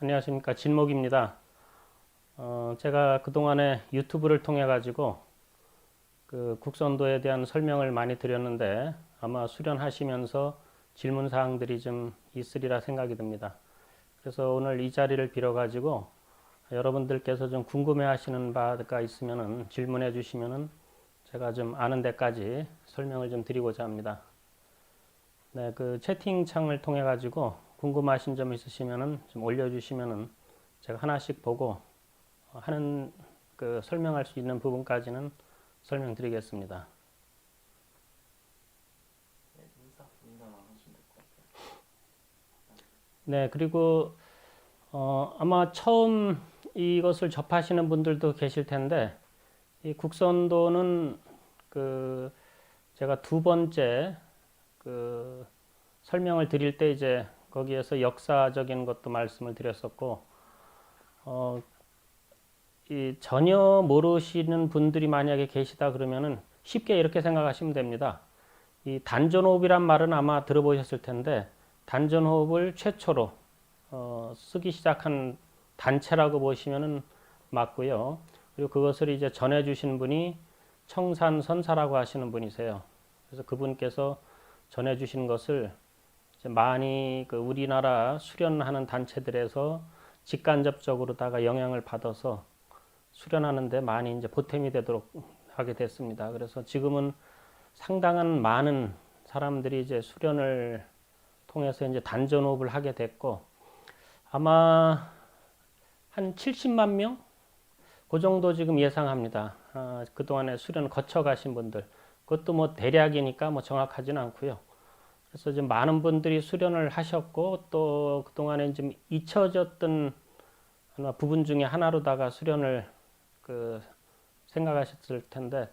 안녕하십니까. 진목입니다. 제가 그동안에 유튜브를 통해 가지고 그 국선도에 대한 설명을 많이 드렸는데 아마 수련하시면서 질문 사항들이 좀 있으리라 생각이 듭니다. 그래서 오늘 이 자리를 빌어 가지고 여러분들께서 좀 궁금해 하시는 바가 있으면은 질문해 주시면은 제가 좀 아는 데까지 설명을 좀 드리고자 합니다. 네, 그 채팅창을 통해 가지고 궁금하신 점 있으시면은 좀 올려주시면은 제가 하나씩 보고 하는 그 설명할 수 있는 부분까지는 설명드리겠습니다. 네, 그리고 아마 처음 이것을 접하시는 분들도 계실 텐데 이 국선도는 그 제가 두 번째 그 설명을 드릴 때 이제 거기에서 역사적인 것도 말씀을 드렸었고 어, 이 전혀 모르시는 분들이 만약에 계시다 그러면은 쉽게 이렇게 생각하시면 됩니다. 이 단전호흡이란 말은 아마 들어보셨을 텐데 단전호흡을 최초로 쓰기 시작한 단체라고 보시면은 맞고요. 그리고 그것을 이제 전해주신 분이 청산선사라고 하시는 분이세요. 그래서 그분께서 전해주신 것을 이제 많이 그 우리나라 수련하는 단체들에서 직간접적으로다가 영향을 받아서 수련하는데 많이 이제 보탬이 되도록 하게 됐습니다. 그래서 지금은 상당한 많은 사람들이 이제 수련을 통해서 이제 단전호흡을 하게 됐고 아마 한 70만 명? 그 정도 지금 예상합니다. 그동안에 수련 거쳐 가신 분들. 그것도 뭐 대략이니까 뭐 정확하지는 않고요. 그래서 지금 많은 분들이 수련을 하셨고 또 그동안에 좀 잊혀졌던 부분 중에 하나로다가 수련을 그 생각하셨을 텐데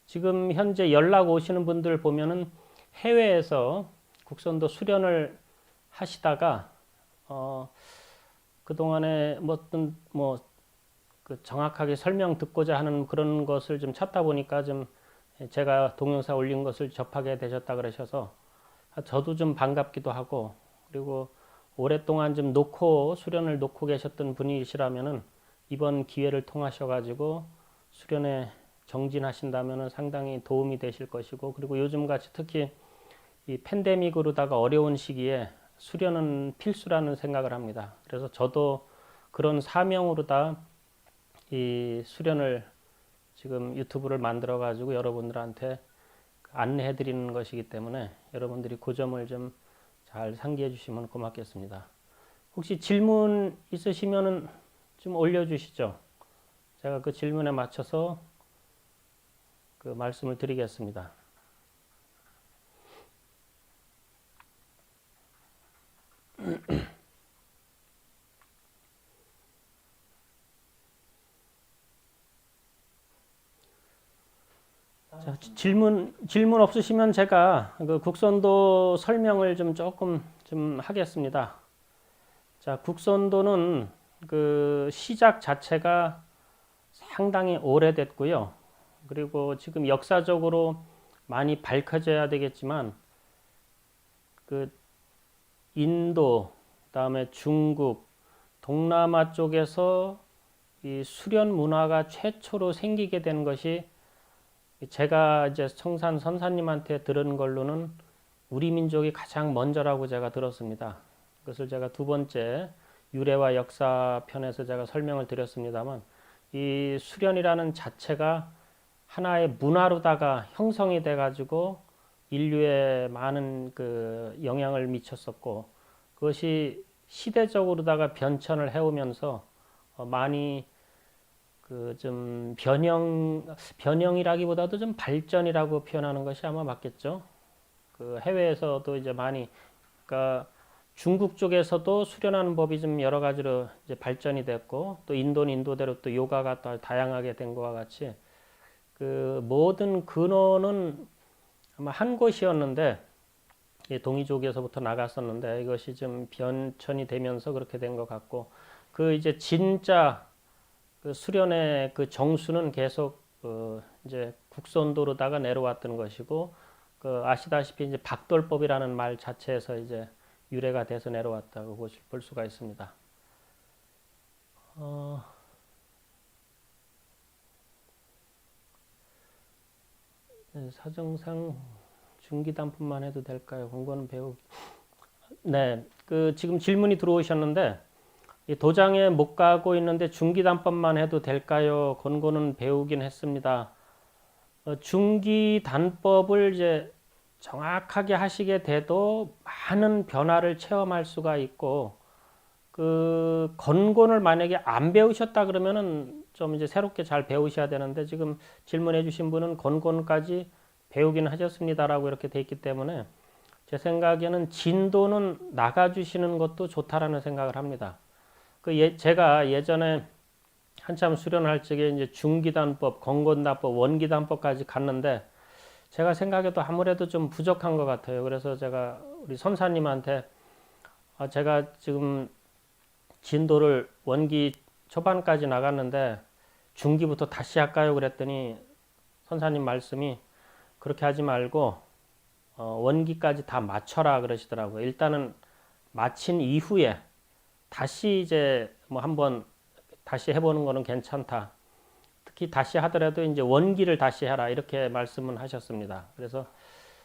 지금 현재 연락 오시는 분들 보면은 해외에서 국선도 수련을 하시다가 그동안에 어떤 그 정확하게 설명 듣고자 하는 그런 것을 좀 찾다 보니까 좀 제가 동영상 올린 것을 접하게 되셨다 그러셔서 저도 좀 반갑기도 하고 그리고 오랫동안 좀 수련을 놓고 계셨던 분이시라면은 이번 기회를 통하셔 가지고 수련에 정진하신다면은 상당히 도움이 되실 것이고 그리고 요즘 같이 특히 이 팬데믹으로다가 어려운 시기에 수련은 필수라는 생각을 합니다. 그래서 저도 그런 사명으로 다 이 수련을 지금 유튜브를 만들어 가지고 여러분들한테 안내해 드리는 것이기 때문에 여러분들이 그 점을 좀 잘 상기해 주시면 고맙겠습니다. 혹시 질문 있으시면은 좀 올려주시죠. 제가 그 질문에 맞춰서 그 말씀을 드리겠습니다. 자, 질문 없으시면 제가 그 국선도 설명을 좀 조금 좀 하겠습니다. 자, 국선도는 그 시작 자체가 상당히 오래됐고요. 그리고 지금 역사적으로 많이 밝혀져야 되겠지만 그 인도, 그다음에 중국, 동남아 쪽에서 이 수련 문화가 최초로 생기게 된 것이 제가 이제 청산 선사님한테 들은 걸로는 우리 민족이 가장 먼저라고 제가 들었습니다. 그것을 제가 두 번째 유래와 역사 편에서 제가 설명을 드렸습니다만 이 수련이라는 자체가 하나의 문화로다가 형성이 돼 가지고 인류에 많은 그 영향을 미쳤었고 그것이 시대적으로다가 변천을 해오면서 많이 그 좀 변형이라기보다도 좀 발전이라고 표현하는 것이 아마 맞겠죠. 그 해외에서도 이제 많이 그러니까 중국 쪽에서도 수련하는 법이 좀 여러 가지로 이제 발전이 됐고 또 인도는 인도대로 또 요가가 또 다양하게 된 것과 같이 그 모든 근원은 아마 한 곳이었는데 동이족에서부터 나갔었는데 이것이 좀 변천이 되면서 그렇게 된 것 같고 그 이제 진짜 그 수련의 그 정수는 계속 이제 국선도로다가 내려왔던 것이고 그 아시다시피 이제 박돌법이라는 말 자체에서 이제 유래가 돼서 내려왔다고 볼 수가 있습니다. 사정상 중기단법만 해도 될까요? 권고는 배우기. 네, 그 지금 질문이 들어오셨는데 이 도장에 못 가고 있는데 중기단법만 해도 될까요? 권고는 배우긴 했습니다. 중기단법을 이제 정확하게 하시게 돼도 많은 변화를 체험할 수가 있고 그 권고를 만약에 안 배우셨다 그러면은 좀 이제 새롭게 잘 배우셔야 되는데 지금 질문해 주신 분은 권고까지 배우긴 하셨습니다라고 이렇게 돼 있기 때문에 제 생각에는 진도는 나가주시는 것도 좋다라는 생각을 합니다. 제가 예전에 한참 수련할 적에 이제 중기단법, 건곤단법, 원기단법까지 갔는데 제가 생각해도 아무래도 좀 부족한 것 같아요. 그래서 제가 우리 선사님한테 제가 지금 진도를 원기 초반까지 나갔는데 중기부터 다시 할까요? 그랬더니 선사님 말씀이 그렇게 하지 말고 원기까지 다 맞춰라 그러시더라고요. 일단은 마친 이후에 다시 이제 뭐 한번 다시 해보는 거는 괜찮다. 특히 다시 하더라도 이제 원기를 다시 해라 이렇게 말씀은 하셨습니다. 그래서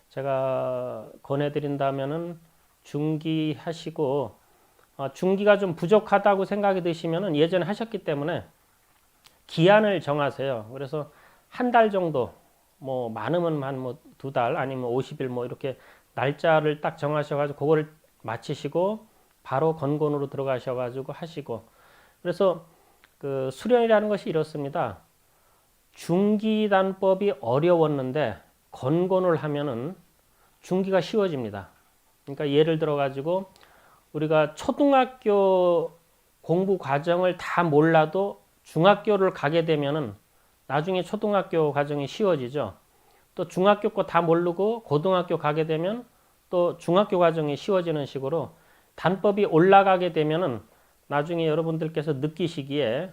제가 권해드린다면은 중기 하시고 중기가 좀 부족하다고 생각이 드시면은 예전에 하셨기 때문에 기한을 정하세요. 그래서 한 달 정도 뭐 많으면 한 뭐 2달 아니면 50일 뭐 이렇게 날짜를 딱 정하셔가지고 그거를 마치시고 바로 건곤으로 들어가셔가지고 하시고 그래서 그 수련이라는 것이 이렇습니다. 중기단법이 어려웠는데 건곤을 하면은 중기가 쉬워집니다. 그러니까 예를 들어 가지고 우리가 초등학교 공부 과정을 다 몰라도 중학교를 가게 되면은 나중에 초등학교 과정이 쉬워지죠. 또 중학교 거 다 모르고 고등학교 가게 되면 또 중학교 과정이 쉬워지는 식으로 단법이 올라가게 되면은 나중에 여러분들께서 느끼시기에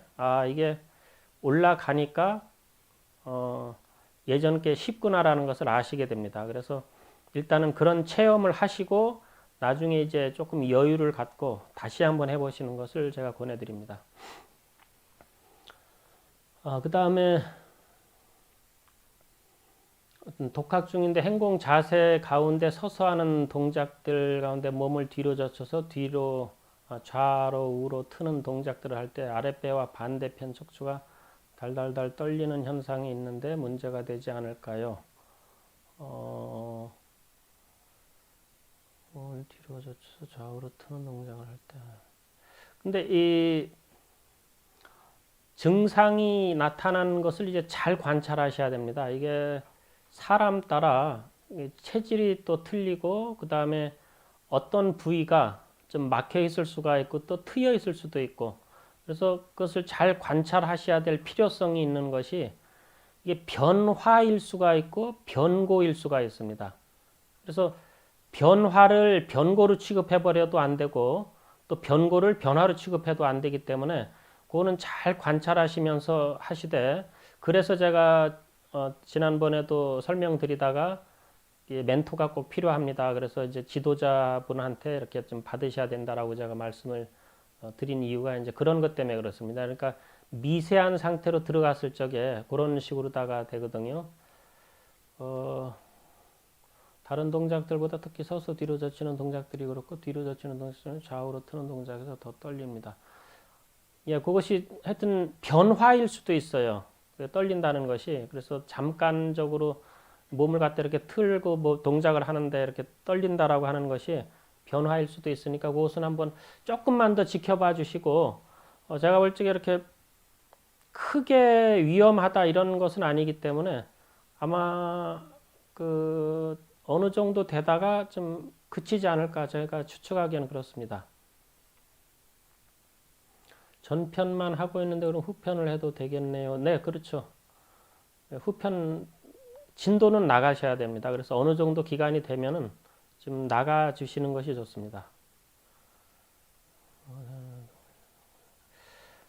이게 올라가니까 예전 게 쉽구나라는 것을 아시게 됩니다. 그래서 일단은 그런 체험을 하시고 나중에 이제 조금 여유를 갖고 다시 한번 해보시는 것을 제가 권해드립니다. 그 다음에 독학 중인데 행공 자세 가운데 서서 하는 동작들 가운데 몸을 뒤로 젖혀서 뒤로 좌로 우로 트는 동작들을 할 때 아랫배와 반대편 척추가 달달달 떨리는 현상이 있는데 문제가 되지 않을까요? 몸을 뒤로 젖혀서 좌우로 트는 동작을 할 때. 근데 이 증상이 나타나는 것을 이제 잘 관찰하셔야 됩니다. 이게 사람 따라 체질이 또 틀리고 그 다음에 어떤 부위가 좀 막혀 있을 수가 있고 또 트여 있을 수도 있고 그래서 그것을 잘 관찰하셔야 될 필요성이 있는 것이 이게 변화일 수가 있고 변고일 수가 있습니다. 그래서 변화를 변고로 취급해버려도 안 되고 또 변고를 변화로 취급해도 안 되기 때문에 그거는 잘 관찰하시면서 하시되 그래서 제가 지난번에도 설명드리다가 멘토가 꼭 필요합니다. 그래서 이제 지도자분한테 이렇게 좀 받으셔야 된다라고 제가 말씀을 드린 이유가 이제 그런 것 때문에 그렇습니다. 그러니까 미세한 상태로 들어갔을 적에 그런 식으로다가 되거든요. 다른 동작들보다 특히 서서 뒤로 젖히는 동작들이 그렇고 뒤로 젖히는 동작들은 좌우로 트는 동작에서 더 떨립니다. 예, 그것이 하여튼 변화일 수도 있어요. 떨린다는 것이. 그래서 잠깐적으로 몸을 갖다 이렇게 틀고 뭐 동작을 하는데 이렇게 떨린다라고 하는 것이 변화일 수도 있으니까 그것은 한번 조금만 더 지켜봐 주시고 제가 볼 적에 이렇게 크게 위험하다 이런 것은 아니기 때문에 아마 그 어느 정도 되다가 좀 그치지 않을까 제가 추측하기에는 그렇습니다. 전편만 하고 있는데 그럼 후편을 해도 되겠네요. 네, 그렇죠. 후편 진도는 나가셔야 됩니다. 그래서 어느 정도 기간이 되면은 좀 나가 주시는 것이 좋습니다.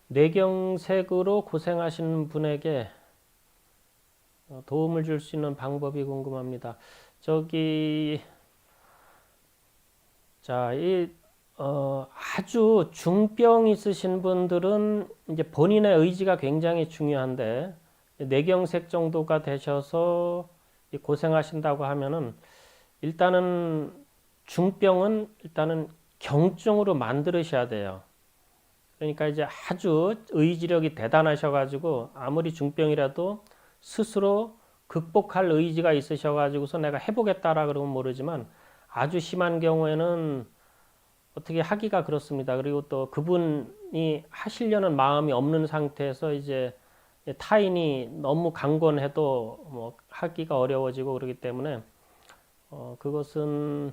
뇌경색으로 고생하시는 분에게 도움을 줄 수 있는 방법이 궁금합니다. 아주 중병 있으신 분들은 이제 본인의 의지가 굉장히 중요한데 뇌경색 정도가 되셔서 고생하신다고 하면은 일단은 중병은 일단은 경증으로 만들으셔야 돼요. 그러니까 이제 아주 의지력이 대단하셔가지고 아무리 중병이라도 스스로 극복할 의지가 있으셔가지고서 내가 해보겠다라 그러면 모르지만 아주 심한 경우에는 어떻게 하기가 그렇습니다. 그리고 또 그분이 하시려는 마음이 없는 상태에서 이제 타인이 너무 강권해도 뭐 하기가 어려워지고 그러기 때문에 그것은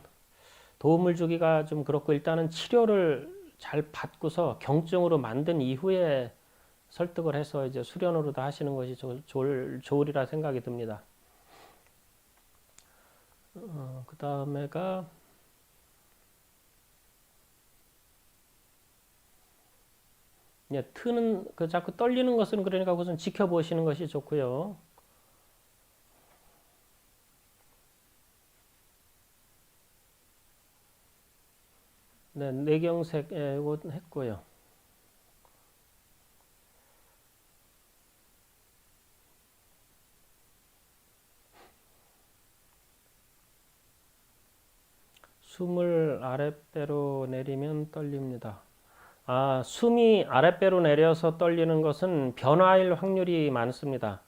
도움을 주기가 좀 그렇고 일단은 치료를 잘 받고서 경증으로 만든 이후에 설득을 해서 이제 수련으로 다 하시는 것이 좋으리라 생각이 듭니다. 그 다음에가 트는 그 자꾸 떨리는 것은 그러니까 우선 지켜보시는 것이 좋고요. 네, 뇌경색 이거 했고요. 숨을 아랫배로 내리면 떨립니다. 숨이 아랫배로 내려서 떨리는 것은 변화일 확률이 많습니다.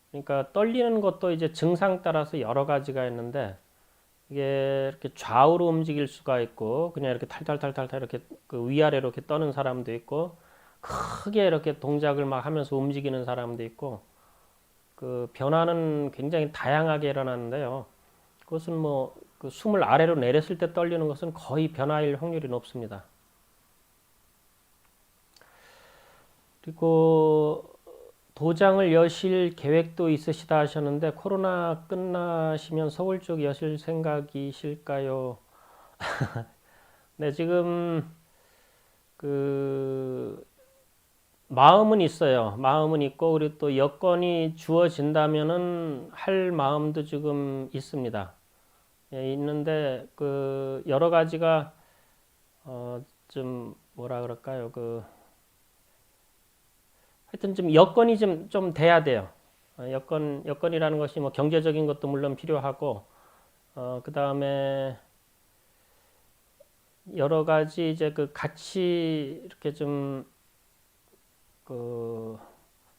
그러니까 떨리는 것도 이제 증상 따라서 여러 가지가 있는데 이게 이렇게 좌우로 움직일 수가 있고 그냥 이렇게 탈탈탈탈 이렇게 그 위아래로 이렇게 떠는 사람도 있고 크게 이렇게 동작을 막 하면서 움직이는 사람도 있고 그 변화는 굉장히 다양하게 일어나는데요. 그것은 뭐 그 숨을 아래로 내렸을 때 떨리는 것은 거의 변화일 확률이 높습니다. 그리고 도장을 여실 계획도 있으시다 하셨는데 코로나 끝나시면 서울 쪽 여실 생각이실까요? 네, 지금 그 마음은 있어요. 마음은 있고 그리고 또 여건이 주어진다면은 할 마음도 지금 있습니다. 예, 있는데 그 여러 가지가 좀 뭐라 그럴까요? 그 하여튼 좀 여건이 좀 돼야 돼요. 여건이라는 것이 뭐 경제적인 것도 물론 필요하고 그 다음에 여러 가지 이제 그 같이 이렇게 좀 그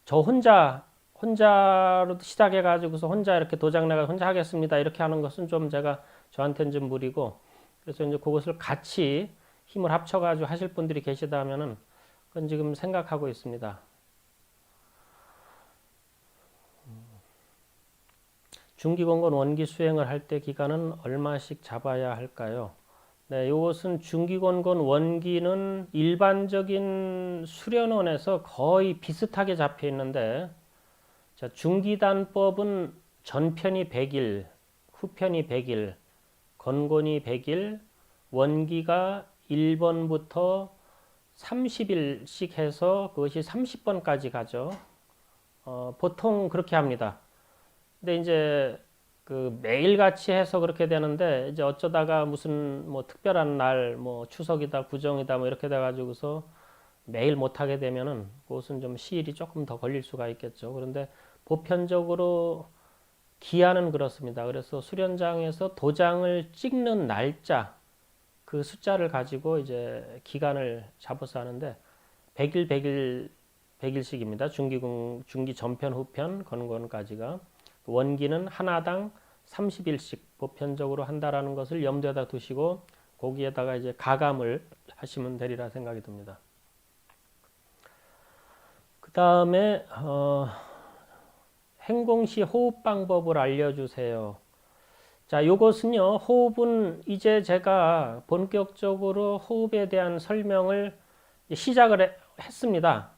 저 혼자로 시작해 가지고서 혼자 이렇게 도장 내가 혼자 하겠습니다 이렇게 하는 것은 좀 제가 저한테는 좀 무리고 그래서 이제 그것을 같이 힘을 합쳐 가지고 하실 분들이 계시다면은 그건 지금 생각하고 있습니다. 중기공건 원기 수행을 할 때 기간은 얼마씩 잡아야 할까요? 네, 이것은 중기권건 원기는 일반적인 수련원에서 거의 비슷하게 잡혀 있는데, 자, 중기단법은 전편이 100일, 후편이 100일, 건곤이 100일, 원기가 1번부터 30일씩 해서 그것이 30번까지 가죠. 보통 그렇게 합니다. 근데 이제 그 매일같이 해서 그렇게 되는데 이제 어쩌다가 무슨 뭐 특별한 날 뭐 추석이다 구정이다 뭐 이렇게 돼 가지고서 매일 못 하게 되면은 그것은 좀 시일이 조금 더 걸릴 수가 있겠죠. 그런데 보편적으로 기한은 그렇습니다. 그래서 수련장에서 도장을 찍는 날짜 그 숫자를 가지고 이제 기간을 잡아서 하는데 100일 100일씩입니다. 중기 전편 후편 건건까지가 원기는 하나당 30일씩 보편적으로 한다라는 것을 염두에다 두시고 거기에다가 이제 가감을 하시면 되리라 생각이 듭니다. 그 다음에 행공시 호흡 방법을 알려주세요. 자, 요것은요, 호흡은 이제 제가 본격적으로 호흡에 대한 설명을 시작을 했습니다.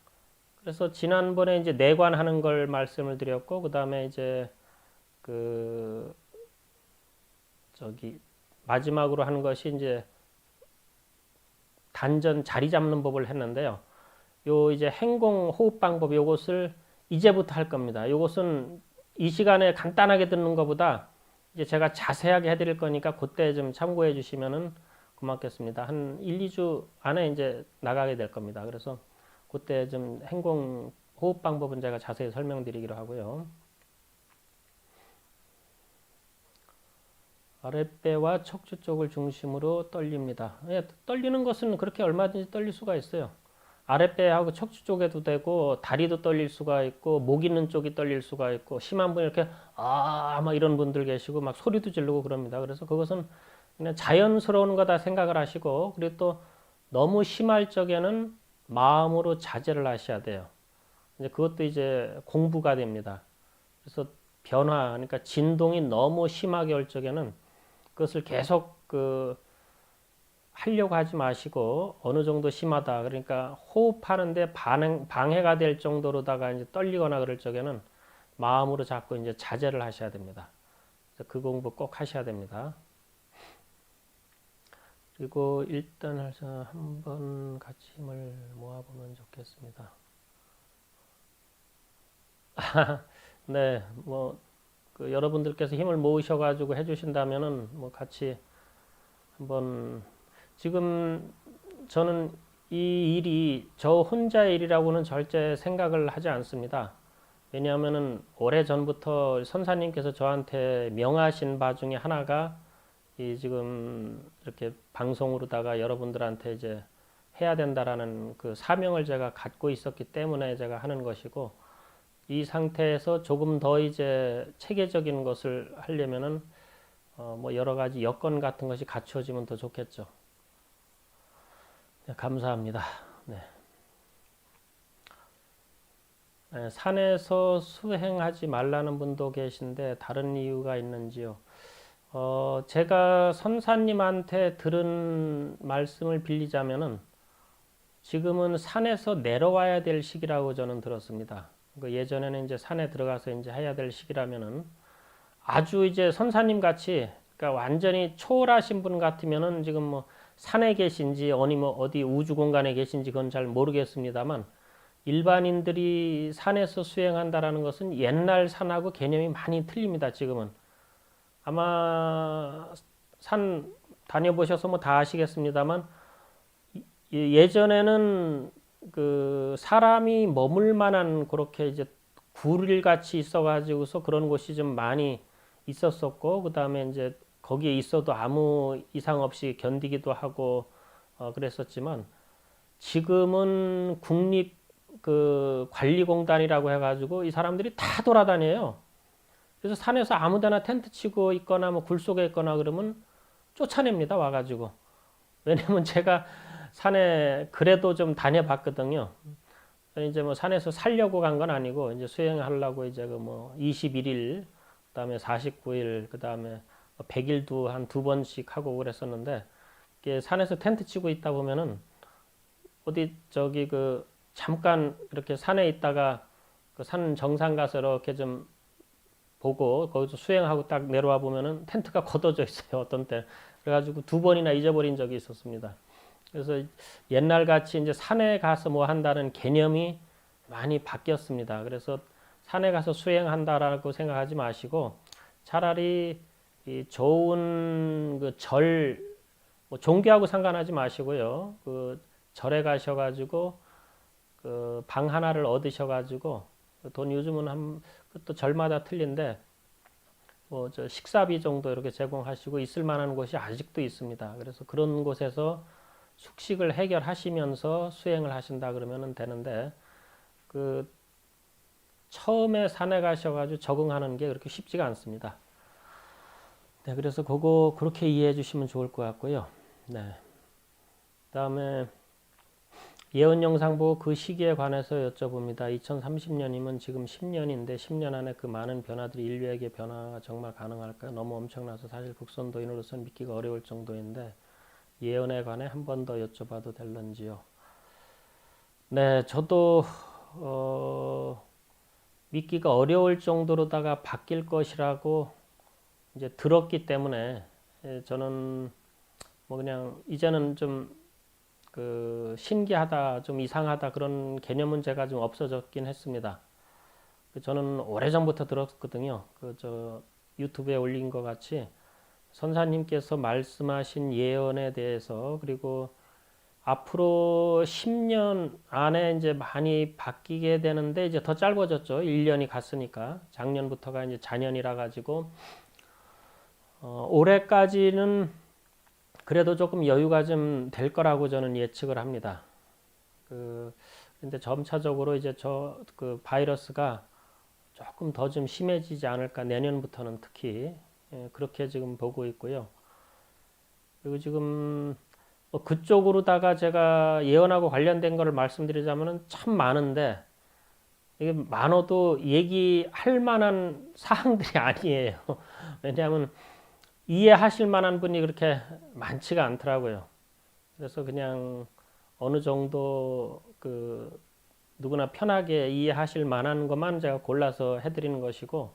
그래서 지난번에 이제 내관하는 걸 말씀을 드렸고, 그 다음에 이제 마지막으로 하는 것이 이제 단전 자리 잡는 법을 했는데요. 요 이제 행공 호흡 방법 요것을 이제부터 할 겁니다. 요것은 이 시간에 간단하게 듣는 것보다 이제 제가 자세하게 해드릴 거니까 그때 좀 참고해 주시면은 고맙겠습니다. 한 1, 2주 안에 이제 나가게 될 겁니다. 그래서 그때 좀 행공 호흡 방법은 제가 자세히 설명드리기로 하고요. 아랫배와 척추 쪽을 중심으로 떨립니다. 예, 떨리는 것은 그렇게 얼마든지 떨릴 수가 있어요. 아랫배하고 척추 쪽에도 되고 다리도 떨릴 수가 있고 목 있는 쪽이 떨릴 수가 있고 심한 분 이렇게 막 이런 분들 계시고 막 소리도 지르고 그럽니다. 그래서 그것은 그냥 자연스러운 거다 생각을 하시고 그리고 또 너무 심할 적에는 마음으로 자제를 하셔야 돼요. 이제 그것도 이제 공부가 됩니다. 그래서 변화, 그러니까 진동이 너무 심하게 올 적에는 그것을 계속 하려고 하지 마시고 어느 정도 심하다. 그러니까 호흡하는데 방해가 될 정도로다가 이제 떨리거나 그럴 적에는 마음으로 자꾸 이제 자제를 하셔야 됩니다. 그 공부 꼭 하셔야 됩니다. 그리고 일단 한번 같이 힘을 모아보면 좋겠습니다. 네, 여러분들께서 힘을 모으셔가지고 해주신다면은 같이 한번 지금 저는 이 일이 저 혼자의 일이라고는 절대 생각을 하지 않습니다. 왜냐하면은 오래 전부터 선사님께서 저한테 명하신 바 중에 하나가 이 지금 이렇게 방송으로다가 여러분들한테 이제 해야 된다라는 그 사명을 제가 갖고 있었기 때문에 제가 하는 것이고 이 상태에서 조금 더 이제 체계적인 것을 하려면은 여러 가지 여건 같은 것이 갖춰지면 더 좋겠죠. 네, 감사합니다. 네. 네, 산에서 수행하지 말라는 분도 계신데 다른 이유가 있는지요? 제가 선사님한테 들은 말씀을 빌리자면은 지금은 산에서 내려와야 될 시기라고 저는 들었습니다. 예전에는 이제 산에 들어가서 이제 해야 될 시기라면은 아주 이제 선사님 같이 그러니까 완전히 초월하신 분 같으면은 지금 산에 계신지 아니면 어디 우주 공간에 계신지 그건 잘 모르겠습니다만 일반인들이 산에서 수행한다라는 것은 옛날 산하고 개념이 많이 틀립니다. 지금은 아마 산 다녀보셔서 다 아시겠습니다만 예전에는 그 사람이 머물 만한 그렇게 이제 굴 같이 있어가지고서 그런 곳이 좀 많이 있었었고 그 다음에 이제 거기에 있어도 아무 이상 없이 견디기도 하고 그랬었지만 지금은 국립 그 관리공단이라고 해가지고 이 사람들이 다 돌아다녀요. 그래서 산에서 아무데나 텐트 치고 있거나 굴 속에 있거나 그러면 쫓아냅니다. 와가지고. 왜냐면 제가 산에 그래도 좀 다녀봤거든요. 이제 산에서 살려고 간 건 아니고 이제 수행하려고 이제 21일, 그다음에 49일, 그다음에 100일도 한 2번씩 하고 그랬었는데 이게 산에서 텐트 치고 있다 보면은 어디 저기 잠깐 이렇게 산에 있다가 산 정상 가서 이렇게 좀 보고 거기서 수행하고 딱 내려와 보면은 텐트가 걷어져 있어요. 어떤 때. 그래가지고 2번이나 잊어버린 적이 있었습니다. 그래서 옛날 같이 이제 산에 가서 한다는 개념이 많이 바뀌었습니다. 그래서 산에 가서 수행한다라고 생각하지 마시고 차라리 이 좋은 종교하고 상관하지 마시고요. 절에 가셔가지고 방 하나를 얻으셔가지고 돈 요즘은 또 절마다 틀린데 저 식사비 정도 이렇게 제공하시고 있을 만한 곳이 아직도 있습니다. 그래서 그런 곳에서 숙식을 해결하시면서 수행을 하신다 그러면 되는데 처음에 산에 가셔가지고 적응하는 게 그렇게 쉽지가 않습니다. 네, 그래서 그거 그렇게 이해해 주시면 좋을 것 같고요. 네. 그다음에 예언 영상 보고 그 시기에 관해서 여쭤봅니다. 2030년이면 지금 10년인데 10년 안에 그 많은 변화들이 인류에게 변화가 정말 가능할까요? 너무 엄청나서 사실 국선도인으로서는 믿기가 어려울 정도인데 예언에 관해 한 번 더 여쭤봐도 될런지요. 네, 저도 믿기가 어려울 정도로다가 바뀔 것이라고 이제 들었기 때문에 저는 그냥 이제는 좀 신기하다, 좀 이상하다 그런 개념은 제가 좀 없어졌긴 했습니다. 저는 오래전부터 들었거든요. 유튜브에 올린 것 같이 선사님께서 말씀하신 예언에 대해서 그리고 앞으로 10년 안에 이제 많이 바뀌게 되는데 이제 더 짧아졌죠. 1년이 갔으니까. 작년부터가 이제 자년이라 가지고 올해까지는 그래도 조금 여유가 좀 될 거라고 저는 예측을 합니다. 근데 점차적으로 이제 그 바이러스가 조금 더 좀 심해지지 않을까, 내년부터는 특히. 예, 그렇게 지금 보고 있고요. 그리고 지금 뭐 그쪽으로다가 제가 예언하고 관련된 거를 말씀드리자면은 참 많은데, 이게 많아도 얘기할 만한 사항들이 아니에요. 왜냐하면 이해하실 만한 분이 그렇게 많지가 않더라고요. 그래서 그냥 어느 정도 누구나 편하게 이해하실 만한 것만 제가 골라서 해드리는 것이고,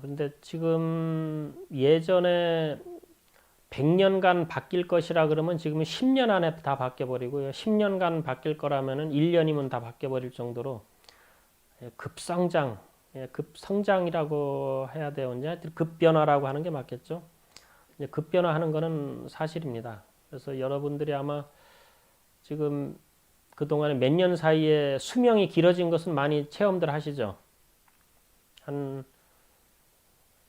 근데 지금 예전에 100년간 바뀔 것이라 그러면 지금은 10년 안에 다 바뀌어버리고요. 10년간 바뀔 거라면은 1년이면 다 바뀌어버릴 정도로 급성장, 급성장이라고 해야 되요 이제 급변화라고 하는 게 맞겠죠. 이제 급변화하는 거는 사실입니다. 그래서 여러분들이 아마 지금 그동안에 몇 년 사이에 수명이 길어진 것은 많이 체험들 하시죠. 한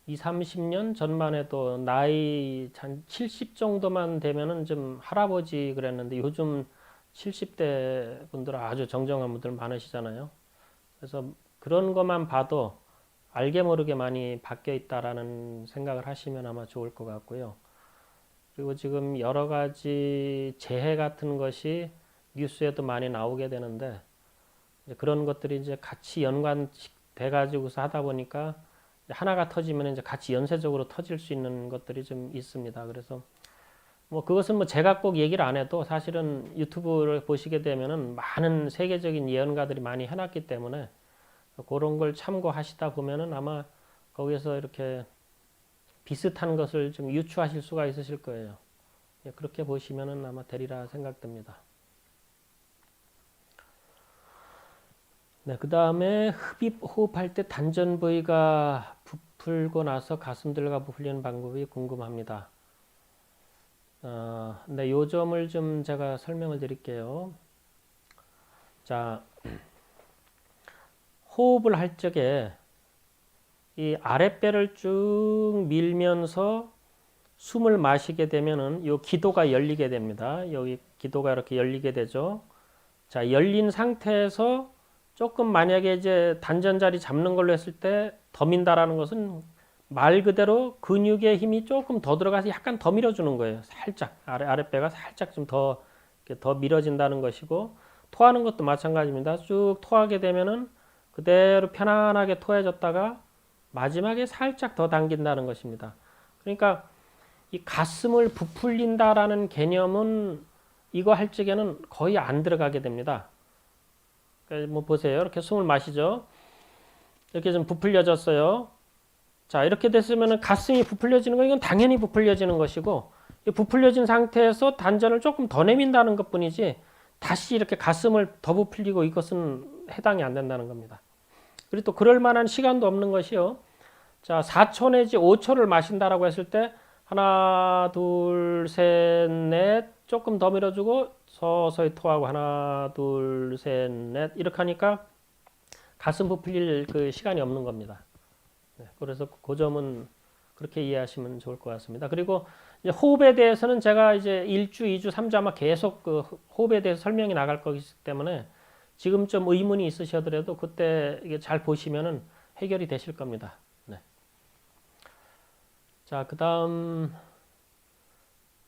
20, 30년 전만 해도 나이 한 70 정도만 되면은 좀 할아버지 그랬는데 요즘 70대 분들 아주 정정한 분들 많으시잖아요. 그래서 그런 것만 봐도 알게 모르게 많이 바뀌어 있다라는 생각을 하시면 아마 좋을 것 같고요. 그리고 지금 여러 가지 재해 같은 것이 뉴스에도 많이 나오게 되는데, 그런 것들이 이제 같이 연관돼 가지고서 하다 보니까 하나가 터지면 이제 같이 연쇄적으로 터질 수 있는 것들이 좀 있습니다. 그래서 뭐 그것은 뭐 제가 꼭 얘기를 안 해도 사실은 유튜브를 보시게 되면은 많은 세계적인 예언가들이 많이 해놨기 때문에 그런 걸 참고하시다 보면은 아마 거기서 이렇게 비슷한 것을 좀 유추하실 수가 있으실 거예요. 그렇게 보시면은 아마 되리라 생각됩니다. 네, 그 다음에 흡입, 호흡할 때 단전 부위가 부풀고 나서 가슴들과 부풀리는 방법이 궁금합니다. 네, 요 점을 좀 제가 설명을 드릴게요. 자, 호흡을 할 적에 이 아랫배를 쭉 밀면서 숨을 마시게 되면은 요 기도가 열리게 됩니다. 여기 기도가 이렇게 열리게 되죠. 자, 열린 상태에서 조금 만약에 이제 단전자리 잡는 걸로 했을 때 더 민다라는 것은 말 그대로 근육의 힘이 조금 더 들어가서 약간 더 밀어주는 거예요. 살짝 아랫배가 살짝 좀 더 밀어진다는 것이고, 토하는 것도 마찬가지입니다. 쭉 토하게 되면은 그대로 편안하게 토해졌다가 마지막에 살짝 더 당긴다는 것입니다. 그러니까 이 가슴을 부풀린다라는 개념은 이거 할 적에는 거의 안 들어가게 됩니다. 뭐 보세요. 이렇게 숨을 마시죠. 이렇게 좀 부풀려졌어요. 자, 이렇게 됐으면 가슴이 부풀려지는 건 이건 당연히 부풀려지는 것이고, 이 부풀려진 상태에서 단전을 조금 더 내민다는 것 뿐이지 다시 이렇게 가슴을 더 부풀리고 이것은 해당이 안 된다는 겁니다. 그리고 또 그럴 만한 시간도 없는 것이요. 자, 4초 내지 5초를 마신다라고 했을 때 하나, 둘, 셋, 넷 조금 더 밀어주고 서서히 토하고 하나, 둘, 셋, 넷 이렇게 하니까 가슴 부풀릴 그 시간이 없는 겁니다. 네, 그래서 그 점은 그렇게 이해하시면 좋을 것 같습니다. 그리고 이제 호흡에 대해서는 제가 이제 1주, 2주, 3주 아마 계속 그 호흡에 대해서 설명이 나갈 거기 때문에 지금 좀 의문이 있으셔더라도 그때 이게 잘 보시면은 해결이 되실 겁니다. 네. 자, 그 다음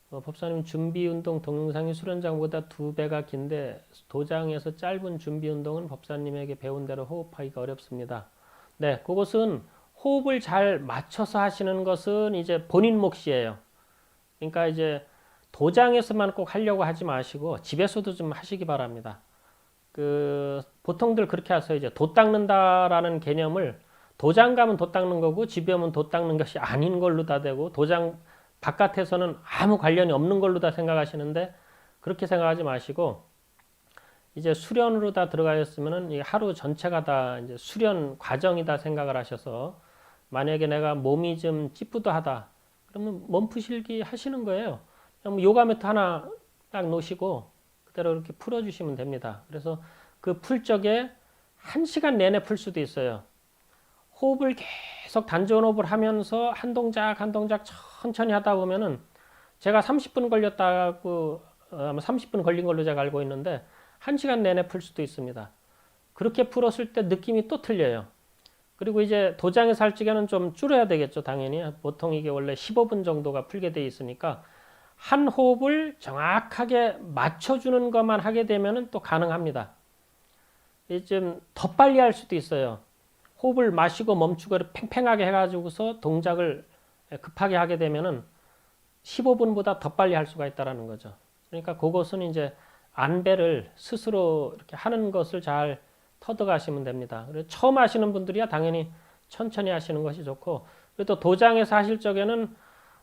법사님 준비운동 동영상이 수련장보다 2배가 긴데 도장에서 짧은 준비운동은 법사님에게 배운 대로 호흡하기가 어렵습니다. 네, 그것은 호흡을 잘 맞춰서 하시는 것은 이제 본인 몫이에요. 그러니까 이제 도장에서만 꼭 하려고 하지 마시고 집에서도 좀 하시기 바랍니다. 보통들 그렇게 하세요. 이제 도 닦는다라는 개념을 도장 가면 도 닦는 거고 집에 오면 도 닦는 것이 아닌 걸로 다 되고 도장 바깥에서는 아무 관련이 없는 걸로 다 생각하시는데 그렇게 생각하지 마시고 이제 수련으로 다 들어가셨으면은 하루 전체가 다 이제 수련 과정이다 생각을 하셔서 만약에 내가 몸이 좀 찌뿌드하다 그러면 몸푸실기 하시는 거예요. 그냥 요가 매트 하나 딱 놓으시고 그대로 이렇게 풀어주시면 됩니다. 그래서 그 풀 적에 1시간 내내 풀 수도 있어요. 호흡을 계속 단전호흡을 하면서 한 동작 한 동작 천천히 하다 보면은 제가 30분 걸렸다고 아마 30분 걸린 걸로 제가 알고 있는데 1시간 내내 풀 수도 있습니다. 그렇게 풀었을 때 느낌이 또 틀려요. 그리고 이제 도장에서 할 적에는 좀 줄여야 되겠죠, 당연히. 보통 이게 원래 15분 정도가 풀게 돼 있으니까 한 호흡을 정확하게 맞춰주는 것만 하게 되면은 또 가능합니다. 좀 더 빨리 할 수도 있어요. 호흡을 마시고 멈추고 팽팽하게 해가지고서 동작을 급하게 하게 되면은 15분보다 더 빨리 할 수가 있다라는 거죠. 그러니까 그것은 이제 안배를 스스로 이렇게 하는 것을 잘 터득하시면 됩니다. 그리고 처음 하시는 분들이야 당연히 천천히 하시는 것이 좋고, 그리고 또 도장에서 하실 적에는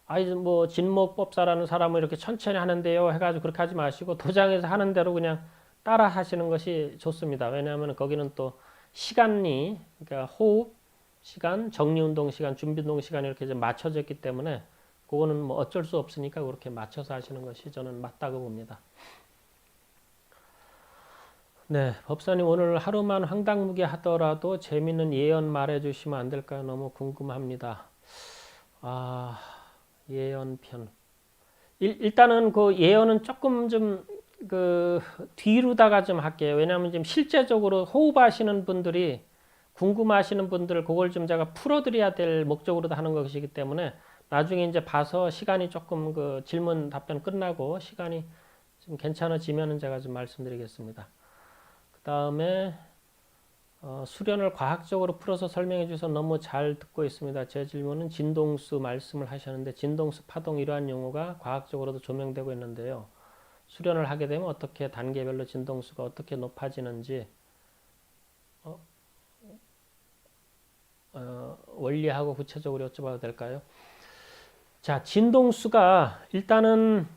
아이 뭐 진목법사라는 사람을 이렇게 천천히 하는데요 해가지고 그렇게 하지 마시고 도장에서 하는 대로 그냥 따라 하시는 것이 좋습니다. 왜냐하면 거기는 또 시간이, 그러니까 호흡 시간, 정리운동 시간, 준비운동 시간이 이렇게 좀 맞춰져 있기 때문에 그거는 뭐 어쩔 수 없으니까 그렇게 맞춰서 하시는 것이 저는 맞다고 봅니다. 네, 법사님 오늘 하루만 황당무계 하더라도 재미있는 예언 말해주시면 안 될까요? 너무 궁금합니다. 아, 예언편. 일단은 그 예언은 조금 좀 그 뒤로다가 좀 할게요. 왜냐하면 지금 실제적으로 호흡하시는 분들이 궁금하시는 분들 그걸 좀 제가 풀어드려야 될 목적으로 하는 것이기 때문에 나중에 이제 봐서 시간이 조금 그 질문 답변 끝나고 시간이 좀 괜찮아지면은 제가 좀 말씀드리겠습니다. 그 다음에 수련을 과학적으로 풀어서 설명해 주셔서 너무 잘 듣고 있습니다. 제 질문은 진동수 말씀을 하셨는데 진동수 파동 이러한 용어가 과학적으로도 조명되고 있는데요. 수련을 하게 되면 어떻게 단계별로 진동수가 어떻게 높아지는지 원리하고 구체적으로 여쭤봐도 될까요? 자, 진동수가 일단은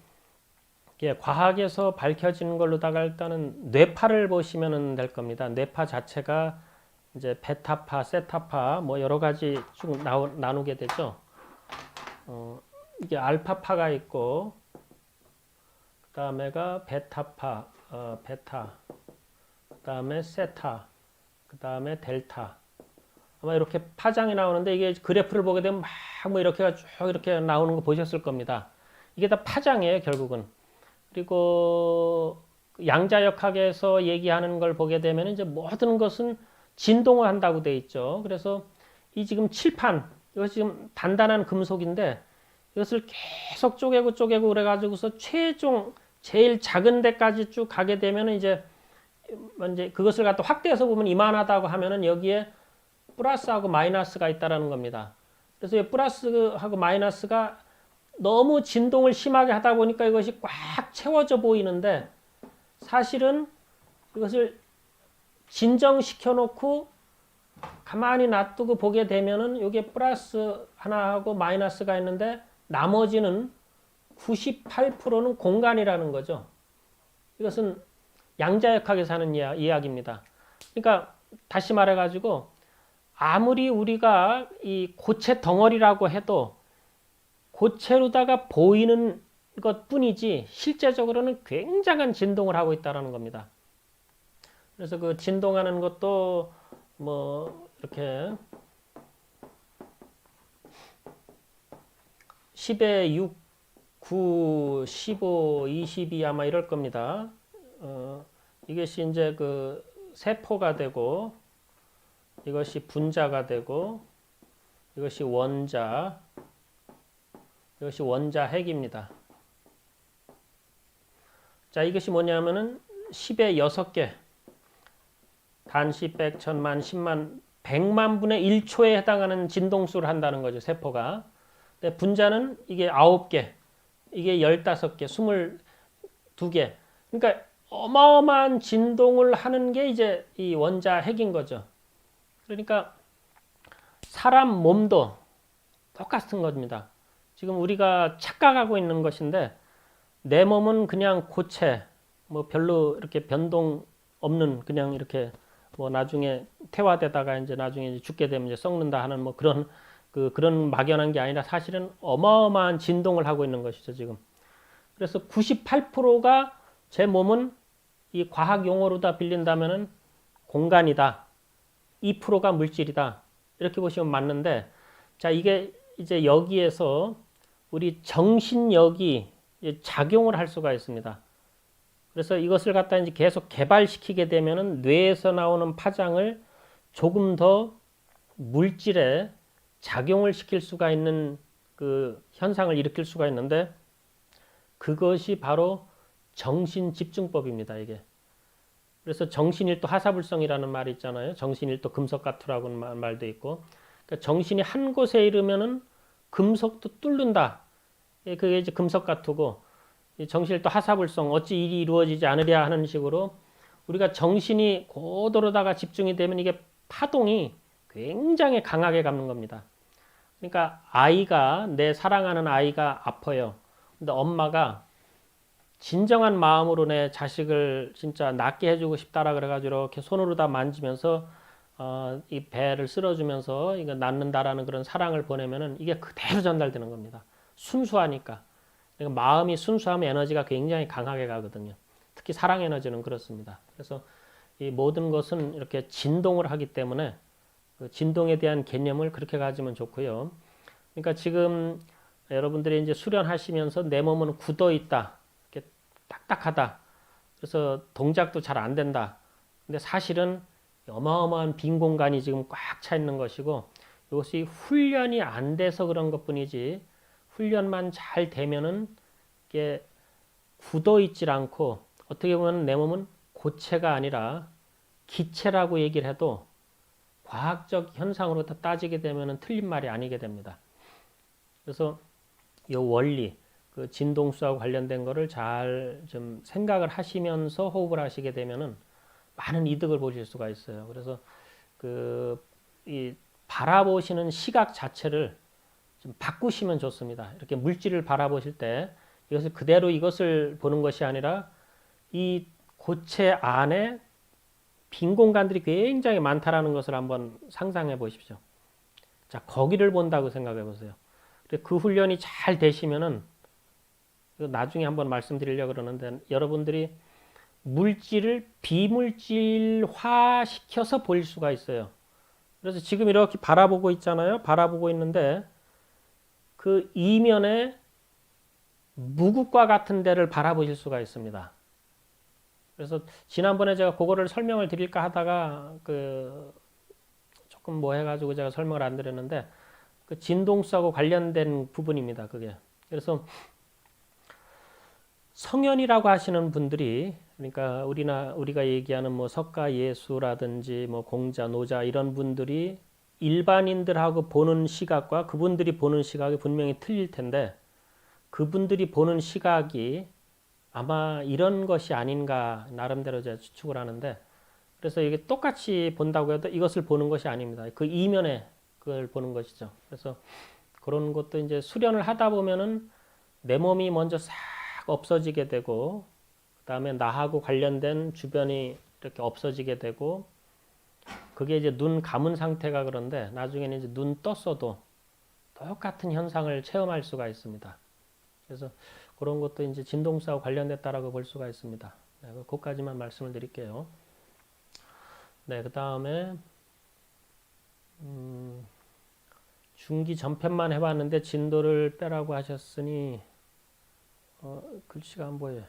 과학에서 밝혀지는 걸로다가 일단은 뇌파를 보시면 될 겁니다. 뇌파 자체가 이제 베타파, 세타파 뭐 여러 가지 쭉 나누게 되죠. 이게 알파파가 있고 그 다음에가 베타파, 베타, 그 다음에 세타, 그 다음에 델타. 아마 이렇게 파장이 나오는데 이게 그래프를 보게 되면 막 뭐 이렇게 쭉 이렇게 나오는 거 보셨을 겁니다. 이게 다 파장이에요, 결국은. 그리고 양자역학에서 얘기하는 걸 보게 되면 이제 모든 것은 진동을 한다고 돼 있죠. 그래서 이 지금 칠판, 이것이 지금 단단한 금속인데 이것을 계속 쪼개고 그래가지고서 최종 제일 작은 데까지 쭉 가게 되면 이제 그것을 갖다 확대해서 보면 이만하다고 하면은 여기에 플러스하고 마이너스가 있다라는 겁니다. 그래서 이 플러스하고 마이너스가 너무 진동을 심하게 하다 보니까 이것이 꽉 채워져 보이는데 사실은 이것을 진정시켜 놓고 가만히 놔두고 보게 되면은 이게 플러스 하나하고 마이너스가 있는데 나머지는 98%는 공간이라는 거죠. 이것은 양자역학에서 하는 이야기입니다. 그러니까 다시 말해가지고 아무리 우리가 이 고체 덩어리라고 해도 고체로다가 보이는 것 뿐이지 실제적으로는 굉장한 진동을 하고 있다는 겁니다. 그래서 그 진동하는 것도 뭐 이렇게 10의 6, 9, 15, 22 아마 이럴 겁니다. 이것이 이제 그 세포가 되고 이것이 분자가 되고 이것이 원자, 이것이 원자핵입니다. 자, 이것이 뭐냐면은 10의 6개, 단시, 백, 천만, 10만, 100만 분의 1초에 해당하는 진동수를 한다는 거죠, 세포가. 근데 분자는 이게 9개, 이게 15개, 22개. 그러니까 어마어마한 진동을 하는 게 이제 이 원자핵인 거죠. 그러니까 사람 몸도 똑같은 겁니다. 지금 우리가 착각하고 있는 것인데 내 몸은 그냥 고체, 뭐 별로 이렇게 변동 없는 그냥 이렇게 뭐 나중에 태화되다가 이제 나중에 이제 죽게 되면 이제 썩는다 하는 뭐 그런 막연한 게 아니라 사실은 어마어마한 진동을 하고 있는 것이죠, 지금. 그래서 98%가 제 몸은 이 과학 용어로 다 빌린다면은 공간이다. 2%가 물질이다. 이렇게 보시면 맞는데, 자, 이게 이제 여기에서 우리 정신력이 작용을 할 수가 있습니다. 그래서 이것을 갖다 이제 계속 개발시키게 되면은 뇌에서 나오는 파장을 조금 더 물질에 작용을 시킬 수가 있는 그 현상을 일으킬 수가 있는데, 그것이 바로 정신집중법입니다, 이게. 그래서 정신일도 하사불성이라는 말이 있잖아요. 정신일도 금속가투라고 하는 말도 있고. 그러니까 정신이 한 곳에 이르면은 금속도 뚫는다. 그게 이제 금속가투고, 정신일도 하사불성, 어찌 일이 이루어지지 않으랴 하는 식으로 우리가 정신이 고도로다가 집중이 되면 이게 파동이 굉장히 강하게 가는 겁니다. 그러니까 아이가, 내 사랑하는 아이가 아파요. 근데 엄마가 진정한 마음으로 내 자식을 진짜 낫게 해주고 싶다라 그래가지고 이렇게 손으로 다 만지면서 이 배를 쓸어주면서 이거 낫는다라는 그런 사랑을 보내면은 이게 그대로 전달되는 겁니다. 순수하니까. 그러니까 마음이 순수하면 에너지가 굉장히 강하게 가거든요. 특히 사랑 에너지는 그렇습니다. 그래서 이 모든 것은 이렇게 진동을 하기 때문에 그 진동에 대한 개념을 그렇게 가지면 좋고요. 그러니까 지금 여러분들이 이제 수련하시면서 내 몸은 굳어 있다. 이렇게 딱딱하다. 그래서 동작도 잘 안 된다. 근데 사실은 어마어마한 빈 공간이 지금 꽉 차 있는 것이고, 이것이 훈련이 안 돼서 그런 것뿐이지, 훈련만 잘 되면은 이게 굳어 있질 않고, 어떻게 보면 내 몸은 고체가 아니라 기체라고 얘기를 해도 과학적 현상으로 따지게 되면은 틀린 말이 아니게 됩니다. 그래서 이 원리, 그 진동수하고 관련된 거를 잘 좀 생각을 하시면서 호흡을 하시게 되면은 많은 이득을 보실 수가 있어요. 그래서 이 바라보시는 시각 자체를 좀 바꾸시면 좋습니다. 이렇게 물질을 바라보실 때 이것을 그대로 이것을 보는 것이 아니라 이 고체 안에 빈 공간들이 굉장히 많다라는 것을 한번 상상해 보십시오. 자, 거기를 본다고 생각해 보세요. 그 훈련이 잘 되시면은 나중에 한번 말씀드리려고 그러는데, 여러분들이 물질을 비물질화 시켜서 볼 수가 있어요. 그래서 지금 이렇게 바라보고 있잖아요. 바라보고 있는데 그 이면에 무국과 같은 데를 바라보실 수가 있습니다. 그래서 지난번에 제가 그거를 설명을 드릴까 하다가 조금 뭐 해가지고 제가 설명을 안 드렸는데, 그 진동수하고 관련된 부분입니다. 그게. 그래서 성현이라고 하시는 분들이, 그러니까 우리가 얘기하는 뭐 석가 예수라든지 뭐 공자, 노자 이런 분들이 일반인들하고 보는 시각과 그분들이 보는 시각이 분명히 틀릴 텐데, 그분들이 보는 시각이 아마 이런 것이 아닌가 나름대로 제가 추측을 하는데, 그래서 이게 똑같이 본다고 해도 이것을 보는 것이 아닙니다. 그 이면에 그걸 보는 것이죠. 그래서 그런 것도 이제 수련을 하다 보면은 내 몸이 먼저 싹 없어지게 되고, 그 다음에 나하고 관련된 주변이 이렇게 없어지게 되고, 그게 이제 눈 감은 상태가 그런데 나중에는 이제 눈 떴어도 똑같은 현상을 체험할 수가 있습니다. 그래서 그런 것도 이제 진동수하고 관련됐다라고 볼 수가 있습니다. 네, 그것까지만 말씀을 드릴게요. 네, 그 다음에 중기 전편만 해봤는데 진도를 빼라고 하셨으니 글씨가 안 보여요.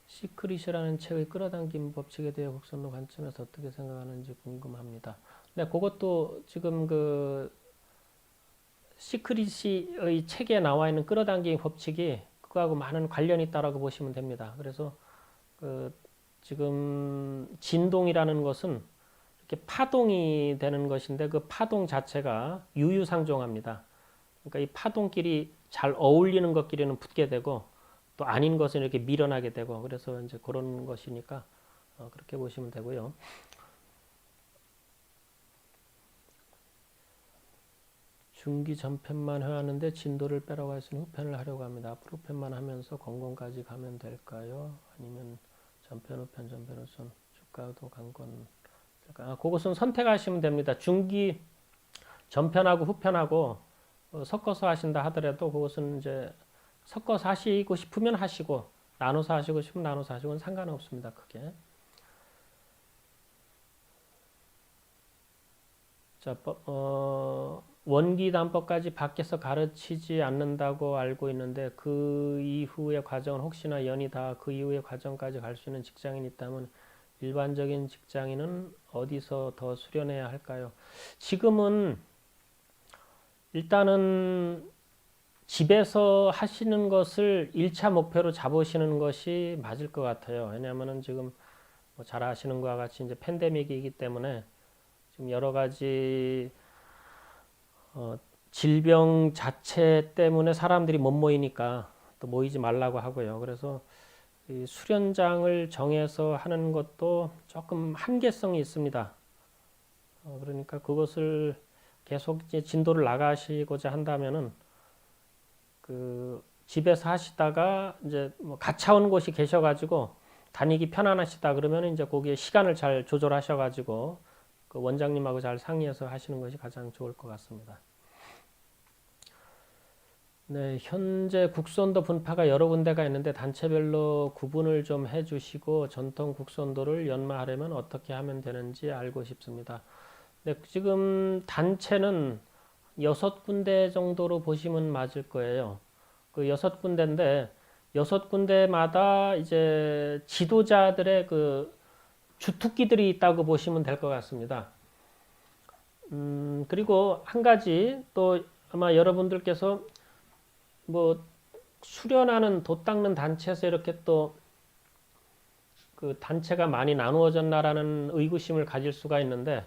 시크릿이라는 책의 끌어당김 법칙에 대해 곡선도 관점에서 어떻게 생각하는지 궁금합니다. 네, 그것도 지금 그 시크릿의 책에 나와 있는 끌어당김 법칙이 그거하고 많은 관련이 있다라고 보시면 됩니다. 그래서 지금 진동이라는 것은 이렇게 파동이 되는 것인데, 그 파동 자체가 유유상종합니다. 그러니까 이 파동끼리 잘 어울리는 것끼리는 붙게 되고, 또 아닌 것은 이렇게 밀어나게 되고, 그래서 이제 그런 것이니까 그렇게 보시면 되고요. 중기 전편만 하는데 진도를 빼라고 했으니 후편을 하려고 합니다. 앞으로 후편만 하면서 건건까지 가면 될까요? 아니면 전편, 후편, 전편, 후선, 주가도 강건 될까요? 그것은 선택하시면 됩니다. 중기 전편하고 후편하고 섞어서 하신다 하더라도 그것은 이제 섞어서 하시고 싶으면 하시고, 나눠서 하시고 싶으면 나눠서 하시고는 상관없습니다. 크게. 자, 원기담법까지 밖에서 가르치지 않는다고 알고 있는데 그 이후의 과정은 혹시나 연이 다 그 이후의 과정까지 갈 수 있는 직장인이 있다면 일반적인 직장인은 어디서 더 수련해야 할까요? 지금은 일단은 집에서 하시는 것을 1차 목표로 잡으시는 것이 맞을 것 같아요. 왜냐하면은 지금 뭐잘 아시는 것과 같이 이제 팬데믹이기 때문에 지금 여러 가지 질병 자체 때문에 사람들이 못 모이니까 또 모이지 말라고 하고요. 그래서 이 수련장을 정해서 하는 것도 조금 한계성이 있습니다. 그러니까 그것을 계속 이제 진도를 나가시고자 한다면은 그 집에서 하시다가 이제 뭐 가차원 곳이 계셔가지고 다니기 편안하시다 그러면 이제 거기에 시간을 잘 조절하셔가지고 그 원장님하고 잘 상의해서 하시는 것이 가장 좋을 것 같습니다. 네, 현재 국선도 분파가 여러 군데가 있는데 단체별로 구분을 좀 해주시고 전통 국선도를 연마하려면 어떻게 하면 되는지 알고 싶습니다. 네, 지금 단체는 6군데 정도로 보시면 맞을 거예요. 그 6군데인데 6군데마다 이제 지도자들의 그 주특기들이 있다고 보시면 될 것 같습니다. 그리고 한 가지 또 아마 여러분들께서 뭐 수련하는 돛 닦는 단체에서 이렇게 또 그 단체가 많이 나누어졌나라는 의구심을 가질 수가 있는데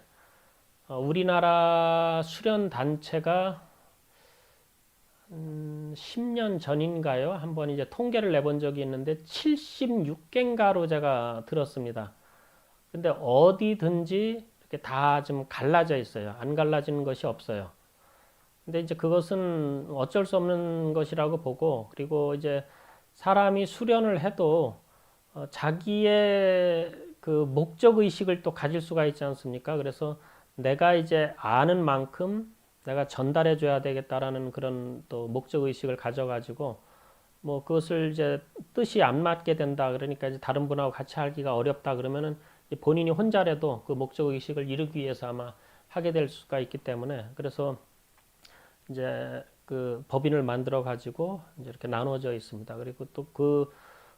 우리나라 수련 단체가 10년 전인가요? 한번 이제 통계를 내본 적이 있는데 76개인가로 제가 들었습니다. 근데 어디든지 이렇게 다 좀 갈라져 있어요. 안 갈라지는 것이 없어요. 근데 이제 그것은 어쩔 수 없는 것이라고 보고, 그리고 이제 사람이 수련을 해도 자기의 그 목적 의식을 또 가질 수가 있지 않습니까? 그래서 내가 이제 아는 만큼 내가 전달해 줘야 되겠다라는 그런 또 목적 의식을 가져가지고 뭐 그것을 이제 뜻이 안 맞게 된다. 그러니까 이제 다른 분하고 같이 하기가 어렵다. 그러면은 본인이 혼자라도 그 목적 의식을 이루기 위해서 아마 하게 될 수가 있기 때문에 그래서 이제 그 법인을 만들어 가지고 이제 이렇게 나눠져 있습니다. 그리고 또 그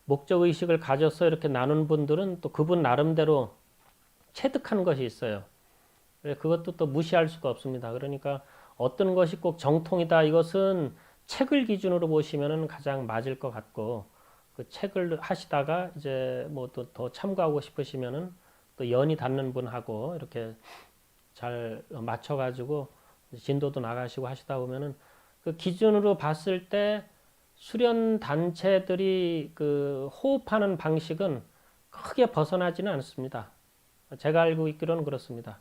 목적 의식을 가져서 이렇게 나눈 분들은 또 그분 나름대로 체득한 것이 있어요. 그것도 또 무시할 수가 없습니다. 그러니까 어떤 것이 꼭 정통이다 이것은 책을 기준으로 보시면은 가장 맞을 것 같고 그 책을 하시다가 이제 뭐 또 더 참고하고 싶으시면은 또 연이 닿는 분하고 이렇게 잘 맞춰가지고 진도도 나가시고 하시다 보면은 그 기준으로 봤을 때 수련 단체들이 그 호흡하는 방식은 크게 벗어나지는 않습니다. 제가 알고 있기로는 그렇습니다.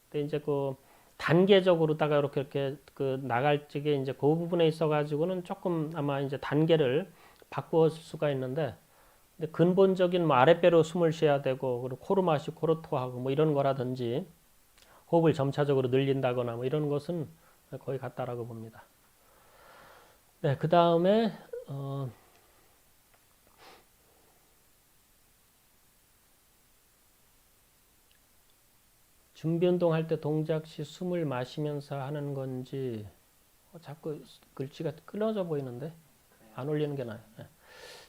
근데 이제 그 단계적으로다가 이렇게 그 나갈 적에 이제 그 부분에 있어 가지고는 조금 아마 이제 단계를 바꾸어 수가 있는데 근데 근본적인 뭐 아랫배로 숨을 쉬어야 되고 그리고 코로 마시고 코로 토하고 뭐 이런 거라든지 호흡을 점차적으로 늘린다거나 뭐 이런 것은 거의 같다라고 봅니다. 네, 그 다음에 준비 운동 할 때 동작 시 숨을 마시면서 하는 건지 자꾸 글씨가 끊어져 보이는데 안 올리는 게 나아요. 네.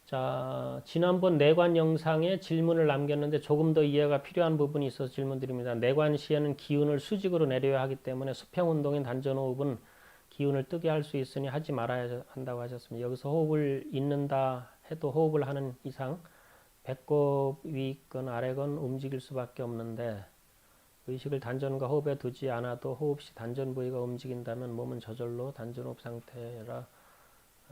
자, 지난번 내관 영상에 질문을 남겼는데 조금 더 이해가 필요한 부분이 있어서 질문드립니다. 내관 시에는 기운을 수직으로 내려야 하기 때문에 수평 운동인 단전호흡은 기운을 뜨게 할 수 있으니 하지 말아야 한다고 하셨습니다. 여기서 호흡을 잇는다 해도 호흡을 하는 이상 배꼽 위건 아래건 움직일 수밖에 없는데 의식을 단전과 호흡에 두지 않아도 호흡 시 단전 부위가 움직인다면 몸은 저절로 단전호흡 상태라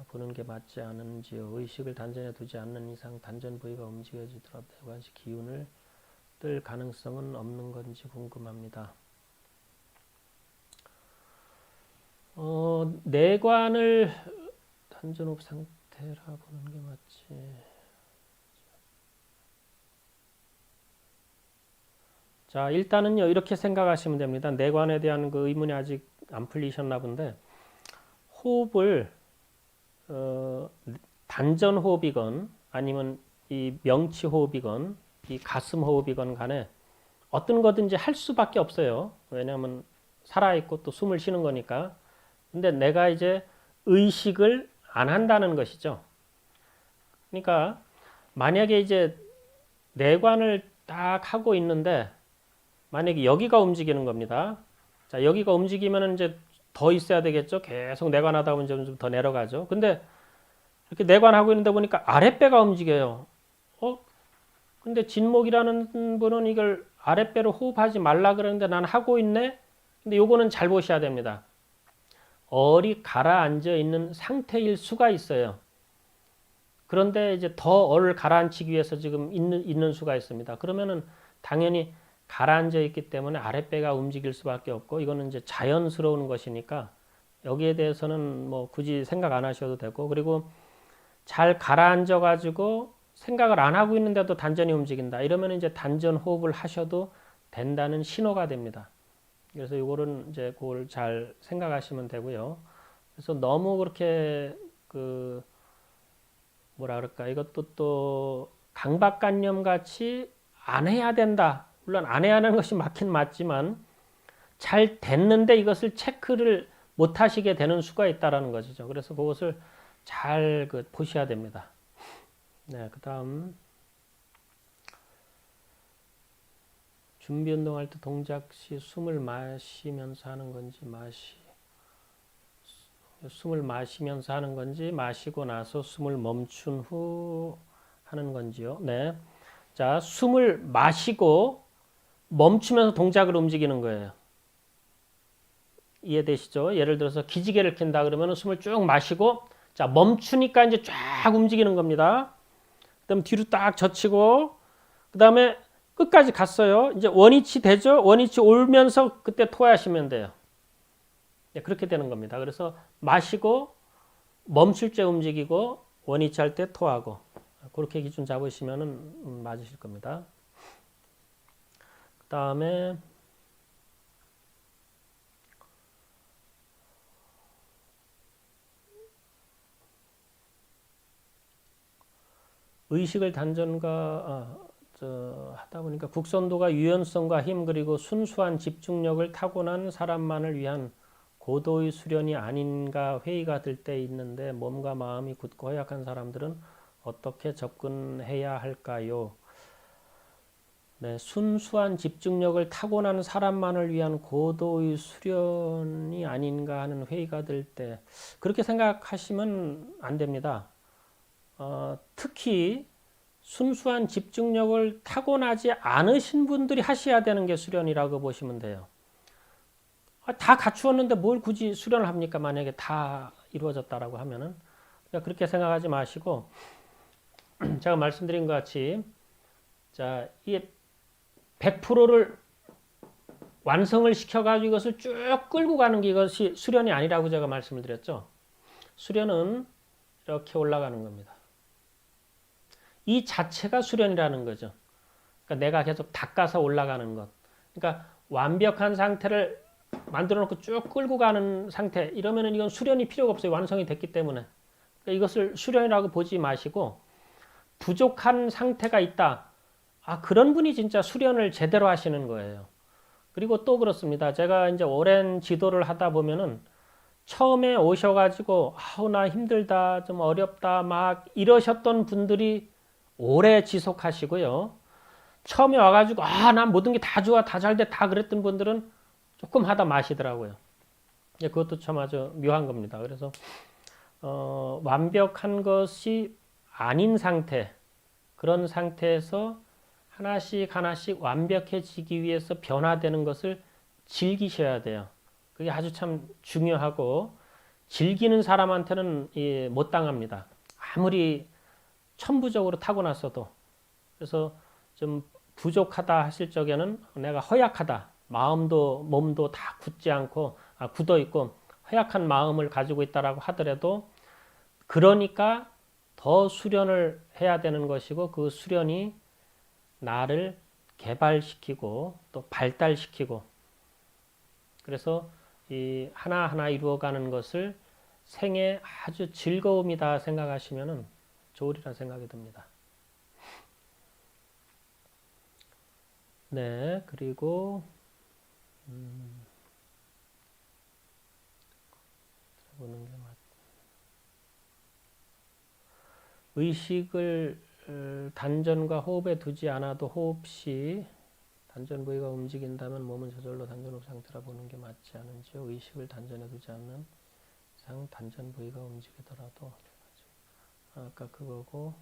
보는 게 맞지 않은지요. 의식을 단전에 두지 않는 이상 단전 부위가 움직여지더라도 내관시 기운을 뜰 가능성은 없는 건지 궁금합니다. 내관을 단전호흡 상태라 보는 게 맞지. 자, 일단은요, 이렇게 생각하시면 됩니다. 내관에 대한 그 의문이 아직 안 풀리셨나 본데, 호흡을, 단전 호흡이건, 아니면 이 명치 호흡이건 이 가슴 호흡이건 간에 어떤 거든지 할 수밖에 없어요. 왜냐하면 살아있고 또 숨을 쉬는 거니까. 근데 내가 이제 의식을 안 한다는 것이죠. 그러니까 만약에 이제 내관을 딱 하고 있는데 만약에 여기가 움직이는 겁니다. 자, 여기가 움직이면 이제 더 있어야 되겠죠. 계속 내관하다 보면 좀 더 내려가죠. 근데 이렇게 내관하고 있는데 보니까 아랫배가 움직여요. 근데 진목이라는 분은 이걸 아랫배로 호흡하지 말라 그러는데 난 하고 있네? 근데 요거는 잘 보셔야 됩니다. 얼이 가라앉아 있는 상태일 수가 있어요. 그런데 이제 더 얼을 가라앉히기 위해서 지금 있는 수가 있습니다. 그러면은 당연히 가라앉아 있기 때문에 아랫배가 움직일 수밖에 없고 이거는 이제 자연스러운 것이니까 여기에 대해서는 뭐 굳이 생각 안 하셔도 되고 그리고 잘 가라앉아 가지고 생각을 안 하고 있는데도 단전이 움직인다. 이러면 이제 단전 호흡을 하셔도 된다는 신호가 됩니다. 그래서 이거는 이제 그걸 잘 생각하시면 되고요. 그래서 너무 그렇게 그 뭐라 그럴까 이것도 또 강박관념 같이 안 해야 된다. 물론 안 해야 하는 것이 맞긴 맞지만 잘 됐는데 이것을 체크를 못 하시게 되는 수가 있다라는 것이죠. 그래서 그것을 잘 보셔야 됩니다. 네, 그다음 준비 운동할 때 동작 시 숨을 마시면서 하는 건지 숨을 마시면서 하는 건지 마시고 나서 숨을 멈춘 후 하는 건지요. 네. 자, 숨을 마시고 멈추면서 동작을 움직이는 거예요. 이해되시죠? 예를 들어서 기지개를 킨다 그러면 숨을 쭉 마시고 자, 멈추니까 이제 쫙 움직이는 겁니다. 그다음 뒤로 딱 젖히고 그다음에 끝까지 갔어요. 이제 원위치 되죠? 원위치 올면서 그때 토하시면 돼요. 네, 그렇게 되는 겁니다. 그래서 마시고 멈출 때 움직이고 원위치 할 때 토하고 그렇게 기준 잡으시면 맞으실 겁니다. 그 다음에 의식을 단전과 하다 보니까 국선도가 유연성과 힘 그리고 순수한 집중력을 타고난 사람만을 위한 고도의 수련이 아닌가 회의가 들 때 있는데 몸과 마음이 굳고 허약한 사람들은 어떻게 접근해야 할까요? 네, 순수한 집중력을 타고난 사람만을 위한 고도의 수련이 아닌가 하는 회의가 들 때 그렇게 생각하시면 안 됩니다. 특히 순수한 집중력을 타고나지 않으신 분들이 하셔야 되는 게 수련이라고 보시면 돼요. 다 갖추었는데 뭘 굳이 수련을 합니까? 만약에 다 이루어졌다라고 하면은 그러니까 그렇게 생각하지 마시고 제가 말씀드린 것 같이 자, 이게 100%를 완성을 시켜가지고 이것을 쭉 끌고 가는 게 이것이 수련이 아니라고 제가 말씀을 드렸죠. 수련은 이렇게 올라가는 겁니다. 이 자체가 수련이라는 거죠. 그러니까 내가 계속 닦아서 올라가는 것. 그러니까 완벽한 상태를 만들어 놓고 쭉 끌고 가는 상태. 이러면은 이건 수련이 필요가 없어요. 완성이 됐기 때문에. 그러니까 이것을 수련이라고 보지 마시고 부족한 상태가 있다. 그런 분이 진짜 수련을 제대로 하시는 거예요. 그리고 또 그렇습니다. 제가 이제 오랜 지도를 하다 보면은 처음에 오셔가지고 나 힘들다, 좀 어렵다, 막 이러셨던 분들이 오래 지속하시고요. 처음에 와가지고 난 모든 게 다 좋아, 다 잘 돼, 다 그랬던 분들은 조금 하다 마시더라고요. 그것도 참 아주 묘한 겁니다. 그래서 완벽한 것이 아닌 상태, 그런 상태에서 하나씩 하나씩 완벽해지기 위해서 변화되는 것을 즐기셔야 돼요. 그게 아주 참 중요하고 즐기는 사람한테는 못 당합니다. 아무리 천부적으로 타고났어도. 그래서 좀 부족하다 하실 적에는 내가 허약하다. 마음도 몸도 다 굳지 않고 굳어 있고 허약한 마음을 가지고 있다라고 하더라도 그러니까 더 수련을 해야 되는 것이고 그 수련이 나를 개발시키고 또 발달시키고 그래서 이 하나하나 이루어가는 것을 생애 아주 즐거움이다 생각하시면 좋으리라 생각이 듭니다. 네, 그리고 보는 게 의식을 단전과 호흡에 두지 않아도 호흡 시 단전 부위가 움직인다면 몸은 저절로 단전호흡 상태라 보는 게 맞지 않은지요? 의식을 단전에 두지 않는 이상 단전 부위가 움직이더라도 아까 그거고.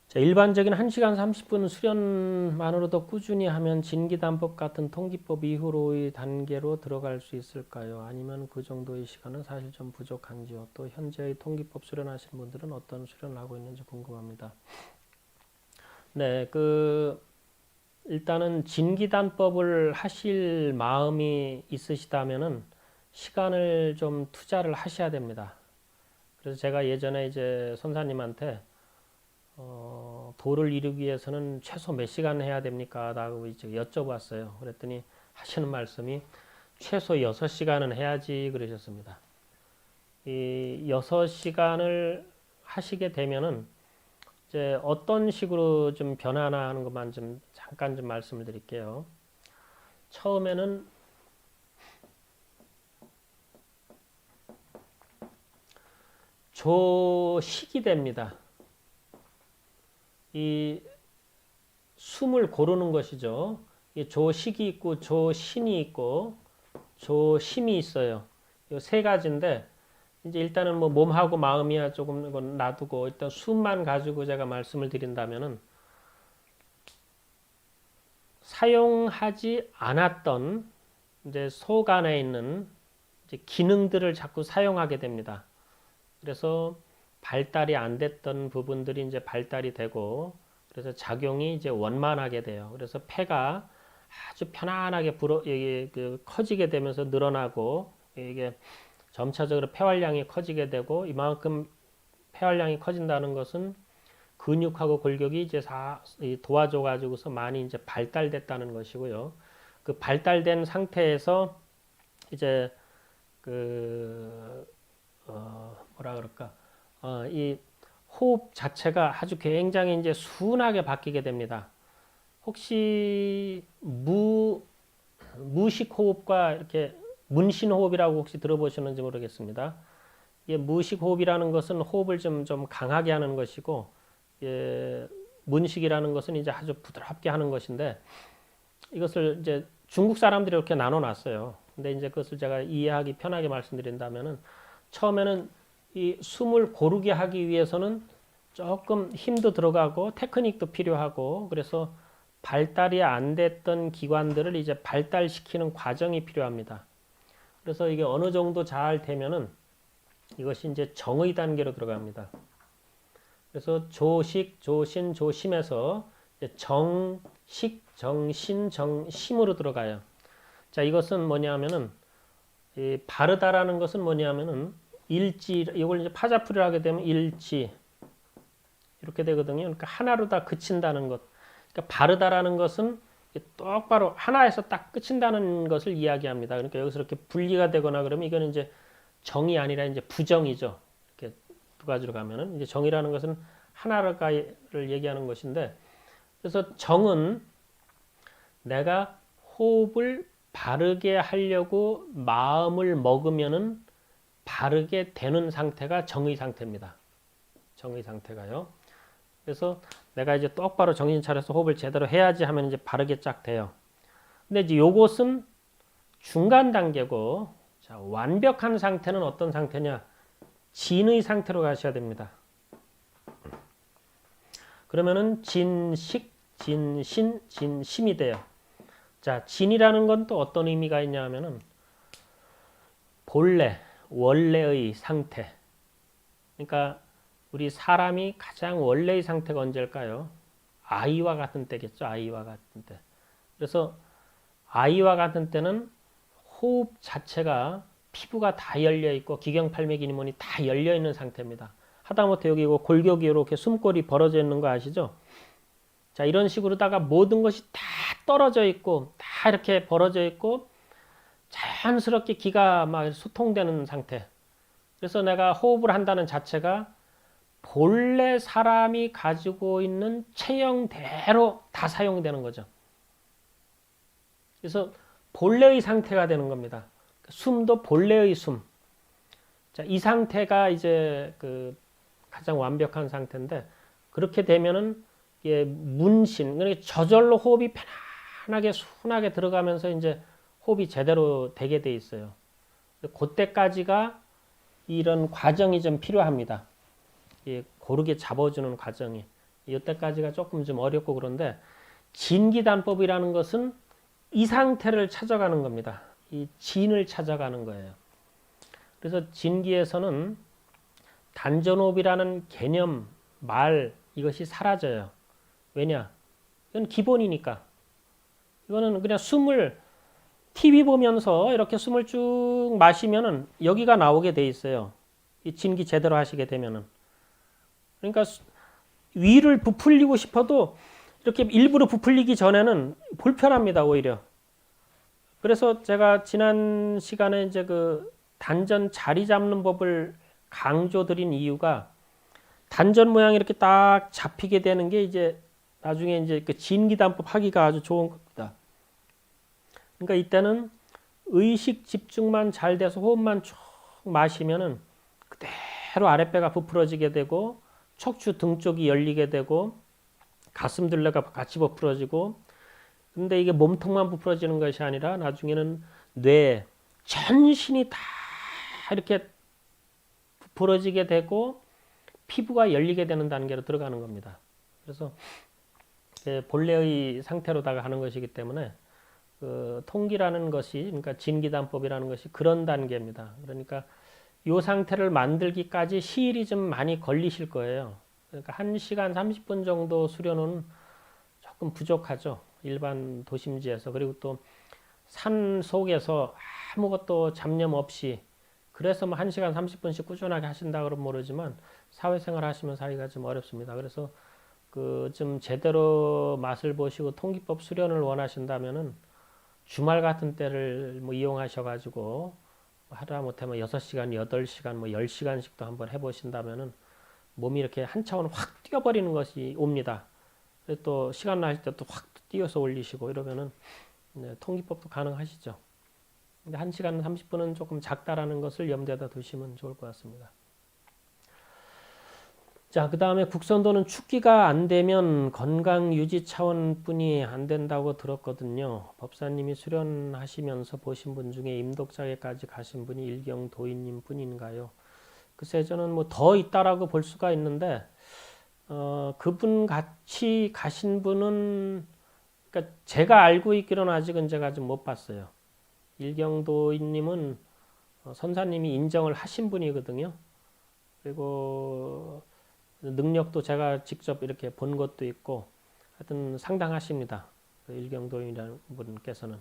자, 일반적인 1시간 30분 수련만으로도 꾸준히 하면 진기단법 같은 통기법 이후로의 단계로 들어갈 수 있을까요? 아니면 그 정도의 시간은 사실 좀 부족한지요? 또 현재의 통기법 수련하신 분들은 어떤 수련을 하고 있는지 궁금합니다. 네, 일단은 진기단법을 하실 마음이 있으시다면은 시간을 좀 투자를 하셔야 됩니다. 그래서 제가 예전에 이제 선사님한테 도를 이루기 위해서는 최소 몇 시간 해야 됩니까? 라고 이제 여쭤봤어요. 그랬더니 하시는 말씀이 최소 6시간은 해야지 그러셨습니다. 이 6시간을 하시게 되면은 이제 어떤 식으로 좀 변화나 하는 것만 좀 잠깐 좀 말씀을 드릴게요. 처음에는 조식이 됩니다. 이 숨을 고르는 것이죠. 조식이 있고 조신이 있고 조심이 있어요. 이 세 가지인데 이제 일단은 뭐 몸하고 마음이야 조금 놔두고 일단 숨만 가지고 제가 말씀을 드린다면은 사용하지 않았던 이제 속 안에 있는 이제 기능들을 자꾸 사용하게 됩니다. 그래서 발달이 안 됐던 부분들이 이제 발달이 되고 그래서 작용이 이제 원만하게 돼요. 그래서 폐가 아주 편안하게 커지게 되면서 늘어나고 이게 점차적으로 폐활량이 커지게 되고 이만큼 폐활량이 커진다는 것은 근육하고 골격이 이제 도와줘 가지고서 많이 이제 발달됐다는 것이고요. 그 발달된 상태에서 이제 뭐라 그럴까? 이 호흡 자체가 아주 굉장히 이제 순하게 바뀌게 됩니다. 혹시 무식 호흡과 이렇게 문신 호흡이라고 혹시 들어보셨는지 모르겠습니다. 무식 호흡이라는 것은 호흡을 좀 강하게 하는 것이고, 문식이라는 것은 이제 아주 부드럽게 하는 것인데, 이것을 이제 중국 사람들이 이렇게 나눠 놨어요. 근데 이제 그것을 제가 이해하기 편하게 말씀드린다면은, 처음에는 이 숨을 고르게 하기 위해서는 조금 힘도 들어가고 테크닉도 필요하고 그래서 발달이 안 됐던 기관들을 이제 발달시키는 과정이 필요합니다. 그래서 이게 어느 정도 잘 되면은 이것이 이제 정의 단계로 들어갑니다. 그래서 조식, 조신, 조심에서 정식, 정신, 정심으로 들어가요. 자, 이것은 뭐냐면은 이 바르다라는 것은 뭐냐면은 일지, 이걸 이제 파자풀이를 하게 되면 일지 이렇게 되거든요. 그러니까 하나로 다 그친다는 것. 그러니까 바르다라는 것은 똑바로 하나에서 딱 끝인다는 것을 이야기합니다. 그러니까 여기서 이렇게 분리가 되거나 그러면 이거는 이제 정이 아니라 이제 부정이죠. 이렇게 두 가지로 가면은 이제 정이라는 것은 하나를 얘기하는 것인데, 그래서 정은 내가 호흡을 바르게 하려고 마음을 먹으면은 바르게 되는 상태가 정의 상태입니다. 정의 상태가요. 그래서 내가 이제 똑바로 정신 차려서 호흡을 제대로 해야지 하면 이제 바르게 쫙 돼요. 근데 이제 요것은 중간 단계고, 자, 완벽한 상태는 어떤 상태냐? 진의 상태로 가셔야 됩니다. 그러면은 진식, 진신, 진심이 돼요. 자, 진이라는 건 또 어떤 의미가 있냐 하면은 본래, 원래의 상태. 그러니까 우리 사람이 가장 원래의 상태가 언제일까요? 아이와 같은 때겠죠. 아이와 같은 때. 그래서 아이와 같은 때는 호흡 자체가 피부가 다 열려 있고 기경팔맥이니 뭐니 다 열려 있는 상태입니다. 하다못해 여기 골격이 이렇게 숨골이 벌어져 있는 거 아시죠? 자, 이런 식으로다가 모든 것이 다 떨어져 있고 다 이렇게 벌어져 있고 자연스럽게 기가 막 소통되는 상태. 그래서 내가 호흡을 한다는 자체가 본래 사람이 가지고 있는 체형대로 다 사용되는 거죠. 그래서 본래의 상태가 되는 겁니다. 숨도 본래의 숨. 자, 이 상태가 이제 그 가장 완벽한 상태인데, 그렇게 되면은 이게 문신, 그러니까 저절로 호흡이 편안하게 순하게 들어가면서 이제 호흡이 제대로 되게 돼 있어요. 그때까지가 이런 과정이 좀 필요합니다. 고르게 잡아주는 과정이. 이때까지가 조금 좀 어렵고 그런데, 진기단법이라는 것은 이 상태를 찾아가는 겁니다. 이 진을 찾아가는 거예요. 그래서 진기에서는 단전호흡이라는 개념, 말, 이것이 사라져요. 왜냐? 이건 기본이니까. 이거는 그냥 숨을 TV 보면서 이렇게 숨을 쭉 마시면은 여기가 나오게 돼 있어요. 이 진기 제대로 하시게 되면은. 그러니까 위를 부풀리고 싶어도 이렇게 일부러 부풀리기 전에는 불편합니다, 오히려. 그래서 제가 지난 시간에 이제 그 단전 자리 잡는 법을 강조드린 이유가, 단전 모양이 이렇게 딱 잡히게 되는 게 이제 나중에 이제 그 진기단법 하기가 아주 좋은 겁니다. 그러니까 이때는 의식 집중만 잘 돼서 호흡만 쭉 마시면은 그대로 아랫배가 부풀어지게 되고, 척추 등 쪽이 열리게 되고, 가슴 둘레가 같이 부풀어지고, 근데 이게 몸통만 부풀어지는 것이 아니라 나중에는 뇌, 전신이 다 이렇게 부풀어지게 되고 피부가 열리게 되는 단계로 들어가는 겁니다. 그래서 본래의 상태로다가 하는 것이기 때문에 그 통기라는 것이, 그러니까 진기단법이라는 것이 그런 단계입니다. 그러니까 이 상태를 만들기까지 시일이 좀 많이 걸리실 거예요. 그러니까 1시간 30분 정도 수련은 조금 부족하죠. 일반 도심지에서. 그리고 또 산 속에서 아무것도 잡념 없이, 그래서 뭐 1시간 30분씩 꾸준하게 하신다 그러면 모르지만 사회생활 하시면 하기가 좀 어렵습니다. 그래서 그 좀 제대로 맛을 보시고 통기법 수련을 원하신다면은 주말 같은 때를 뭐 이용하셔 가지고 하다 못하면 6시간, 8시간, 뭐 10시간씩도 한번 해보신다면은 몸이 이렇게 한 차원 확 뛰어버리는 것이 옵니다. 또 시간 나실 때 또 확 뛰어서 올리시고 이러면은 네, 통기법도 가능하시죠. 근데 1시간 30분은 조금 작다라는 것을 염두에다 두시면 좋을 것 같습니다. 자, 그 다음에 국선도는 축기가 안 되면 건강 유지 차원뿐이 안 된다고 들었거든요. 법사님이 수련하시면서 보신 분 중에 임독자에까지 가신 분이 일경도인님 뿐인가요? 글쎄, 저는 뭐 더 있다라고 볼 수가 있는데, 그분 같이 가신 분은, 그러니까 제가 알고 있기로는 아직은 제가 좀 못 봤어요. 일경도인님은 선사님이 인정을 하신 분이거든요. 그리고 능력도 제가 직접 이렇게 본 것도 있고, 하여튼 상당하십니다. 그 일경도인이라는 분께서는.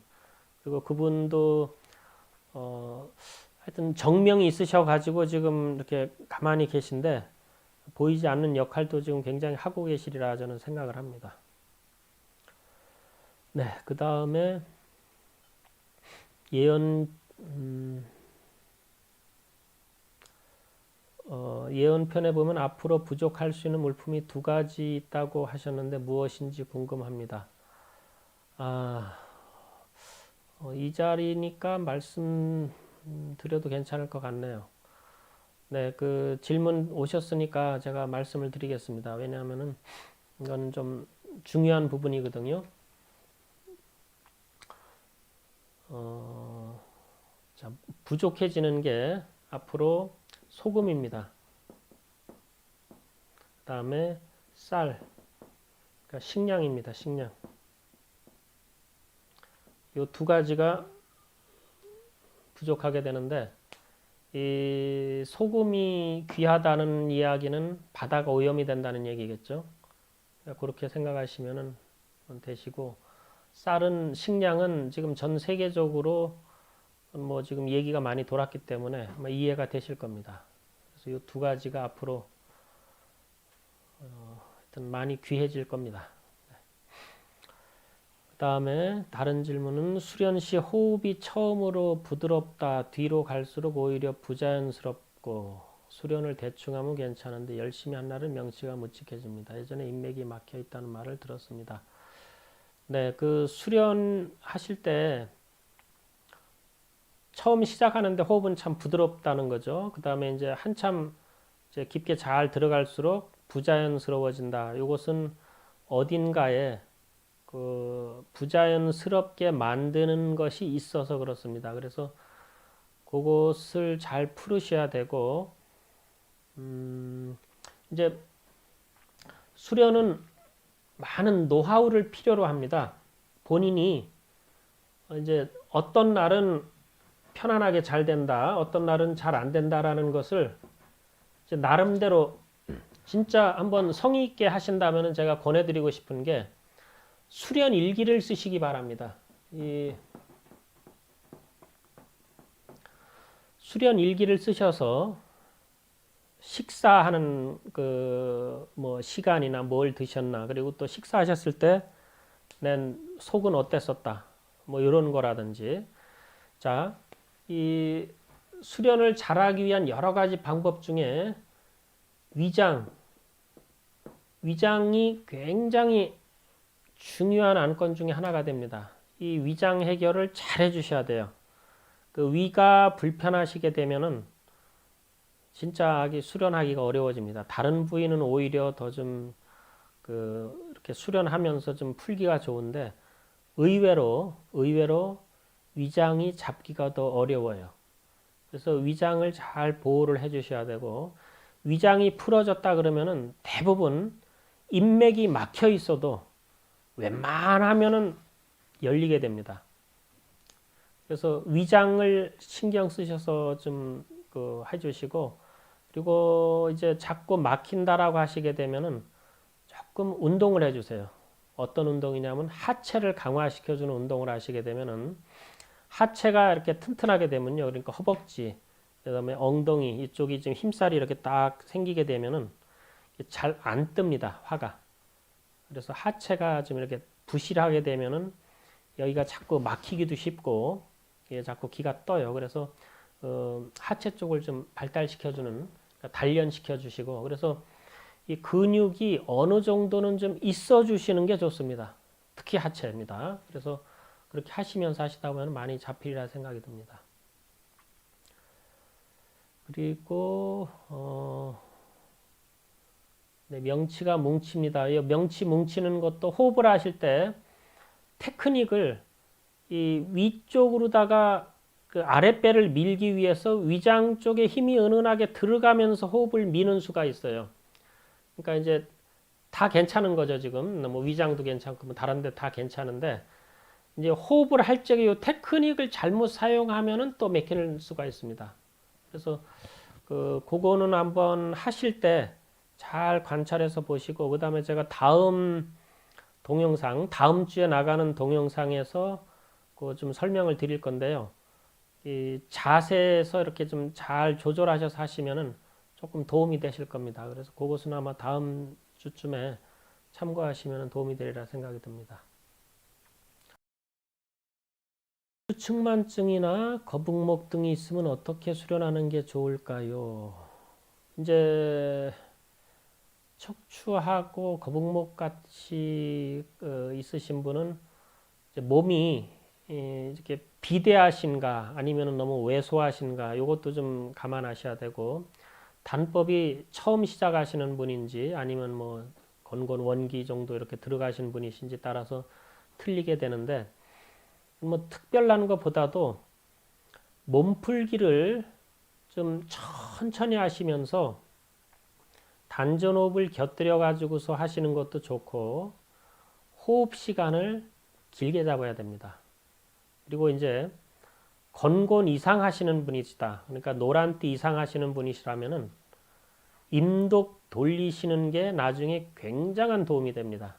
그리고 그분도 하여튼 정명이 있으셔가지고 지금 이렇게 가만히 계신데, 보이지 않는 역할도 지금 굉장히 하고 계시리라 저는 생각을 합니다. 네, 그 다음에 예언편에 보면 앞으로 부족할 수 있는 물품이 2가지 있다고 하셨는데 무엇인지 궁금합니다. 이 자리니까 말씀드려도 괜찮을 것 같네요. 네, 그 질문 오셨으니까 제가 말씀을 드리겠습니다. 왜냐하면은 이건 좀 중요한 부분이거든요. 자, 부족해지는 게 앞으로 소금입니다. 그 다음에 쌀, 그러니까 식량입니다. 식량. 이 2가지가 부족하게 되는데, 이 소금이 귀하다는 이야기는 바다가 오염이 된다는 얘기겠죠. 그러니까 그렇게 생각하시면 되시고, 쌀은, 식량은 지금 전 세계적으로 뭐 지금 얘기가 많이 돌았기 때문에 아마 이해가 되실 겁니다. 그래서 이 2가지가 앞으로 하여튼 많이 귀해질 겁니다. 그 다음에 다른 질문은 수련 시 호흡이 처음으로 부드럽다 뒤로 갈수록 오히려 부자연스럽다. 없고 수련을 대충 하면 괜찮은데 열심히 한 날은 명치가 묵직해집니다. 예전에 인맥이 막혀 있다는 말을 들었습니다. 네, 그 수련하실 때 처음 시작하는데 호흡은 참 부드럽다는 거죠. 그 다음에 이제 한참 이제 깊게 잘 들어갈수록 부자연스러워진다. 이것은 어딘가에 그 부자연스럽게 만드는 것이 있어서 그렇습니다. 그래서 그것을 잘 풀으셔야 되고, 이제 수련은 많은 노하우를 필요로 합니다. 본인이 이제 어떤 날은 편안하게 잘 된다, 어떤 날은 잘 안 된다라는 것을 이제 나름대로 진짜 한번 성의 있게 하신다면 제가 권해드리고 싶은 게 수련 일기를 쓰시기 바랍니다. 이 수련 일기를 쓰셔서 식사하는 그 뭐 시간이나 뭘 드셨나, 그리고 또 식사하셨을 때 난 속은 어땠었다, 뭐 이런 거라든지. 자, 이 수련을 잘하기 위한 여러 가지 방법 중에 위장이 굉장히 중요한 안건 중에 하나가 됩니다. 이 위장 해결을 잘 해주셔야 돼요. 그 위가 불편하시게 되면은 진짜 수련하기가 어려워집니다. 다른 부위는 오히려 더 좀 이렇게 수련하면서 좀 풀기가 좋은데 의외로 위장이 잡기가 더 어려워요. 그래서 위장을 잘 보호를 해주셔야 되고, 위장이 풀어졌다 그러면은 대부분 인맥이 막혀 있어도 웬만하면은 열리게 됩니다. 그래서 위장을 신경 쓰셔서 좀 해주시고, 그리고 이제 자꾸 막힌다라고 하시게 되면은 조금 운동을 해주세요. 어떤 운동이냐면 하체를 강화시켜주는 운동을 하시게 되면은 하체가 이렇게 튼튼하게 되면요, 그러니까 허벅지, 그다음에 엉덩이 이쪽이 지금 힘살이 이렇게 딱 생기게 되면은 잘 안 뜹니다, 화가. 그래서 하체가 좀 이렇게 부실하게 되면은 여기가 자꾸 막히기도 쉽고, 자꾸 기가 떠요. 그래서 하체 쪽을 좀 발달시켜주는, 그러니까 단련시켜 주시고, 그래서 이 근육이 어느 정도는 좀 있어 주시는 게 좋습니다. 특히 하체입니다. 그래서 그렇게 하시면서 하시다 보면 많이 잡히리라 생각이 듭니다. 그리고 네, 명치가 뭉칩니다. 이 명치 뭉치는 것도 호흡을 하실 때 테크닉을 이 위쪽으로다가 그 아랫배를 밀기 위해서 위장 쪽에 힘이 은은하게 들어가면서 호흡을 미는 수가 있어요. 그러니까 이제 다 괜찮은 거죠, 지금. 뭐 위장도 괜찮고 뭐 다른 데 다 괜찮은데, 이제 호흡을 할 적에 이 테크닉을 잘못 사용하면은 또 막힐 수가 있습니다. 그래서 그거는 한번 하실 때 잘 관찰해서 보시고, 그 다음에 제가 다음 주에 나가는 동영상에서 좀 설명을 드릴 건데요. 이 자세에서 이렇게 좀 잘 조절하셔서 하시면은 조금 도움이 되실 겁니다. 그래서 그것은 아마 다음 주쯤에 참고하시면 도움이 되리라 생각이 듭니다. 측만증이나 거북목 등이 있으면 어떻게 수련하는 게 좋을까요? 이제 척추하고 거북목 같이 있으신 분은 이제 몸이 이렇게 비대하신가 아니면 너무 왜소하신가, 이것도 좀 감안하셔야 되고, 단법이 처음 시작하시는 분인지 아니면 뭐 건곤 원기 정도 이렇게 들어가신 분이신지 따라서 틀리게 되는데, 뭐 특별한 것보다도 몸풀기를 좀 천천히 하시면서 단전호흡을 곁들여 가지고서 하시는 것도 좋고, 호흡 시간을 길게 잡아야 됩니다. 그리고 이제 건곤 이상 하시는 분이시다, 그러니까 노란띠 이상 하시는 분이시라면은 임독 돌리시는 게 나중에 굉장한 도움이 됩니다.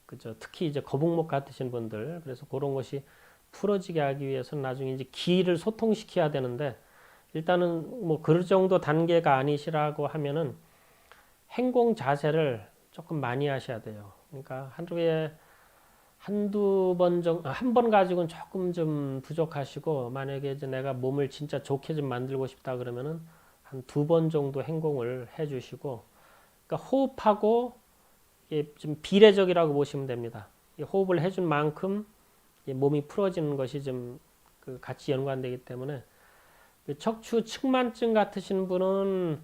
그죠. 특히 이제 거북목 같으신 분들, 그래서 그런 것이 풀어지게 하기 위해서는 나중에 이제 기를 소통시켜야 되는데, 일단은 뭐 그 정도 단계가 아니시라고 하면은 행공 자세를 조금 많이 하셔야 돼요. 그러니까 하루에 한두 번 정도, 한 번 가지고는 조금 좀 부족하시고, 만약에 이제 내가 몸을 진짜 좋게 좀 만들고 싶다 그러면은 한 두 번 정도 행동을 해 주시고, 그러니까 호흡하고 이게 좀 비례적이라고 보시면 됩니다. 이 호흡을 해준 만큼 이 몸이 풀어지는 것이 좀 그 같이 연관되기 때문에 그 척추 측만증 같으신 분은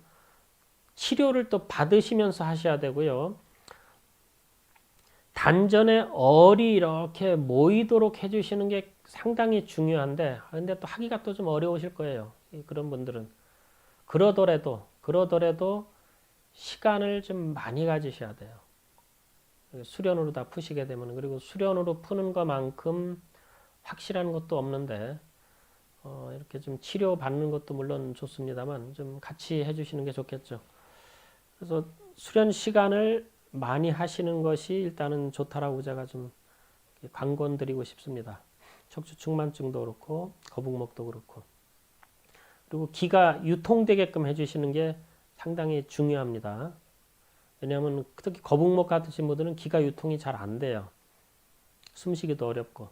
치료를 또 받으시면서 하셔야 되고요. 단전에 얼이 이렇게 모이도록 해주시는 게 상당히 중요한데, 근데 또 하기가 또 좀 어려우실 거예요. 그런 분들은. 그러더라도 시간을 좀 많이 가지셔야 돼요. 수련으로 다 푸시게 되면. 그리고 수련으로 푸는 것만큼 확실한 것도 없는데, 이렇게 좀 치료받는 것도 물론 좋습니다만, 좀 같이 해주시는 게 좋겠죠. 그래서 수련 시간을 많이 하시는 것이 일단은 좋다라고 제가 좀 권건드리고 싶습니다. 척추 측만증도 그렇고 거북목도 그렇고. 그리고 기가 유통되게끔 해주시는 게 상당히 중요합니다. 왜냐하면 특히 거북목 같으신 분들은 기가 유통이 잘 안 돼요. 숨쉬기도 어렵고.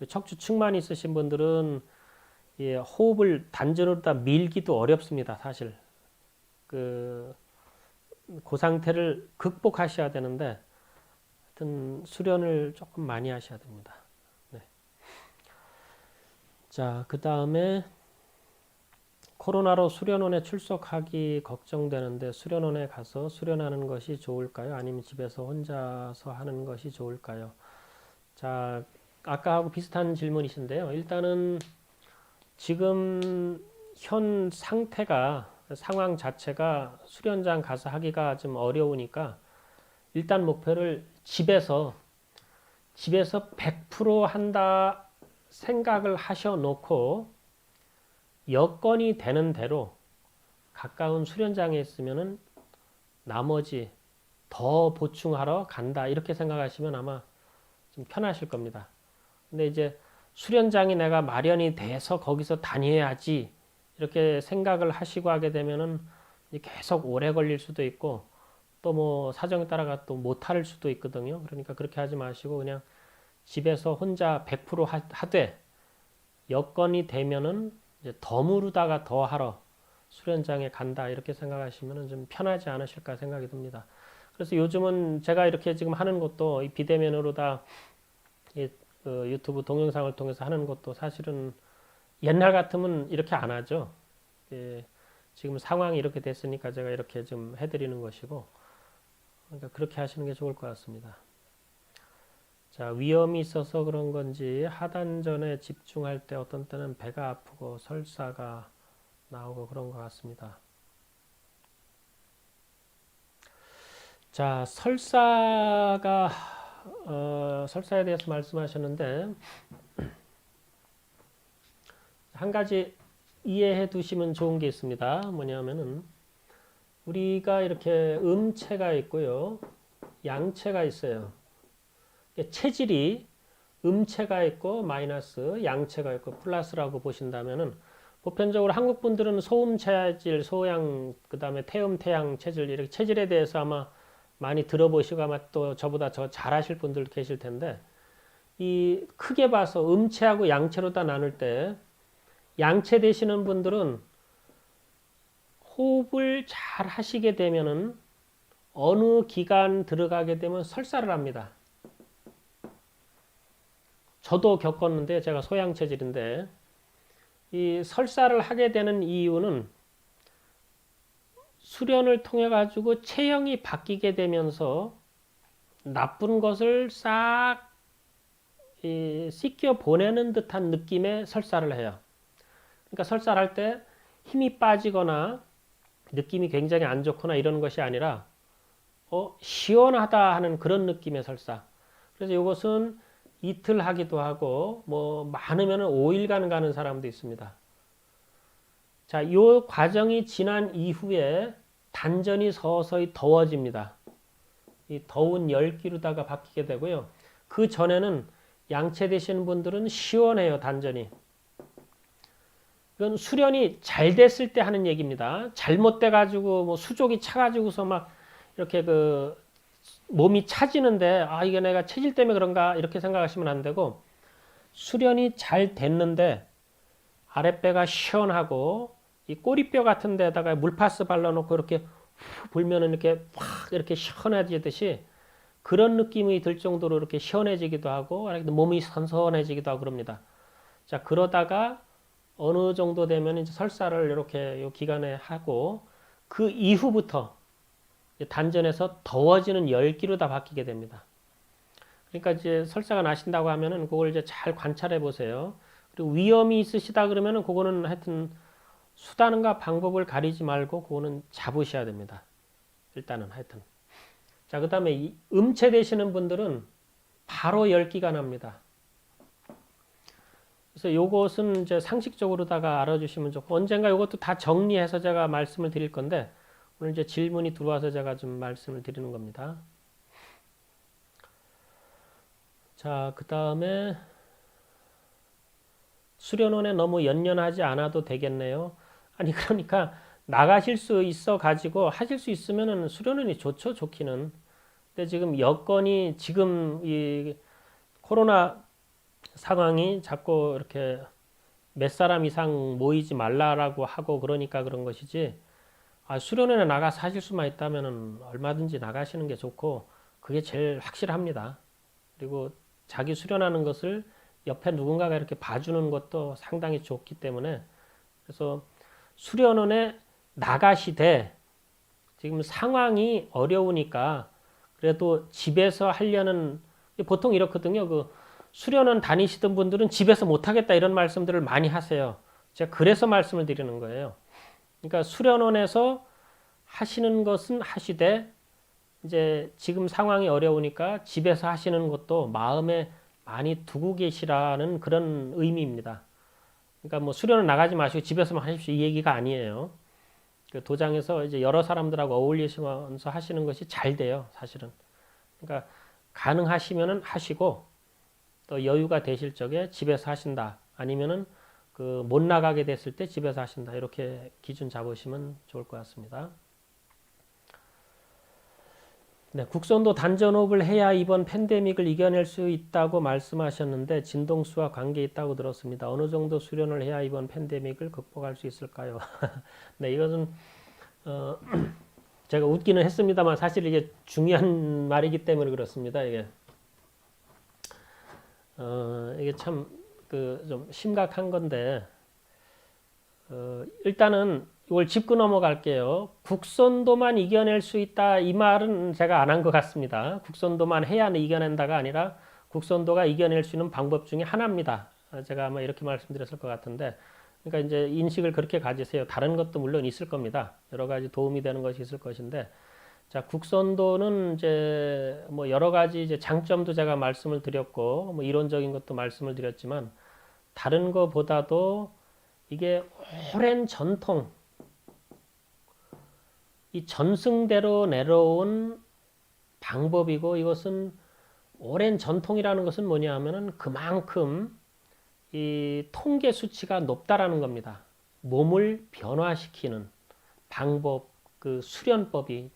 척추 측만 있으신 분들은 호흡을 단전으로 다 밀기도 어렵습니다. 사실. 그 상태를 극복하셔야 되는데 하여튼 수련을 조금 많이 하셔야 됩니다. 네. 자, 그 다음에 코로나로 수련원에 출석하기 걱정되는데 수련원에 가서 수련하는 것이 좋을까요? 아니면 집에서 혼자서 하는 것이 좋을까요? 자, 아까하고 비슷한 질문이신데요. 일단은 지금 현 상황 자체가 수련장 가서 하기가 좀 어려우니까 일단 목표를 집에서 100% 한다 생각을 하셔놓고 여건이 되는 대로 가까운 수련장에 있으면은 나머지 더 보충하러 간다 이렇게 생각하시면 아마 좀 편하실 겁니다. 근데 이제 수련장이 내가 마련이 돼서 거기서 다녀야지 이렇게 생각을 하시고 하게 되면은 계속 오래 걸릴 수도 있고 또 뭐 사정에 따라가 또 못할 수도 있거든요. 그러니까 그렇게 하지 마시고 그냥 집에서 혼자 100% 하되 여건이 되면은 이제 더 무르다가 더 하러 수련장에 간다 이렇게 생각하시면은 좀 편하지 않으실까 생각이 듭니다. 그래서 요즘은 제가 이렇게 지금 하는 것도 이 비대면으로 다 그 유튜브 동영상을 통해서 하는 것도 사실은 옛날 같으면 이렇게 안 하죠. 지금 상황이 이렇게 됐으니까 제가 이렇게 좀 해드리는 것이고, 그러니까 그렇게 하시는 게 좋을 것 같습니다. 자, 위험이 있어서 그런 건지 하단전에 집중할 때 어떤 때는 배가 아프고 설사가 나오고 그런 것 같습니다. 자, 설사에 대해서 말씀하셨는데 한 가지 이해해 두시면 좋은 게 있습니다. 뭐냐면은 우리가 이렇게 음체가 있고요. 양체가 있어요. 체질이 음체가 있고 마이너스, 양체가 있고 플러스라고 보신다면은 보편적으로 한국 분들은 소음 체질, 소양, 그 다음에 태음, 태양 체질 이렇게 체질에 대해서 아마 많이 들어보시고 아마 또 저보다 더 잘하실 분들 계실 텐데 이 크게 봐서 음체하고 양체로 다 나눌 때 양체 되시는 분들은 호흡을 잘 하시게 되면은 어느 기간 들어가게 되면 설사를 합니다. 저도 겪었는데 제가 소양 체질인데 이 설사를 하게 되는 이유는 수련을 통해 가지고 체형이 바뀌게 되면서 나쁜 것을 싹 씻겨 보내는 듯한 느낌의 설사를 해요. 그러니까 설사를 할 때 힘이 빠지거나 느낌이 굉장히 안 좋거나 이런 것이 아니라 시원하다 하는 그런 느낌의 설사. 그래서 이것은 이틀 하기도 하고 뭐 많으면 5일간 가는 사람도 있습니다. 자, 이 과정이 지난 이후에 단전이 서서히 더워집니다. 이 더운 열기로다가 바뀌게 되고요. 그 전에는 양체 되시는 분들은 시원해요, 단전이. 이건 수련이 잘 됐을 때 하는 얘기입니다. 잘못돼 가지고 뭐 수족이 차 가지고서 막 이렇게 몸이 차지는데 이게 내가 체질 때문에 그런가 이렇게 생각하시면 안 되고 수련이 잘 됐는데 아랫배가 시원하고 이 꼬리뼈 같은 데다가 물파스 발라놓고 이렇게 후 불면은 이렇게 확 이렇게 시원해지듯이 그런 느낌이 들 정도로 이렇게 시원해지기도 하고 몸이 선선해지기도 하고 그럽니다. 자, 그러다가 어느 정도 되면 이제 설사를 이렇게 요 기간에 하고 그 이후부터 단전에서 더워지는 열기로 다 바뀌게 됩니다. 그러니까 이제 설사가 나신다고 하면은 그걸 이제 잘 관찰해 보세요. 그리고 위험이 있으시다 그러면은 그거는 하여튼 수단과 방법을 가리지 말고 그거는 잡으셔야 됩니다. 일단은 하여튼. 자, 그 다음에 음체되시는 분들은 바로 열기가 납니다. 그래서 요것은 이제 상식적으로다가 알아주시면 좋고 언젠가 요것도 다 정리해서 제가 말씀을 드릴 건데 오늘 이제 질문이 들어와서 제가 좀 말씀을 드리는 겁니다. 자, 그 다음에 수련원에 너무 연연하지 않아도 되겠네요. 아니 그러니까 나가실 수 있어 가지고 하실 수 있으면은 수련원이 좋죠, 좋기는. 근데 지금 여건이 지금 이 코로나 상황이 자꾸 이렇게 몇 사람 이상 모이지 말라라고 하고 그러니까 그런 것이지. 수련회에 나가서 하실 수만 있다면은 얼마든지 나가시는 게 좋고 그게 제일 확실합니다. 그리고 자기 수련하는 것을 옆에 누군가가 이렇게 봐주는 것도 상당히 좋기 때문에 그래서 수련원에 나가시되 지금 상황이 어려우니까 그래도 집에서 하려는 보통 이렇거든요. 그 수련원 다니시던 분들은 집에서 못하겠다 이런 말씀들을 많이 하세요. 제가 그래서 말씀을 드리는 거예요. 그러니까 수련원에서 하시는 것은 하시되 이제 지금 상황이 어려우니까 집에서 하시는 것도 마음에 많이 두고 계시라는 그런 의미입니다. 그러니까 뭐 수련을 나가지 마시고 집에서만 하십시오 이 얘기가 아니에요. 그 도장에서 이제 여러 사람들하고 어울리시면서 하시는 것이 잘 돼요, 사실은. 그러니까 가능하시면은 하시고 또 여유가 되실 적에 집에서 하신다. 아니면은 그 못 나가게 됐을 때 집에서 하신다. 이렇게 기준 잡으시면 좋을 것 같습니다. 네, 국선도 단전호흡을 해야 이번 팬데믹을 이겨낼 수 있다고 말씀하셨는데 진동수와 관계 있다고 들었습니다. 어느 정도 수련을 해야 이번 팬데믹을 극복할 수 있을까요? 네, 이것은 제가 웃기는 했습니다만 사실 이게 중요한 말이기 때문에 그렇습니다. 이게 참 그 좀 심각한 건데 일단은 이걸 짚고 넘어갈게요. 국선도만 이겨낼 수 있다 이 말은 제가 안 한 것 같습니다. 국선도만 해야 이겨낸다가 아니라 국선도가 이겨낼 수 있는 방법 중에 하나입니다. 제가 아마 이렇게 말씀드렸을 것 같은데 그러니까 이제 인식을 그렇게 가지세요. 다른 것도 물론 있을 겁니다. 여러 가지 도움이 되는 것이 있을 것인데 자, 국선도는 이제 뭐 여러 가지 이제 장점도 제가 말씀을 드렸고 뭐 이론적인 것도 말씀을 드렸지만 다른 것보다도 이게 오랜 전통, 이 전승대로 내려온 방법이고 이것은 오랜 전통이라는 것은 뭐냐 하면은 그만큼 이 통계 수치가 높다라는 겁니다. 몸을 변화시키는 방법, 그 수련법이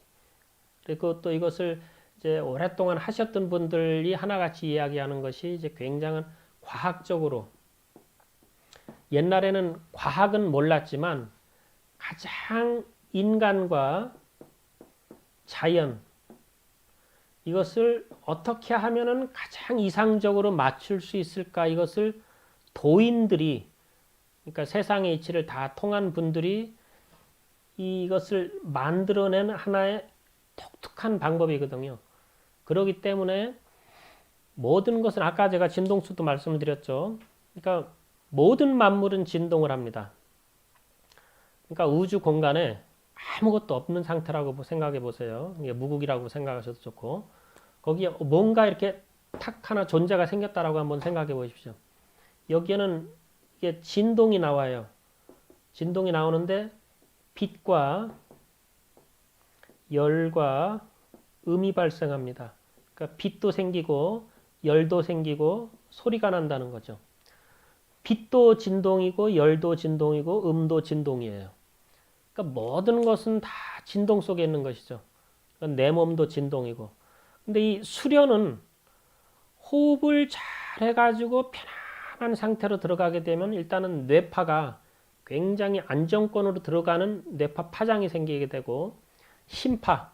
그리고 또 이것을 이제 오랫동안 하셨던 분들이 하나같이 이야기하는 것이 이제 굉장한 과학적으로 옛날에는 과학은 몰랐지만 가장 인간과 자연 이것을 어떻게 하면은 가장 이상적으로 맞출 수 있을까 이것을 도인들이 그러니까 세상의 이치를 다 통한 분들이 이것을 만들어낸 하나의 독특한 방법이거든요. 그렇기 때문에 모든 것은 아까 제가 진동수도 말씀을 드렸죠. 그러니까 모든 만물은 진동을 합니다. 그러니까 우주 공간에 아무것도 없는 상태라고 생각해 보세요. 이게 무국이라고 생각하셔도 좋고 거기에 뭔가 이렇게 탁 하나 존재가 생겼다라고 한번 생각해 보십시오. 여기에는 이게 진동이 나와요. 진동이 나오는데 빛과 열과 음이 발생합니다. 그러니까 빛도 생기고 열도 생기고 소리가 난다는 거죠. 빛도 진동이고 열도 진동이고 음도 진동이에요. 그러니까 모든 것은 다 진동 속에 있는 것이죠. 내 몸도 진동이고 근데 이 수련은 호흡을 잘 해가지고 편안한 상태로 들어가게 되면 일단은 뇌파가 굉장히 안정권으로 들어가는 뇌파 파장이 생기게 되고, 심파,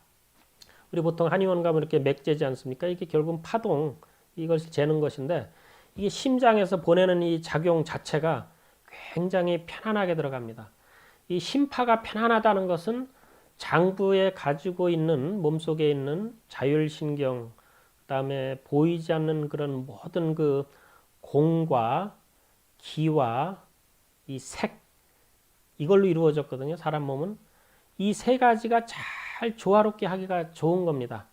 우리 보통 한의원 가면 이렇게 맥 재지 않습니까? 이게 결국은 파동, 이것을 재는 것인데, 이게 심장에서 보내는 이 작용 자체가 굉장히 편안하게 들어갑니다. 이 심파가 편안하다는 것은 장부에 가지고 있는, 몸속에 있는 자율신경, 그다음에 보이지 않는 그런 모든 그 공과 기와 이 색, 이걸로 이루어졌거든요. 사람 몸은. 이 세 가지가 잘 조화롭게 하기가 좋은 겁니다.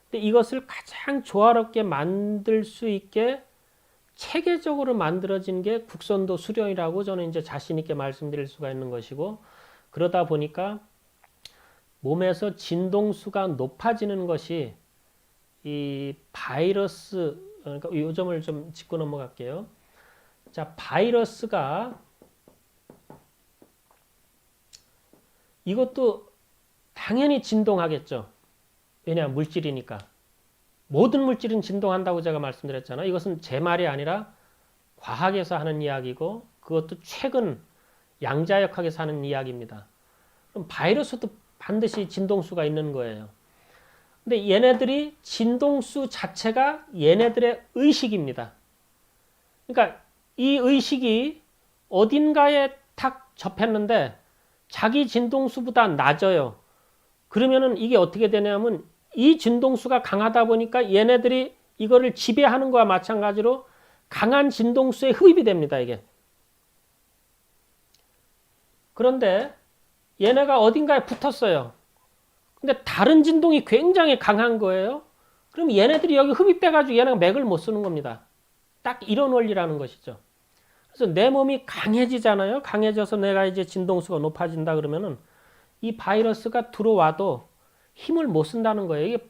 근데 이것을 가장 조화롭게 만들 수 있게 체계적으로 만들어진 게 국선도 수련이라고 저는 이제 자신 있게 말씀드릴 수가 있는 것이고, 그러다 보니까 몸에서 진동수가 높아지는 것이 이 바이러스, 그러니까 이 점을 좀 짚고 넘어갈게요. 자, 바이러스가 이것도 당연히 진동하겠죠. 왜냐, 물질이니까. 모든 물질은 진동한다고 제가 말씀드렸잖아요. 이것은 제 말이 아니라 과학에서 하는 이야기고, 그것도 최근 양자역학에서 하는 이야기입니다. 그럼 바이러스도 반드시 진동수가 있는 거예요. 근데 얘네들이 진동수 자체가 얘네들의 의식입니다. 그러니까 이 의식이 어딘가에 탁 접했는데 자기 진동수보다 낮아요. 그러면은 이게 어떻게 되냐면 이 진동수가 강하다 보니까 얘네들이 이거를 지배하는 거와 마찬가지로 강한 진동수에 흡입이 됩니다, 이게. 그런데 얘네가 어딘가에 붙었어요. 근데 다른 진동이 굉장히 강한 거예요. 그럼 얘네들이 여기 흡입돼가지고 얘네가 맥을 못 쓰는 겁니다. 딱 이런 원리라는 것이죠. 그래서 내 몸이 강해지잖아요. 강해져서 내가 이제 진동수가 높아진다 그러면은 이 바이러스가 들어와도 힘을 못 쓴다는 거예요. 이게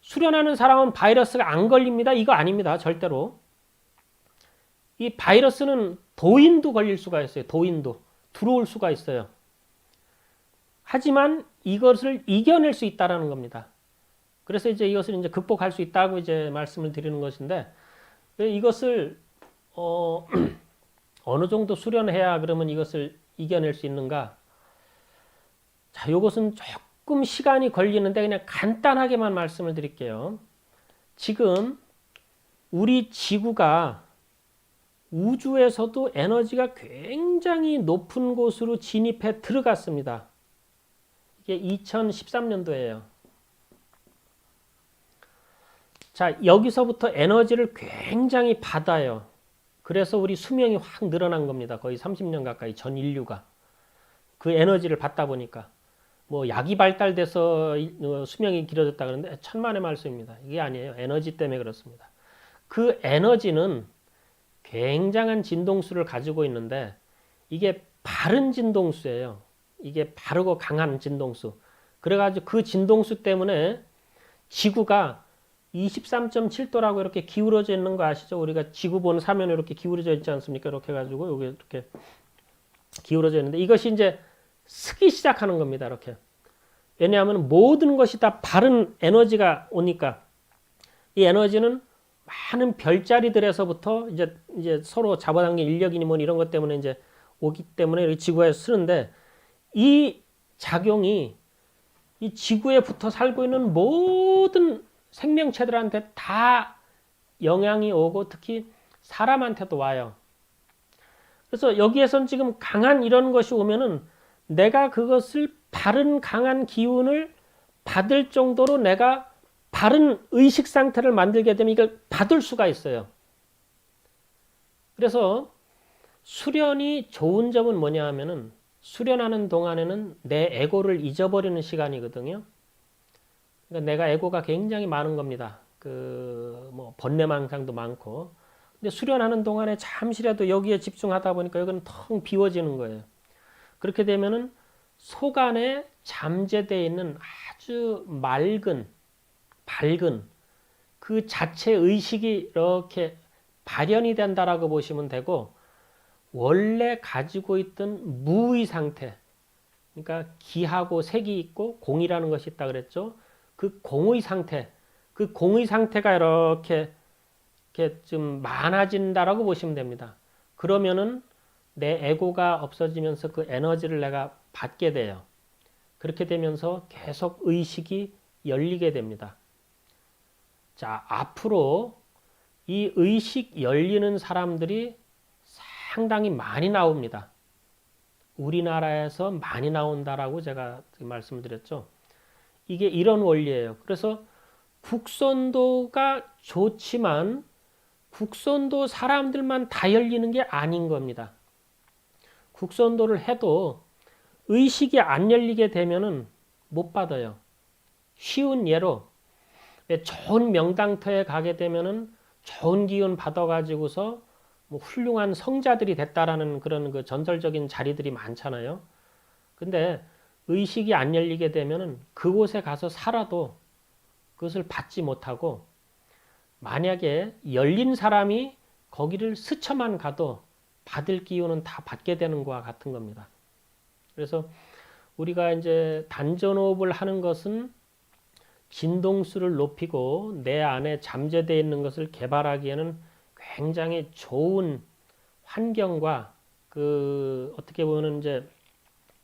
수련하는 사람은 바이러스가 안 걸립니다. 이거 아닙니다. 절대로. 이 바이러스는 도인도 걸릴 수가 있어요. 도인도. 들어올 수가 있어요. 하지만 이것을 이겨낼 수 있다라는 겁니다. 그래서 이제 이것을 이제 극복할 수 있다고 이제 말씀을 드리는 것인데, 이것을 어느 정도 수련해야 그러면 이것을 이겨낼 수 있는가? 자, 이것은 조금 시간이 걸리는데 그냥 간단하게만 말씀을 드릴게요. 지금 우리 지구가 우주에서도 에너지가 굉장히 높은 곳으로 진입해 들어갔습니다. 이게 2013년도예요. 자, 여기서부터 에너지를 굉장히 받아요. 그래서 우리 수명이 확 늘어난 겁니다. 거의 30년 가까이 전 인류가. 그 에너지를 받다 보니까. 뭐 약이 발달돼서 수명이 길어졌다 그러는데 천만의 말씀입니다. 이게 아니에요. 에너지 때문에 그렇습니다. 그 에너지는 굉장한 진동수를 가지고 있는데 이게 바른 진동수예요. 이게 바르고 강한 진동수. 그래가지고 그 진동수 때문에 지구가 23.7도라고 이렇게 기울어져 있는 거 아시죠? 우리가 지구 보는 사면에 이렇게 기울어져 있지 않습니까? 이렇게 해가지고 여기 이렇게 기울어져 있는데 이것이 이제 쓰기 시작하는 겁니다. 이렇게. 왜냐하면 모든 것이 다 바른 에너지가 오니까 이 에너지는 많은 별자리들에서부터 이제 서로 잡아당긴 인력이니 뭐 이런 것 때문에 이제 오기 때문에 지구에 쓰는데 이 작용이 이 지구에 붙어 살고 있는 모든 생명체들한테 다 영향이 오고 특히 사람한테도 와요. 그래서 여기에선 지금 강한 이런 것이 오면은 내가 그것을 바른 강한 기운을 받을 정도로 내가 바른 의식 상태를 만들게 되면 이걸 받을 수가 있어요. 그래서 수련이 좋은 점은 뭐냐 하면은 수련하는 동안에는 내 에고를 잊어버리는 시간이거든요. 그러니까 내가 에고가 굉장히 많은 겁니다. 뭐 번뇌망상도 많고. 근데 수련하는 동안에 잠시라도 여기에 집중하다 보니까 여기는 텅 비워지는 거예요. 그렇게 되면은 속 안에 잠재되어 있는 아주 맑은, 밝은 그 자체 의식이 이렇게 발현이 된다라고 보시면 되고, 원래 가지고 있던 무의 상태, 그러니까 기하고 색이 있고 공이라는 것이 있다 그랬죠. 그 공의 상태, 그 공의 상태가 이렇게 좀 많아진다라고 보시면 됩니다. 그러면은 내 에고가 없어지면서 그 에너지를 내가 받게 돼요. 그렇게 되면서 계속 의식이 열리게 됩니다. 자, 앞으로 이 의식 열리는 사람들이 상당히 많이 나옵니다. 우리나라에서 많이 나온다라고 제가 말씀드렸죠. 이게 이런 원리예요. 그래서 국선도가 좋지만 국선도 사람들만 다 열리는 게 아닌 겁니다. 국선도를 해도 의식이 안 열리게 되면은 못 받아요. 쉬운 예로 좋은 명당터에 가게 되면은 좋은 기운 받아가지고서 뭐 훌륭한 성자들이 됐다라는 그런 그 전설적인 자리들이 많잖아요. 근데 의식이 안 열리게 되면은 그곳에 가서 살아도 그것을 받지 못하고 만약에 열린 사람이 거기를 스쳐만 가도 받을 기운은 다 받게 되는 것과 같은 겁니다. 그래서 우리가 이제 단전호흡을 하는 것은 진동수를 높이고 내 안에 잠재되어 있는 것을 개발하기에는 굉장히 좋은 환경과 그 어떻게 보면 이제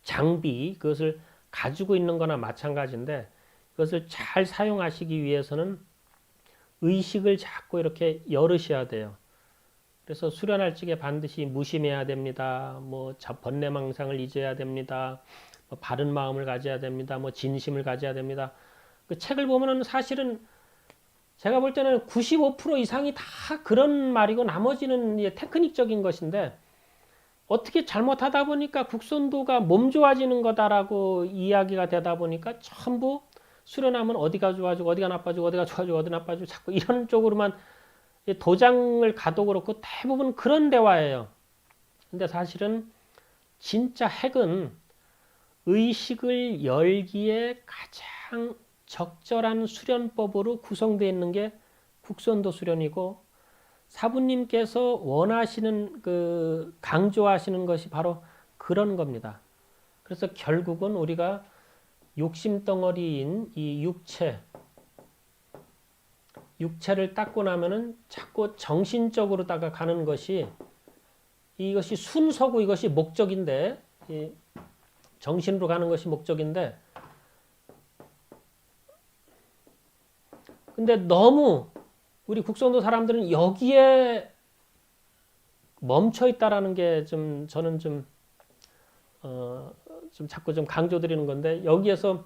장비 그것을 가지고 있는 거나 마찬가지인데 그것을 잘 사용하시기 위해서는 의식을 자꾸 이렇게 열으셔야 돼요. 그래서 수련할 적에 반드시 무심해야 됩니다. 뭐 번뇌망상을 잊어야 됩니다. 뭐 바른 마음을 가져야 됩니다. 뭐 진심을 가져야 됩니다. 그 책을 보면은 사실은 제가 볼 때는 95% 이상이 다 그런 말이고 나머지는 테크닉적인 것인데 어떻게 잘못하다 보니까 국선도가 몸 좋아지는 거다라고 이야기가 되다 보니까 전부 수련하면 어디가 좋아지고 어디가 나빠지고 어디가 좋아지고 어디 나빠지고 자꾸 이런 쪽으로만 도장을 가도 그렇고 대부분 그런 대화예요. 근데 사실은 진짜 핵은 의식을 열기에 가장 적절한 수련법으로 구성되어 있는 게 국선도 수련이고 사부님께서 원하시는 그 강조하시는 것이 바로 그런 겁니다. 그래서 결국은 우리가 욕심 덩어리인 이 육체를 닦고 나면은 자꾸 정신적으로다가 가는 것이 이것이 순서고 이것이 목적인데 정신으로 가는 것이 목적인데 근데 너무 우리 국선도 사람들은 여기에 멈춰 있다라는 게 좀 저는 좀 자꾸 좀 강조드리는 건데 여기에서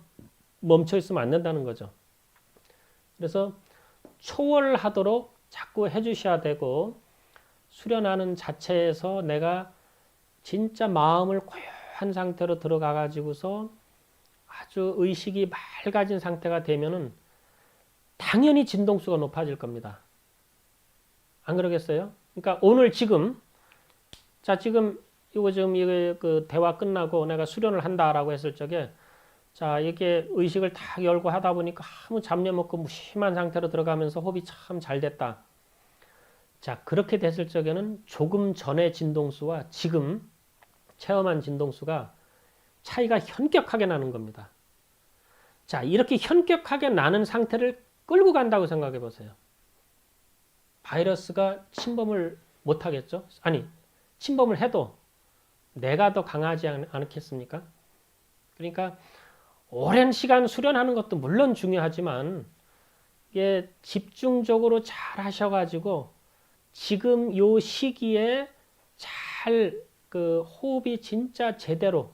멈춰 있으면 안 된다는 거죠. 그래서 초월하도록 자꾸 해주셔야 되고 수련하는 자체에서 내가 진짜 마음을 고요한 상태로 들어가 가지고서 아주 의식이 맑아진 상태가 되면은 당연히 진동수가 높아질 겁니다. 안 그러겠어요? 그러니까 오늘 지금 지금 이거 그 대화 끝나고 내가 수련을 한다라고 했을 적에 이게 의식을 다 열고 하다 보니까 아무 잡념 없고 무심한 상태로 들어가면서 호흡이 참 잘 됐다. 그렇게 됐을 적에는 조금 전의 진동수와 지금 체험한 진동수가 차이가 현격하게 나는 겁니다. 이렇게 현격하게 나는 상태를 끌고 간다고 생각해 보세요. 바이러스가 침범을 못 하겠죠? 아니, 침범을 해도 내가 더 강하지 않겠습니까? 그러니까 오랜 시간 수련하는 것도 물론 중요하지만 이게 집중적으로 잘 하셔가지고 지금 요 시기에 잘 그 호흡이 진짜 제대로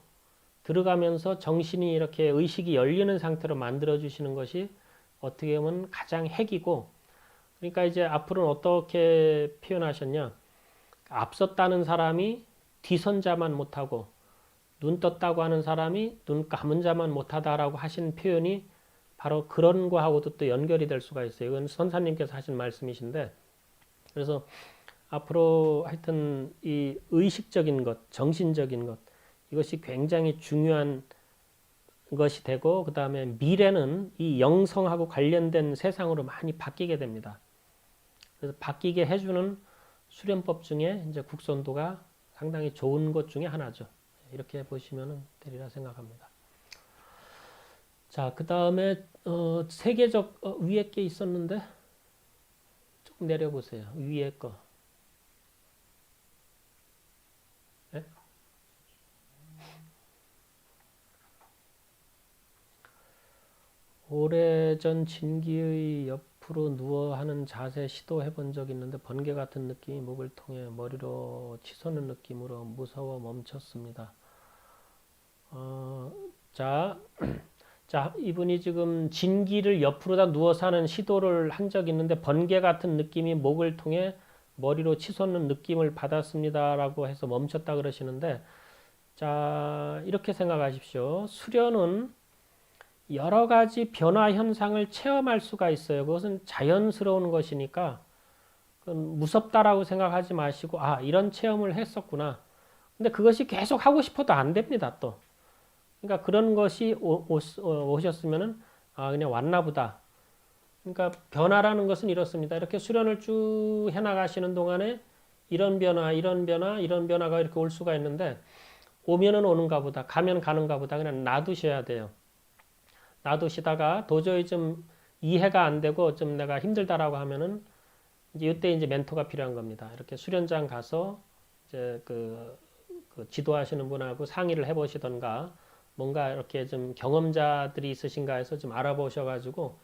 들어가면서 정신이 이렇게 의식이 열리는 상태로 만들어 주시는 것이 어떻게 보면 가장 핵이고 그러니까 이제 앞으로는 어떻게 표현하셨냐 앞섰다는 사람이 뒤선자만 못하고 눈 떴다고 하는 사람이 눈 감은 자만 못하다라고 하신 표현이 바로 그런 거하고도 또 연결이 될 수가 있어요. 이건 선사님께서 하신 말씀이신데 그래서 앞으로 하여튼 이 의식적인 것, 정신적인 것 이것이 굉장히 중요한 것이 되고 그 다음에 미래는 이 영성하고 관련된 세상으로 많이 바뀌게 됩니다. 그래서 바뀌게 해주는 수련법 중에 이제 국선도가 상당히 좋은 것 중에 하나죠. 이렇게 보시면 되리라 생각합니다. 자, 그 다음에 세계적 위에 게 있었는데 조금 내려보세요. 위에 거. 네? 오래전 진기의 옆으로 누워 하는 자세 시도해 본 적 있는데 번개 같은 느낌이 목을 통해 머리로 치솟는 느낌으로 무서워 멈췄습니다. 자, 자, 이분이 지금 진기를 옆으로다 누워서 하는 시도를 한 적 있는데 번개 같은 느낌이 목을 통해 머리로 치솟는 느낌을 받았습니다라고 해서 멈췄다 그러시는데, 자, 이렇게 생각하십시오. 수련은 여러 가지 변화 현상을 체험할 수가 있어요. 그것은 자연스러운 것이니까 무섭다라고 생각하지 마시고, 아, 이런 체험을 했었구나. 근데 그것이 계속 하고 싶어도 안 됩니다, 또. 그러니까 그런 것이 오셨으면은, 아, 그냥 왔나 보다. 그러니까 변화라는 것은 이렇습니다. 이렇게 수련을 쭉 해나가시는 동안에 이런 변화, 이런 변화, 이런 변화가 이렇게 올 수가 있는데, 오면은 오는가 보다, 가면 가는가 보다, 그냥 놔두셔야 돼요. 놔두시다가 도저히 좀 이해가 안 되고 좀 내가 힘들다라고 하면은 이제 이때 이제 멘토가 필요한 겁니다. 이렇게 수련장 가서 이제 그 지도하시는 분하고 상의를 해보시던가 뭔가 이렇게 좀 경험자들이 있으신가 해서 좀 알아보셔가지고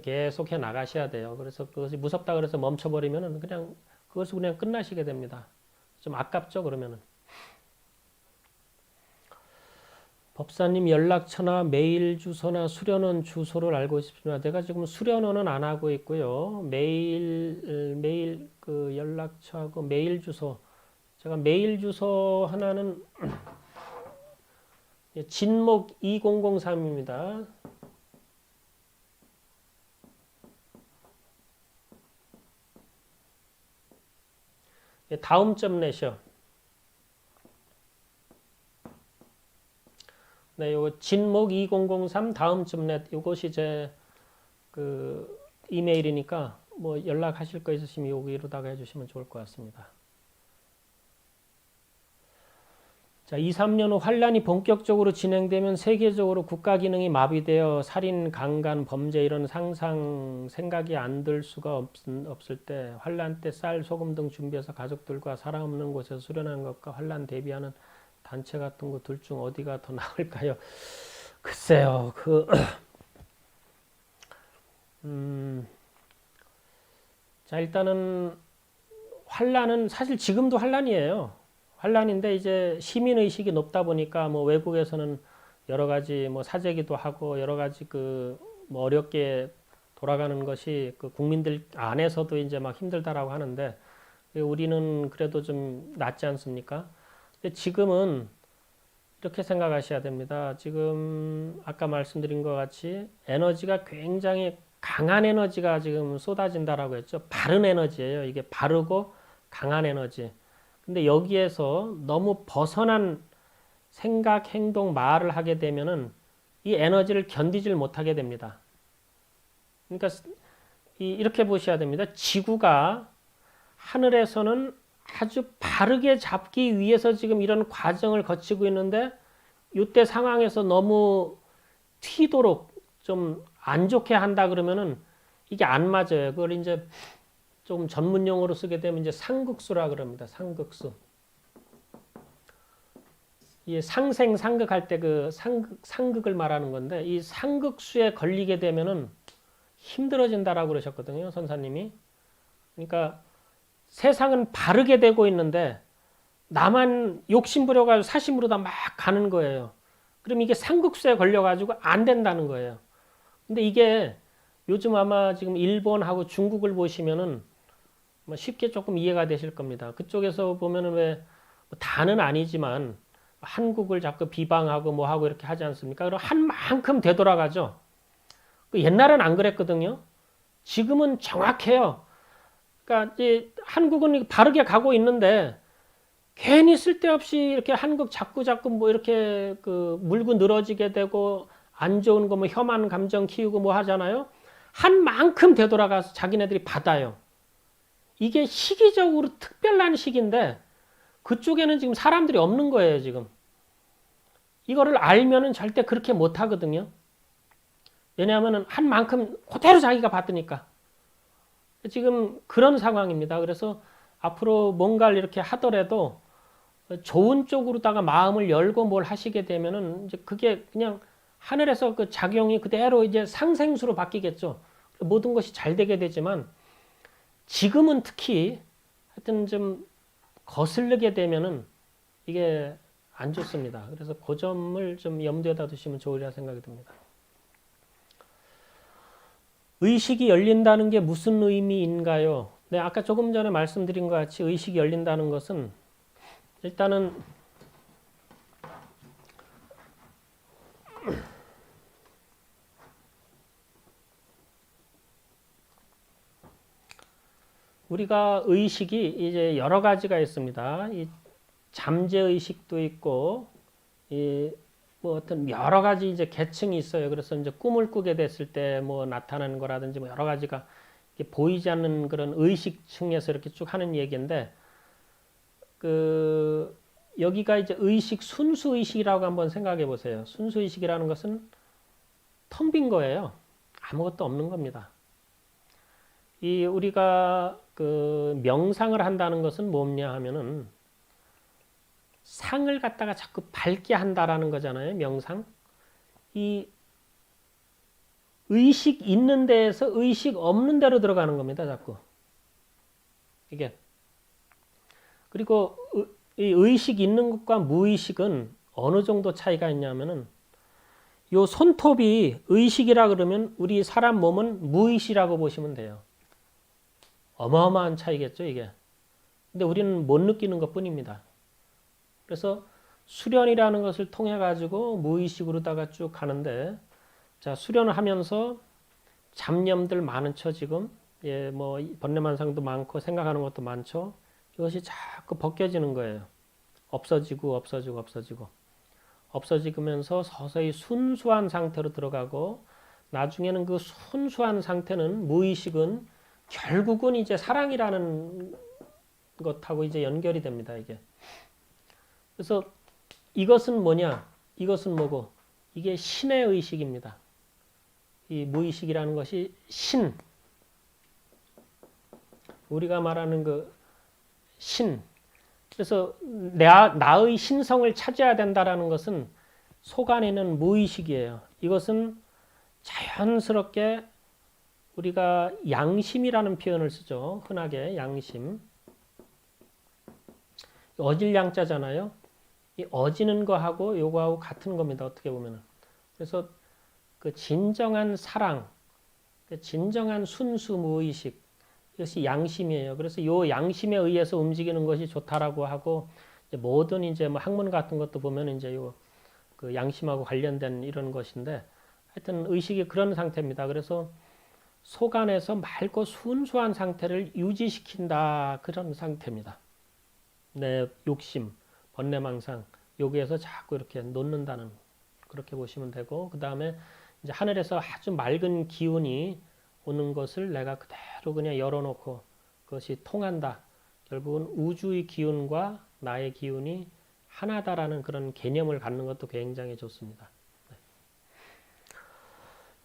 계속 해 나가셔야 돼요. 그래서 그것이 무섭다 그래서 멈춰버리면은 그냥 그것을 그냥 끝나시게 됩니다. 좀 아깝죠, 그러면은. 법사님 연락처나 메일 주소나 수련원 주소를 알고 싶습니다. 내가 지금 수련원은 안 하고 있고요. 메일 그 연락처하고 메일 주소. 제가 메일 주소 하나는 진목 2003입니다. 다음 점 내셔. 네, 요거 진목 2003 다음 점 넷. 요것이 제 그 이메일이니까 뭐 연락하실 거 있으시면 여기로다가 해주시면 좋을 것 같습니다. 자, 2, 3년 후 환란이 본격적으로 진행되면 세계적으로 국가 기능이 마비되어 살인, 강간, 범죄 이런 상상 생각이 안 들 수가 없을 때 환란 때 쌀, 소금 등 준비해서 가족들과 사람 없는 곳에서 수련한 것과 환란 대비하는 단체 같은 거 둘 중 어디가 더 나을까요? 글쎄요, 자, 일단은 환란은 사실 지금도 환란이에요. 환란인데 이제 시민 의식이 높다 보니까 뭐 외국에서는 여러 가지 뭐 사재기도 하고 여러 가지 뭐 어렵게 돌아가는 것이 그 국민들 안에서도 이제 막 힘들다라고 하는데 우리는 그래도 좀 낫지 않습니까? 근데 지금은 이렇게 생각하셔야 됩니다. 지금 아까 말씀드린 것 같이 에너지가 굉장히 강한 에너지가 지금 쏟아진다라고 했죠. 바른 에너지예요. 이게 바르고 강한 에너지. 근데 여기에서 너무 벗어난 생각, 행동, 말을 하게 되면은 이 에너지를 견디질 못하게 됩니다. 그러니까 이렇게 보셔야 됩니다. 지구가 하늘에서는 아주 바르게 잡기 위해서 지금 이런 과정을 거치고 있는데 이때 상황에서 너무 튀도록 좀 안 좋게 한다 그러면은 이게 안 맞아요. 그걸 이제 좀 전문 용어로 쓰게 되면 이제 상극수라 그럽니다. 상극수. 이 상생 상극할 때 그 상극을 말하는 건데 이 상극수에 걸리게 되면은 힘들어진다라고 그러셨거든요, 선사님이. 그러니까 세상은 바르게 되고 있는데 나만 욕심부려가지고 사심으로 다 막 가는 거예요. 그럼 이게 상극수에 걸려가지고 안 된다는 거예요. 근데 이게 요즘 아마 지금 일본하고 중국을 보시면은 뭐 쉽게 조금 이해가 되실 겁니다. 그쪽에서 보면은 왜 다는 아니지만 한국을 자꾸 비방하고 뭐 하고 이렇게 하지 않습니까? 그럼 한 만큼 되돌아가죠. 옛날엔 안 그랬거든요. 지금은 정확해요. 그러니까 이제 한국은 바르게 가고 있는데 괜히 쓸데없이 이렇게 한국 자꾸 뭐 이렇게 물고 늘어지게 되고 안 좋은 거 뭐 혐한 감정 키우고 뭐 하잖아요. 한 만큼 되돌아가서 자기네들이 받아요. 이게 시기적으로 특별한 시기인데 그쪽에는 지금 사람들이 없는 거예요, 지금. 이거를 알면은 절대 그렇게 못 하거든요. 왜냐하면 한 만큼 그대로 자기가 받으니까. 지금 그런 상황입니다. 그래서 앞으로 뭔가를 이렇게 하더라도 좋은 쪽으로다가 마음을 열고 뭘 하시게 되면은 이제 그게 그냥 하늘에서 그 작용이 그대로 이제 상생수로 바뀌겠죠. 모든 것이 잘 되게 되지만 지금은 특히 하여튼 좀 거슬리게 되면은 이게 안 좋습니다. 그래서 그 점을 좀 염두에다 두시면 좋으리라 생각이 듭니다. 의식이 열린다는 게 무슨 의미인가요? 네, 아까 조금 전에 말씀드린 것 같이 의식이 열린다는 것은 일단은 우리가 의식이 이제 여러 가지가 있습니다. 이 잠재 의식도 있고, 이 뭐 어떤 여러 가지 이제 계층이 있어요. 그래서 이제 꿈을 꾸게 됐을 때 뭐 나타나는 거라든지 뭐 여러 가지가 보이지 않는 그런 의식층에서 이렇게 쭉 하는 얘기인데, 그 여기가 이제 의식, 순수 의식이라고 한번 생각해 보세요. 순수 의식이라는 것은 텅 빈 거예요. 아무것도 없는 겁니다. 이 우리가 그 명상을 한다는 것은 뭐냐 하면은 상을 갖다가 자꾸 밝게 한다라는 거잖아요. 명상. 이 의식 있는 데에서 의식 없는 데로 들어가는 겁니다. 자꾸. 이게. 그리고 이 의식 있는 것과 무의식은 어느 정도 차이가 있냐면은 요 손톱이 의식이라 그러면 우리 사람 몸은 무의식이라고 보시면 돼요. 어마어마한 차이겠죠, 이게. 근데 우리는 못 느끼는 것 뿐입니다. 그래서 수련이라는 것을 통해 가지고 무의식으로다가 쭉 가는데, 자, 수련을 하면서 잡념들 많죠, 지금. 예, 뭐, 번뇌만상도 많고, 생각하는 것도 많죠. 이것이 자꾸 벗겨지는 거예요. 없어지고, 없어지고, 없어지고. 없어지면서 서서히 순수한 상태로 들어가고, 나중에는 그 순수한 상태는, 무의식은 결국은 이제 사랑이라는 것하고 이제 연결이 됩니다, 이게. 그래서 이것은 뭐냐? 이것은 뭐고? 이게 신의 의식입니다. 이 무의식이라는 것이 신. 우리가 말하는 그 신. 그래서 나의 신성을 찾아야 된다라는 것은 속 안에는 무의식이에요. 이것은 자연스럽게 우리가 양심이라는 표현을 쓰죠. 흔하게 양심. 어질 양자잖아요. 이 어지는 거하고 요거하고 같은 겁니다. 어떻게 보면은. 그래서 그 진정한 사랑, 그 진정한 순수 무의식, 이것이 양심이에요. 그래서 요 양심에 의해서 움직이는 것이 좋다라고 하고, 이제 모든 이제 뭐 학문 같은 것도 보면 이제 요 그 양심하고 관련된 이런 것인데, 하여튼 의식이 그런 상태입니다. 그래서 속 안에서 맑고 순수한 상태를 유지시킨다. 그런 상태입니다. 내 욕심, 번뇌망상, 여기에서 자꾸 이렇게 놓는다는, 그렇게 보시면 되고, 그 다음에 이제 하늘에서 아주 맑은 기운이 오는 것을 내가 그대로 그냥 열어놓고 그것이 통한다. 결국은 우주의 기운과 나의 기운이 하나다라는 그런 개념을 갖는 것도 굉장히 좋습니다.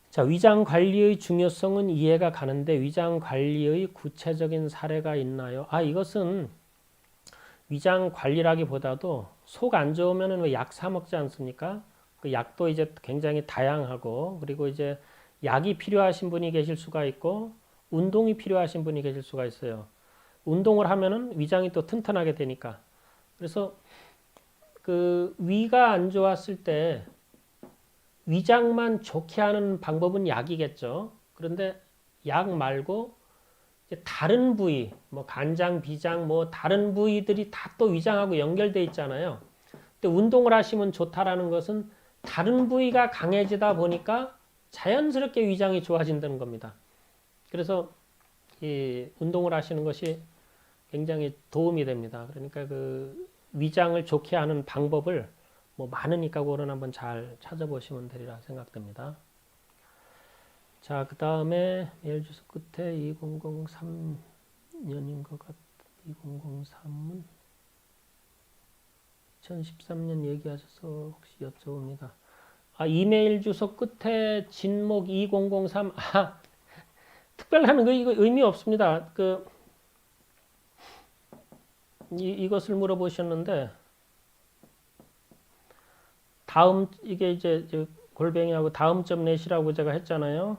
자, 위장 관리의 중요성은 이해가 가는데 위장 관리의 구체적인 사례가 있나요? 이것은 위장 관리라기보다도 속 안 좋으면은 왜 약 사 먹지 않습니까? 그 약도 이제 굉장히 다양하고, 그리고 이제 약이 필요하신 분이 계실 수가 있고 운동이 필요하신 분이 계실 수가 있어요. 운동을 하면은 위장이 또 튼튼하게 되니까. 그래서 그 위가 안 좋았을 때 위장만 좋게 하는 방법은 약이겠죠. 그런데 약 말고 다른 부위, 뭐 간장, 비장, 뭐 다른 부위들이 다 또 위장하고 연결돼 있잖아요. 근데 운동을 하시면 좋다라는 것은 다른 부위가 강해지다 보니까 자연스럽게 위장이 좋아진다는 겁니다. 그래서 이 운동을 하시는 것이 굉장히 도움이 됩니다. 그러니까 그 위장을 좋게 하는 방법을 뭐 많으니까 그거는 한번 잘 찾아보시면 되리라 생각됩니다. 자, 그 다음에 메일 주소 끝에 2003년인 것 같아. 2003은 2013년 얘기하셔서 혹시 여쭤봅니다. 이메일 주소 끝에 진목 2003. 특별한 거 이거 의미 없습니다. 이것을 물어보셨는데 다음 이게 이제 골뱅이하고 다음 점 넷이라고 제가 했잖아요.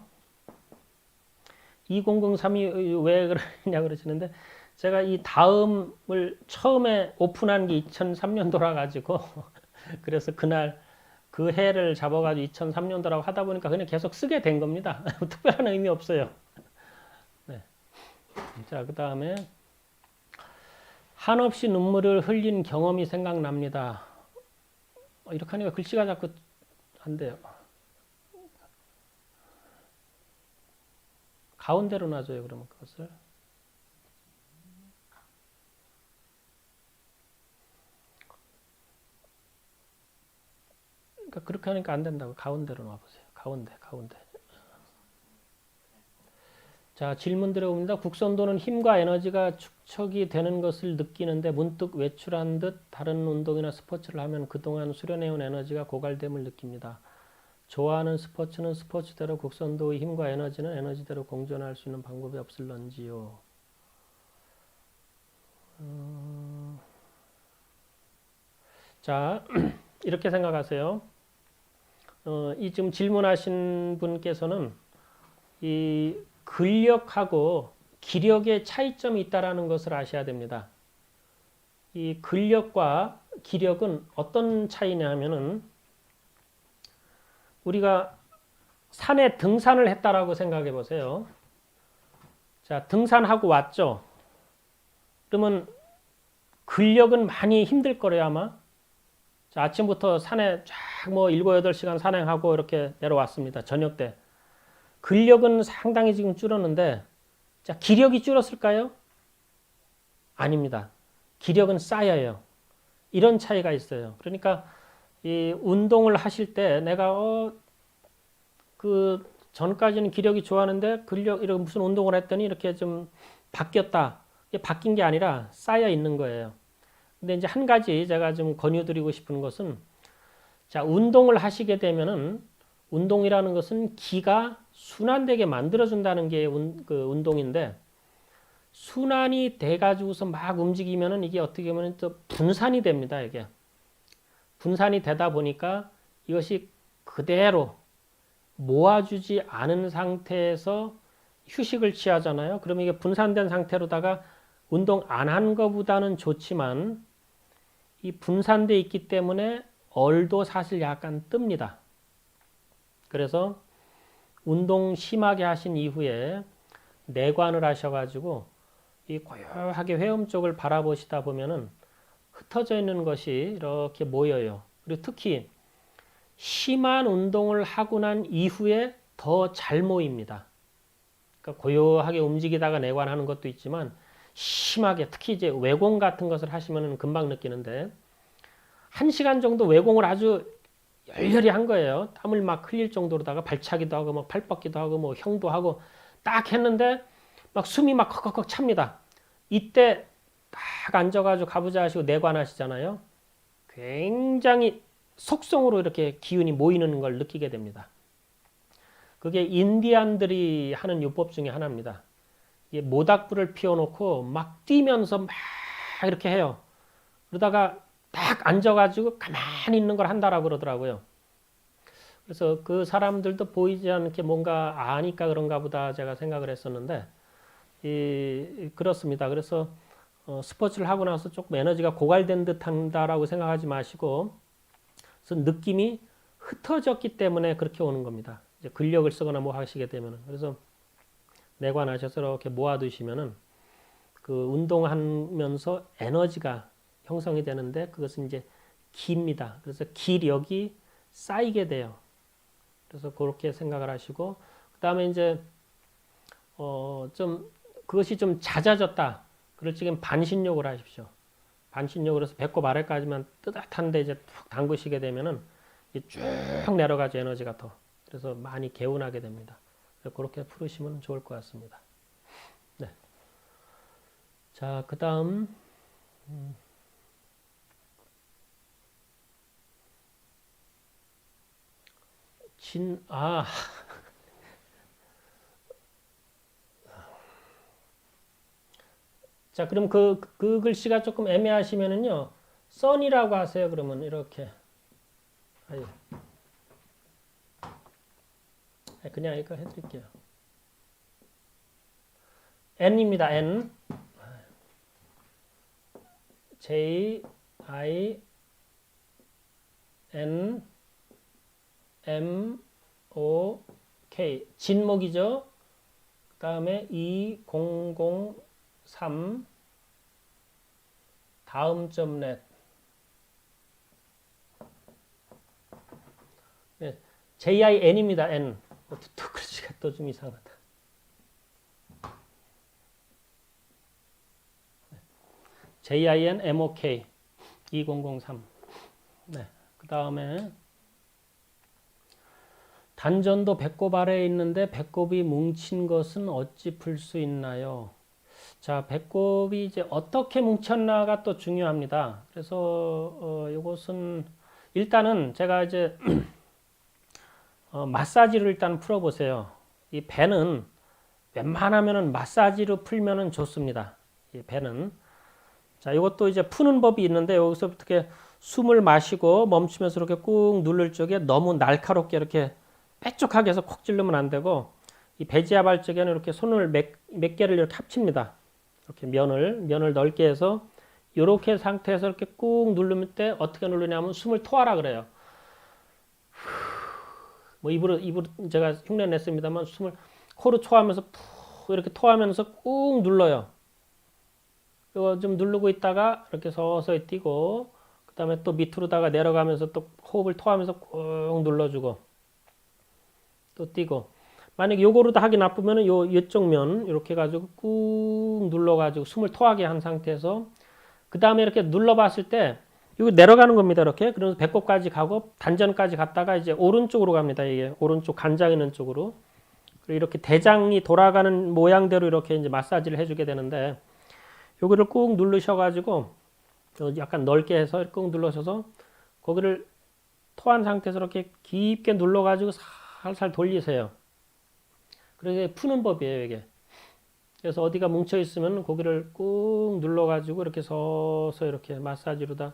2003이 왜 그러냐 그러시는데 제가 이 다음을 처음에 오픈한 게 2003년도라 가지고 그래서 그날 그 해를 잡아가지고 2003년도라고 하다 보니까 그냥 계속 쓰게 된 겁니다. 특별한 의미 없어요. 네. 자, 그 다음에 한없이 눈물을 흘린 경험이 생각납니다. 이렇게 하니까 글씨가 자꾸 안 돼요. 가운데로 놔줘요, 그러면 그것을. 그러니까 그렇게 하니까 안 된다고. 가운데로 놔보세요. 가운데. 자, 질문 들어옵니다. 국선도는 힘과 에너지가 축적이 되는 것을 느끼는데 문득 외출한 듯 다른 운동이나 스포츠를 하면 그동안 수련해온 에너지가 고갈됨을 느낍니다. 좋아하는 스포츠는 스포츠대로 국선도의 힘과 에너지는 에너지대로 공존할 수 있는 방법이 없을런지요. 자, 이렇게 생각하세요. 이 지금 질문하신 분께서는 이 근력하고 기력의 차이점이 있다는 것을 아셔야 됩니다. 이 근력과 기력은 어떤 차이냐 하면은 우리가 산에 등산을 했다라고 생각해 보세요. 자, 등산하고 왔죠. 그러면 근력은 많이 힘들 거래요, 아마. 자, 아침부터 산에 쫙 뭐 7, 8시간 산행하고 이렇게 내려왔습니다. 저녁 때. 근력은 상당히 지금 줄었는데, 자, 기력이 줄었을까요? 아닙니다. 기력은 쌓여요. 이런 차이가 있어요. 그러니까 이 운동을 하실 때 내가 그 전까지는 기력이 좋았는데 근력 이런 무슨 운동을 했더니 이렇게 좀 바뀌었다. 이게 바뀐 게 아니라 쌓여 있는 거예요. 근데 이제 한 가지 제가 좀 권유드리고 싶은 것은 자, 운동을 하시게 되면은 운동이라는 것은 기가 순환되게 만들어준다는 게 그 운동인데 순환이 돼가지고서 막 움직이면은 이게 어떻게 보면 또 분산이 됩니다. 이게 분산이 되다 보니까 이것이 그대로 모아주지 않은 상태에서 휴식을 취하잖아요. 그러면 이게 분산된 상태로다가 운동 안 한 것보다는 좋지만 이 분산돼 있기 때문에 얼도 사실 약간 뜹니다. 그래서 운동 심하게 하신 이후에 내관을 하셔가지고 이 고요하게 회음 쪽을 바라보시다 보면은 흩어져 있는 것이 이렇게 모여요. 그리고 특히 심한 운동을 하고 난 이후에 더 잘 모입니다. 그러니까 고요하게 움직이다가 내관하는 것도 있지만 심하게 특히 이제 외공 같은 것을 하시면 금방 느끼는데 1시간 정도 외공을 아주 열렬히 한 거예요. 땀을 막 흘릴 정도로다가 발차기도 하고 뭐 팔 뻗기도 하고 뭐 형도 하고 딱 했는데 막 숨이 막 컥컥컥 찹니다. 이때 딱 앉아가지고 가부좌 하시고 내관하시잖아요. 굉장히 속성으로 이렇게 기운이 모이는 걸 느끼게 됩니다. 그게 인디안들이 하는 요법 중에 하나입니다. 이게 모닥불을 피워놓고 막 뛰면서 막 이렇게 해요. 그러다가 딱 앉아가지고 가만히 있는 걸 한다라고 그러더라고요. 그래서 그 사람들도 보이지 않게 뭔가 아니까 그런가 보다 제가 생각을 했었는데, 그렇습니다. 그래서 스포츠를 하고 나서 조금 에너지가 고갈된 듯 한다라고 생각하지 마시고, 그래서 느낌이 흩어졌기 때문에 그렇게 오는 겁니다. 이제 근력을 쓰거나 뭐 하시게 되면은. 그래서 내관하셔서 이렇게 모아두시면은 그 운동하면서 에너지가 형성이 되는데 그것은 이제 기입니다. 그래서 기력이 쌓이게 돼요. 그래서 그렇게 생각을 하시고 그 다음에 이제 좀 그것이 좀 잦아졌다. 그럴 적엔 반신욕을 하십시오. 반신욕을 해서 배꼽 아래까지만 뜨뜻한데 이제 툭 담그시게 되면은 쭉 내려가죠. 에너지가 더. 그래서 많이 개운하게 됩니다. 그렇게 풀으시면 좋을 것 같습니다. 네. 자, 그 다음 아. 자, 그럼 그 글씨가 조금 애매하시면은요, 선이라고 하세요. 그러면 이렇게. 아유. 그냥 이거 해드릴게요. N입니다. N. J, I, N, M, O, K. 진목이죠. 그 다음에 2003 다음 점 넷. 네, JIN입니다. N. 또 글씨가 또 좀 이상하다. JINMOK 2003. 네. 그 다음에 단전도 배꼽 아래에 있는데 배꼽이 뭉친 것은 어찌 풀 수 있나요? 자, 배꼽이 이제 어떻게 뭉쳤나가 또 중요합니다. 그래서 이것은 일단은 제가 이제 마사지를 일단 풀어보세요. 이 배는 웬만하면은 마사지로 풀면은 좋습니다. 이 배는. 자, 이것도 이제 푸는 법이 있는데 여기서 어떻게 숨을 마시고 멈추면서 이렇게 꾹 누를 적에 너무 날카롭게 이렇게 빼쪽하게 해서 콕 찌르면 안 되고 이 배지압할 적에는 이렇게 손을 몇 개를 이렇게 합칩니다. 이렇게 면을 넓게 해서 이렇게 상태에서 이렇게 꾹 누르면 때 어떻게 누르냐면 숨을 토하라 그래요. 뭐 입으로 제가 흉내 냈습니다만 숨을 코로 토하면서 푹 이렇게 토하면서 꾹 눌러요. 이거 좀 누르고 있다가 이렇게 서서히 뛰고 그 다음에 또 밑으로다가 내려가면서 또 호흡을 토하면서 꾹 눌러주고 또 뛰고 만약에 요거로도 하기 나쁘면은 이쪽 면 이렇게 해가지고 꾹 눌러가지고 숨을 토하게 한 상태에서 그 다음에 이렇게 눌러봤을 때 이거 내려가는 겁니다. 이렇게 그러면서 배꼽까지 가고 단전까지 갔다가 이제 오른쪽으로 갑니다. 이게 오른쪽 간장 있는 쪽으로 그리고 이렇게 대장이 돌아가는 모양대로 이렇게 이제 마사지를 해주게 되는데 여기를 꾹 누르셔가지고 약간 넓게 해서 꾹 눌러셔서 거기를 토한 상태에서 이렇게 깊게 눌러가지고 살살 돌리세요. 그래서 푸는 법이에요, 이게. 그래서 어디가 뭉쳐 있으면 거기를 꾹 눌러가지고 이렇게 서서 이렇게 마사지로다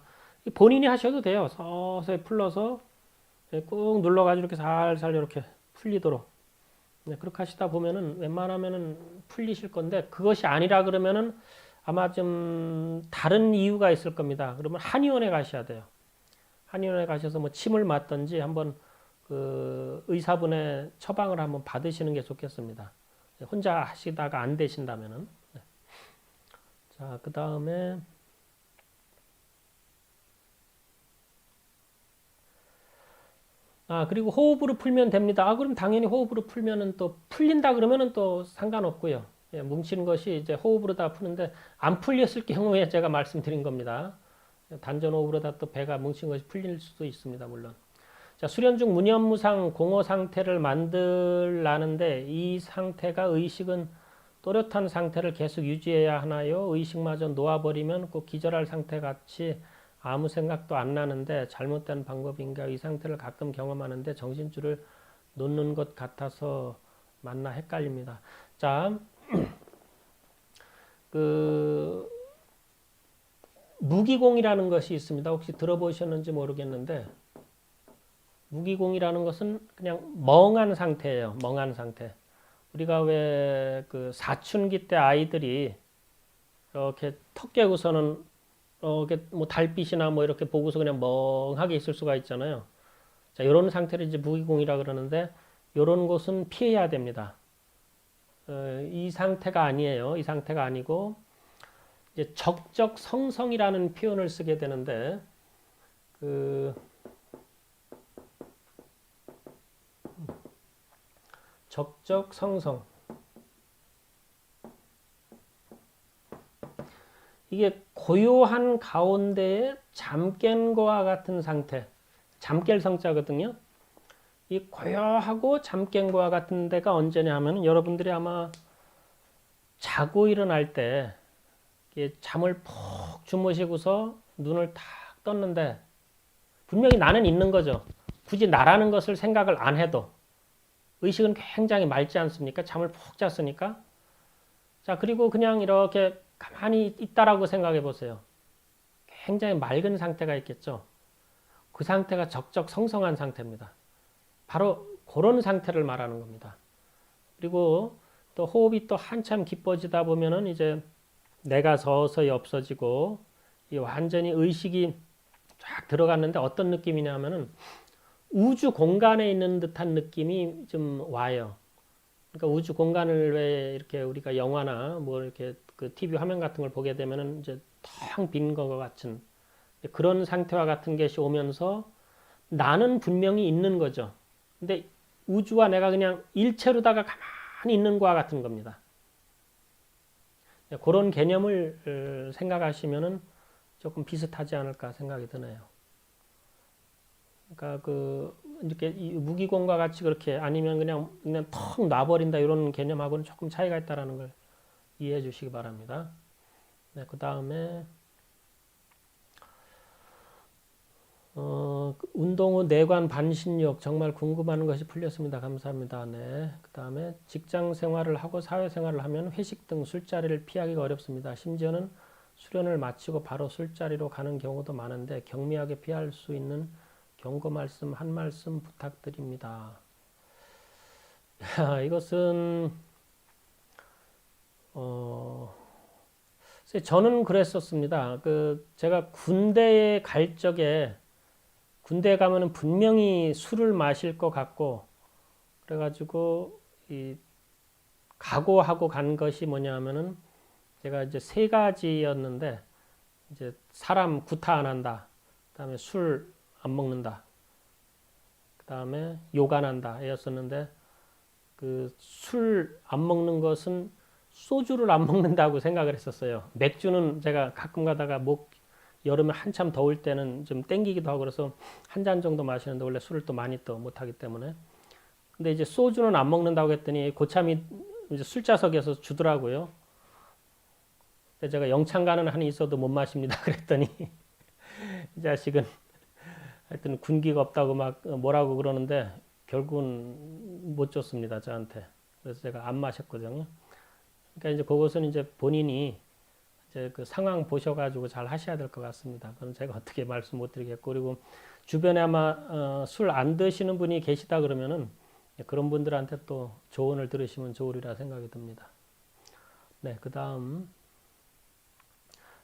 본인이 하셔도 돼요. 서서히 풀러서 꾹 눌러가지고 이렇게 살살 이렇게 풀리도록. 네, 그렇게 하시다 보면은 웬만하면은 풀리실 건데 그것이 아니라 그러면은 아마 좀 다른 이유가 있을 겁니다. 그러면 한의원에 가셔야 돼요. 한의원에 가셔서 뭐 침을 맞든지 한번 그 의사분의 처방을 한번 받으시는 게 좋겠습니다. 혼자 하시다가 안 되신다면은. 네. 자, 그 다음에 그리고 호흡으로 풀면 됩니다. 그럼 당연히 호흡으로 풀면은 또 풀린다 그러면은 또 상관없고요. 예, 뭉치는 것이 이제 호흡으로 다 푸는데 안 풀렸을 경우에 제가 말씀드린 겁니다. 단전 호흡으로 다 또 배가 뭉친 것이 풀릴 수도 있습니다. 물론. 자, 수련 중 무념무상 공허 상태를 만들라는데 이 상태가 의식은 또렷한 상태를 계속 유지해야 하나요? 의식마저 놓아버리면 꼭 기절할 상태 같이 아무 생각도 안 나는데 잘못된 방법인가? 이 상태를 가끔 경험하는데 정신줄을 놓는 것 같아서 맞나 헷갈립니다. 자, 그 무기공이라는 것이 있습니다. 혹시 들어보셨는지 모르겠는데 무기공이라는 것은 그냥 멍한 상태예요. 멍한 상태. 우리가 왜 그 사춘기 때 아이들이 이렇게 턱 깨고서는 이렇게 뭐 달빛이나 뭐 이렇게 보고서 그냥 멍하게 있을 수가 있잖아요. 자, 이런 상태를 이제 무기공이라 그러는데 이런 것은 피해야 됩니다. 이 상태가 아니에요. 이 상태가 아니고 이제 적적 성성이라는 표현을 쓰게 되는데 그 적적 성성 이게 고요한 가운데에 잠깬 거와 같은 상태 잠깰 성자거든요. 이 고요하고 잠깬 거와 같은 데가 언제냐 하면 여러분들이 아마 자고 일어날 때 잠을 푹 주무시고서 눈을 탁 떴는데 분명히 나는 있는 거죠. 굳이 나라는 것을 생각을 안 해도 의식은 굉장히 맑지 않습니까? 잠을 푹 잤으니까. 자, 그리고 그냥 이렇게 가만히 있다라고 생각해 보세요. 굉장히 맑은 상태가 있겠죠. 그 상태가 적적 성성한 상태입니다. 바로 그런 상태를 말하는 겁니다. 그리고 또 호흡이 또 한참 깊어지다 보면은 이제 내가 서서히 없어지고 이 완전히 의식이 쫙 들어갔는데 어떤 느낌이냐면은 우주 공간에 있는 듯한 느낌이 좀 와요. 그러니까 우주 공간을 왜 이렇게 우리가 영화나 뭐 이렇게 그 TV 화면 같은 걸 보게 되면은 이제 텅 빈 것과 같은 그런 상태와 같은 것이 오면서 나는 분명히 있는 거죠. 근데 우주와 내가 그냥 일체로다가 가만히 있는 거와 같은 겁니다. 그런 개념을 생각하시면은 조금 비슷하지 않을까 생각이 드네요. 그러니까 그 이렇게 무기공과 같이 그렇게 아니면 그냥 턱 놔버린다 이런 개념하고는 조금 차이가 있다라는 걸 이해해 주시기 바랍니다. 네, 그 다음에 운동 후 뇌관 반신욕 정말 궁금한 것이 풀렸습니다. 감사합니다. 네. 그 다음에 직장 생활을 하고 사회 생활을 하면 회식 등 술자리를 피하기가 어렵습니다. 심지어는 수련을 마치고 바로 술자리로 가는 경우도 많은데 경미하게 피할 수 있는 경고 말씀 한 말씀 부탁드립니다. 이것은 저는 그랬었습니다. 제가 군대에 갈 적에 군대에 가면은 분명히 술을 마실 것 같고 그래가지고 이 각오하고 간 것이 뭐냐면은 제가 이제 세 가지였는데 이제 사람 구타 안 한다. 그다음에 술 안 먹는다. 그다음에 욕 안 한다. 였었는데 그 술 안 먹는 것은 소주를 안 먹는다고 생각을 했었어요. 맥주는 제가 가끔 가다가 여름에 한참 더울 때는 좀 땡기기도 하고 그래서 한 잔 정도 마시는데 원래 술을 또 많이 또 못하기 때문에. 근데 이제 소주는 안 먹는다고 했더니 고참이 이제 술자석에서 주더라고요. 근데 제가 영창가는 한이 있어도 못 마십니다. 그랬더니 이 자식은 하여튼 군기가 없다고 막 뭐라고 그러는데 결국은 못 줬습니다. 저한테. 그래서 제가 안 마셨거든요. 그러니까 이제 그것은 이제 본인이 이제 그 상황 보셔가지고 잘 하셔야 될 것 같습니다. 그건 제가 어떻게 말씀 못 드리겠고 그리고 주변에 아마 술 안 드시는 분이 계시다 그러면은 그런 분들한테 또 조언을 들으시면 좋으리라 생각이 듭니다. 네, 그 다음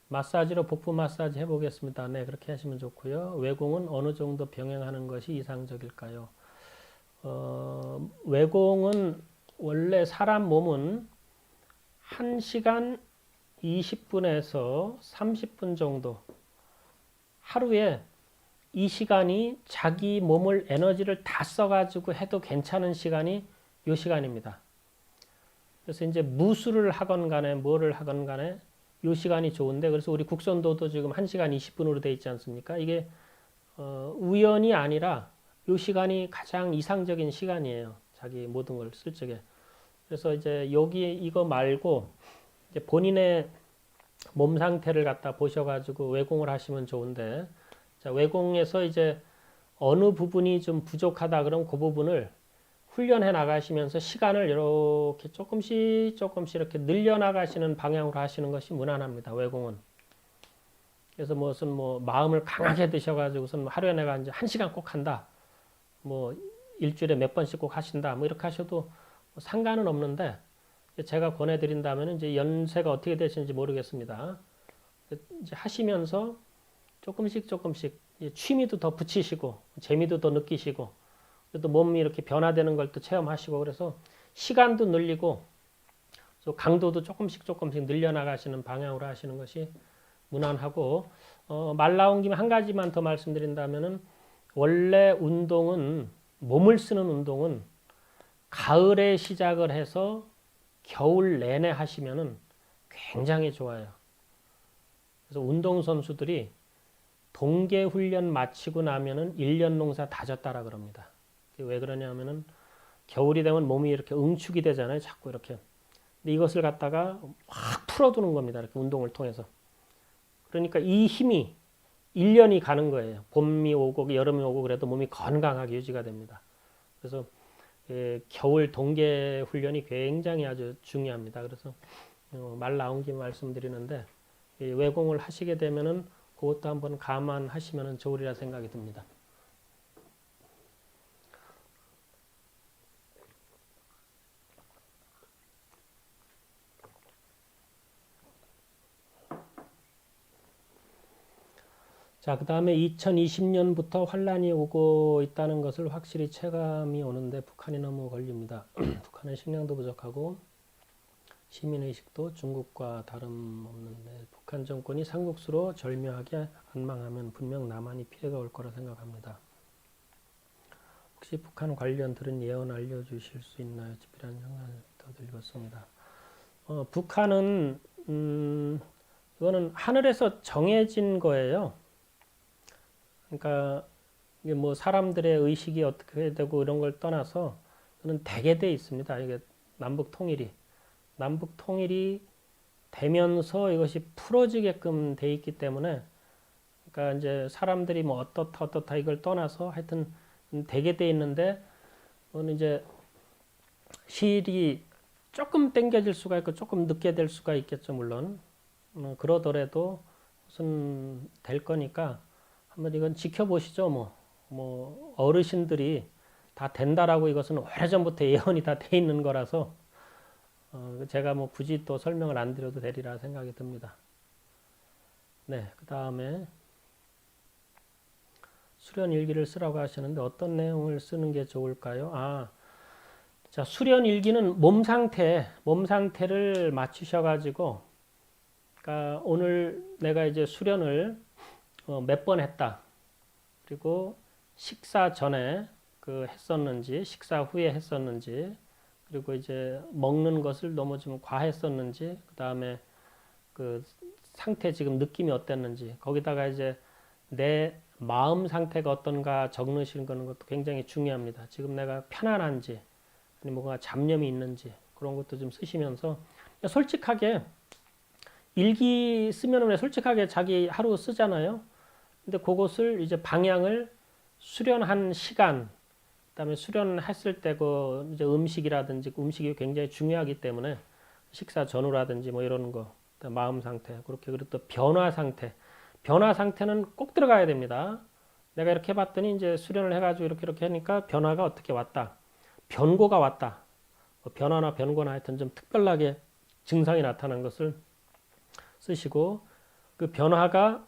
마사지로 복부 마사지 해보겠습니다. 네, 그렇게 하시면 좋고요. 외공은 어느 정도 병행하는 것이 이상적일까요? 외공은 원래 사람 몸은 1시간 20분에서 30분 정도 하루에 이 시간이 자기 몸을 에너지를 다 써가지고 해도 괜찮은 시간이 이 시간입니다. 그래서 이제 무술을 하건 간에 뭐를 하건 간에 이 시간이 좋은데 그래서 우리 국선도도 지금 1시간 20분으로 돼 있지 않습니까? 이게 우연이 아니라 이 시간이 가장 이상적인 시간이에요. 자기 모든 걸 쓸 적에. 그래서 이제 여기 이거 말고 이제 본인의 몸 상태를 갖다 보셔가지고 외공을 하시면 좋은데 자, 외공에서 이제 어느 부분이 좀 부족하다 그러면 그 부분을 훈련해 나가시면서 시간을 이렇게 조금씩 이렇게 늘려 나가시는 방향으로 하시는 것이 무난합니다. 외공은. 그래서 무슨 뭐 마음을 강하게 드셔가지고선 하루에 내가 이제 1시간 꼭 한다. 뭐 일주일에 몇 번씩 꼭 하신다. 뭐 이렇게 하셔도 상관은 없는데 제가 권해드린다면 이제 연세가 어떻게 되시는지 모르겠습니다. 이제 하시면서 조금씩 취미도 더 붙이시고 재미도 더 느끼시고 또 몸이 이렇게 변화되는 걸 또 체험하시고 그래서 시간도 늘리고 또 강도도 조금씩 늘려나가시는 방향으로 하시는 것이 무난하고 말 나온 김에 한 가지만 더 말씀드린다면은 원래 운동은 몸을 쓰는 운동은 가을에 시작을 해서 겨울 내내 하시면은 굉장히 좋아요. 그래서 운동선수들이 동계 훈련 마치고 나면은 1년 농사 다 졌다라 그럽니다. 왜 그러냐면은 겨울이 되면 몸이 이렇게 응축이 되잖아요. 자꾸 이렇게. 근데 이것을 갖다가 확 풀어두는 겁니다. 이렇게 운동을 통해서. 그러니까 이 힘이 1년이 가는 거예요. 봄이 오고 여름이 오고 그래도 몸이 건강하게 유지가 됩니다. 그래서 겨울 동계 훈련이 굉장히 아주 중요합니다. 그래서 말 나온 김에 말씀드리는데 외공을 하시게 되면은 그것도 한번 감안하시면 좋으리라 생각이 듭니다. 자, 그 다음에 2020년부터 환란이 오고 있다는 것을 확실히 체감이 오는데 북한이 너무 걸립니다. 북한은 식량도 부족하고 시민의식도 중국과 다름없는데 북한 정권이 삼국수로 절묘하게 안망하면 분명 남한이 피해가 올 거라 생각합니다. 혹시 북한 관련 들은 예언 알려주실 수 있나요? 집이라는 생각을 더 들었습니다. 북한은 이거는 하늘에서 정해진 거예요. 그러니까 이게 뭐 사람들의 의식이 어떻게 되고 이런 걸 떠나서 저는 되게 돼 있습니다. 이게 남북 통일이 되면서 이것이 풀어지게끔 돼 있기 때문에 그러니까 이제 사람들이 뭐 어떻다 이걸 떠나서 하여튼 되게 돼 있는데 그거는 이제 실이 조금 당겨질 수가 있고 조금 늦게 될 수가 있겠죠. 물론 그러더라도 무슨 될 거니까 한번 이건 지켜보시죠. 뭐 어르신들이 다 된다라고 이것은 오래전부터 예언이 다 돼 있는 거라서 제가 뭐 굳이 또 설명을 안 드려도 되리라 생각이 듭니다. 네, 그 다음에 수련 일기를 쓰라고 하시는데 어떤 내용을 쓰는 게 좋을까요? 자, 수련 일기는 몸 상태를 맞추셔가지고, 그러니까 오늘 내가 이제 수련을 몇 번 했다. 그리고 식사 전에 했었는지, 식사 후에 했었는지, 그리고 이제 먹는 것을 너무 좀 과했었는지, 그 다음에 그 상태 지금 느낌이 어땠는지, 거기다가 이제 내 마음 상태가 어떤가 적으시는 것도 굉장히 중요합니다. 지금 내가 편안한지, 아니면 뭔가 잡념이 있는지, 그런 것도 좀 쓰시면서, 솔직하게, 일기 쓰면 솔직하게 자기 하루 쓰잖아요. 근데 그것을 이제 방향을 수련한 시간, 그다음에 수련했을 때 그 이제 음식이라든지 음식이 굉장히 중요하기 때문에 식사 전후라든지 뭐 이런 거, 마음 상태 그렇게 그리고 또 변화 상태는 꼭 들어가야 됩니다. 내가 이렇게 해봤더니 이제 수련을 해가지고 이렇게 하니까 변화가 어떻게 왔다, 변고가 왔다, 뭐 변화나 변고나 하여튼 좀 특별하게 증상이 나타난 것을 쓰시고 그 변화가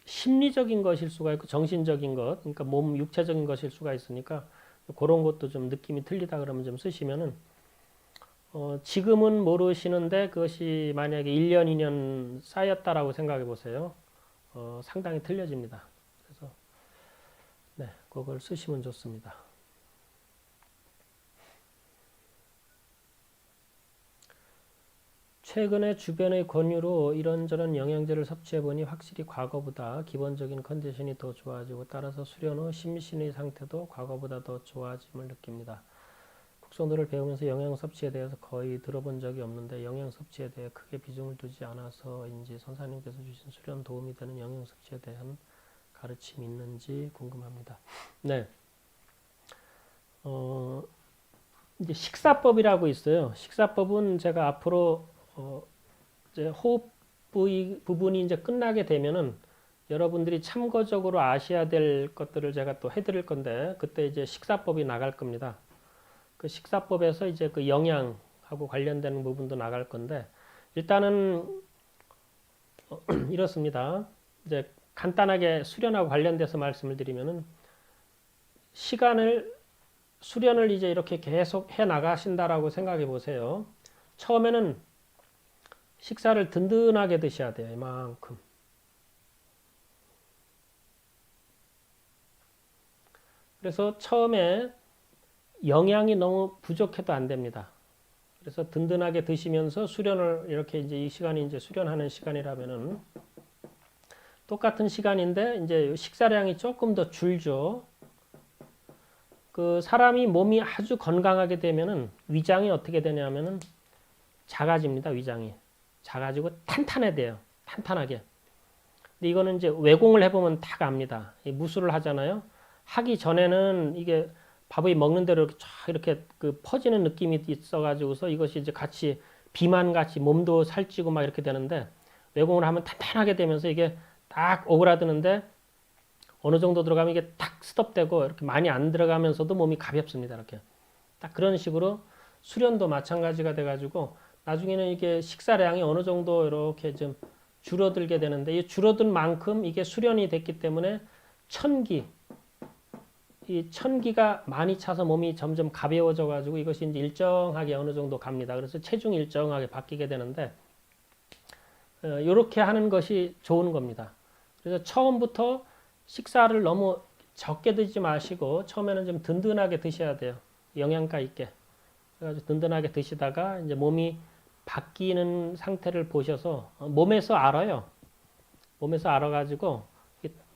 심리적인 것일 수가 있고 정신적인 것, 그러니까 몸 육체적인 것일 수가 있으니까 그런 것도 좀 느낌이 틀리다 그러면 좀 쓰시면은 지금은 모르시는데 그것이 만약에 1년, 2년 쌓였다라고 생각해 보세요. 상당히 틀려집니다. 그래서 네, 그걸 쓰시면 좋습니다. 최근에 주변의 권유로 이런저런 영양제를 섭취해보니 확실히 과거보다 기본적인 컨디션이 더 좋아지고 따라서 수련 후 심신의 상태도 과거보다 더 좋아짐을 느낍니다. 국선도를 배우면서 영양 섭취에 대해서 거의 들어본 적이 없는데 영양 섭취에 대해 크게 비중을 두지 않아서인지 선사님께서 주신 수련 도움이 되는 영양 섭취에 대한 가르침이 있는지 궁금합니다. 네. 이제 식사법이라고 있어요. 식사법은 제가 앞으로 이제 호흡 부분이 이제 끝나게 되면은 여러분들이 참고적으로 아셔야 될 것들을 제가 또 해드릴 건데 그때 이제 식사법이 나갈 겁니다. 그 식사법에서 이제 그 영양하고 관련되는 부분도 나갈 건데 일단은 이렇습니다. 이제 간단하게 수련하고 관련돼서 말씀을 드리면은 수련을 이제 이렇게 계속 해 나가신다라고 생각해 보세요. 처음에는 식사를 든든하게 드셔야 돼요. 이만큼. 그래서 처음에 영양이 너무 부족해도 안 됩니다. 그래서 든든하게 드시면서 수련을 이렇게 이제 이 시간이 이제 수련하는 시간이라면은 똑같은 시간인데 이제 식사량이 조금 더 줄죠. 그 사람이 몸이 아주 건강하게 되면은 위장이 어떻게 되냐면은 작아집니다. 위장이. 작아지고 탄탄해져요. 탄탄하게. 근데 이거는 이제 외공을 해보면 다 압니다. 무술을 하잖아요. 하기 전에는 이게 밥이 먹는 대로 이렇게 쫙 이렇게 그 퍼지는 느낌이 있어가지고서 이것이 이제 같이 비만 같이 몸도 살찌고 막 이렇게 되는데 외공을 하면 탄탄하게 되면서 이게 딱 오그라드는데 어느 정도 들어가면 이게 탁 스톱되고 이렇게 많이 안 들어가면서도 몸이 가볍습니다. 이렇게 딱 그런 식으로 수련도 마찬가지가 돼가지고 나중에는 이게 식사량이 어느 정도 이렇게 좀 줄어들게 되는데 이 줄어든 만큼 이게 수련이 됐기 때문에 이 천기가 많이 차서 몸이 점점 가벼워져 가지고 이것이 이제 일정하게 어느 정도 갑니다. 그래서 체중이 일정하게 바뀌게 되는데 이렇게 하는 것이 좋은 겁니다. 그래서 처음부터 식사를 너무 적게 드지 마시고 처음에는 좀 든든하게 드셔야 돼요. 영양가 있게. 그래가지고 든든하게 드시다가 이제 몸이 바뀌는 상태를 보셔서 몸에서 알아요. 몸에서 알아가지고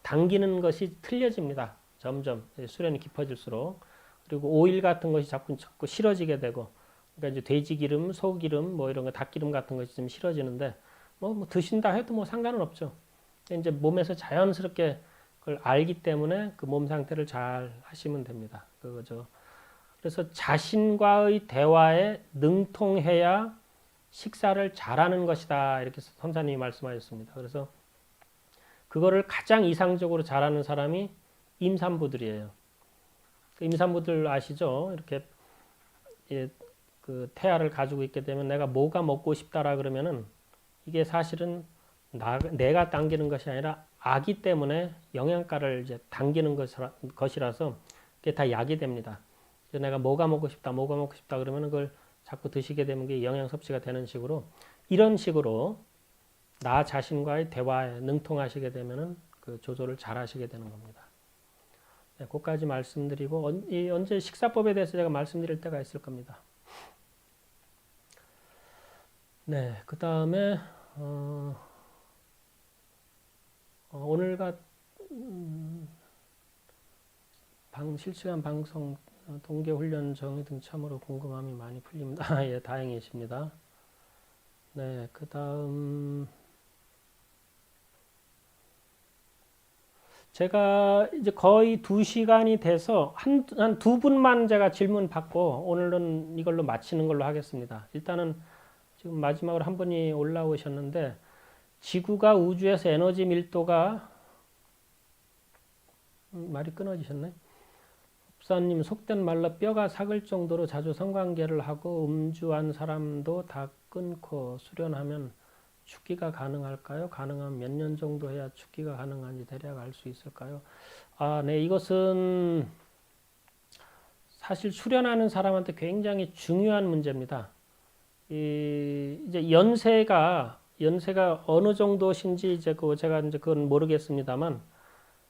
당기는 것이 틀려집니다. 점점 수련이 깊어질수록. 그리고 오일 같은 것이 자꾸 싫어지게 되고 그러니까 이제 돼지 기름, 소기름 뭐 이런 거 닭기름 같은 것이 좀 싫어지는데 뭐 드신다 해도 뭐 상관은 없죠. 이제 몸에서 자연스럽게 그걸 알기 때문에 그 몸 상태를 잘 하시면 됩니다. 그거죠. 그래서 자신과의 대화에 능통해야 식사를 잘하는 것이다. 이렇게 선사님이 말씀하셨습니다. 그래서 그거를 가장 이상적으로 잘하는 사람이 임산부들이에요. 그 임산부들 아시죠? 이렇게 그 태아를 가지고 있게 되면 내가 뭐가 먹고 싶다라 그러면은 이게 사실은 내가 당기는 것이 아니라 아기 때문에 영양가를 이제 당기는 것이라서 그게 다 약이 됩니다. 그래서 내가 뭐가 먹고 싶다 그러면 그걸 자꾸 드시게 되면 게 영양 섭취가 되는 식으로 이런 식으로 나 자신과의 대화에 능통하시게 되면은 그 조절을 잘 하시게 되는 겁니다. 네, 그까지 말씀드리고 언제 식사법에 대해서 제가 말씀드릴 때가 있을 겁니다. 네, 그 다음에 오늘과 실시간 방송 동계훈련 정의 등 참으로 궁금함이 많이 풀립니다. 예, 다행이십니다. 네, 그 다음 제가 이제 거의 2시간이 돼서 한 두 분만 제가 질문 받고 오늘은 이걸로 마치는 걸로 하겠습니다. 일단은 지금 마지막으로 한 분이 올라오셨는데 지구가 우주에서 에너지 밀도가 말이 끊어지셨네. 법사님 속된 말로 뼈가 삭을 정도로 자주 성관계를 하고 음주한 사람도 다 끊고 수련하면 죽기가 가능할까요? 가능하면 몇 년 정도 해야 죽기가 가능한지 대략 알 수 있을까요? 아, 네, 이것은 사실 수련하는 사람한테 굉장히 중요한 문제입니다. 이제 연세가 어느 정도신지 이제 제가 이제 그건 모르겠습니다만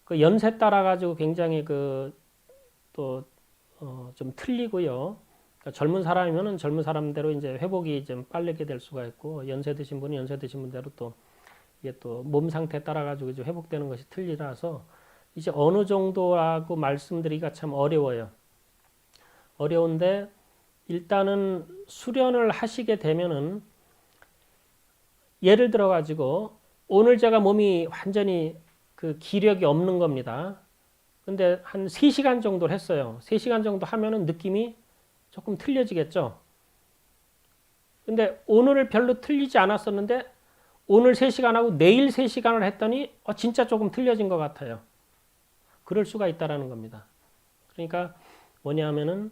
그 연세 따라 가지고 굉장히 좀 틀리고요. 그러니까 젊은 사람이면은 젊은 사람대로 이제 회복이 좀 빠르게 될 수가 있고 연세 드신 분이 연세 드신 분대로 또 이게 또 몸 상태에 따라 가지고 이제 회복되는 것이 틀리라서 이제 어느 정도라고 말씀드리기가 참 어려워요. 어려운데 일단은 수련을 하시게 되면은 예를 들어 가지고 오늘 제가 몸이 완전히 그 기력이 없는 겁니다. 근데 한 3시간 정도를 했어요. 3시간 정도 하면은 느낌이 조금 틀려지겠죠. 근데 오늘을 별로 틀리지 않았었는데 오늘 3시간 하고 내일 3시간을 했더니 진짜 조금 틀려진 것 같아요. 그럴 수가 있다라는 겁니다. 그러니까 뭐냐면은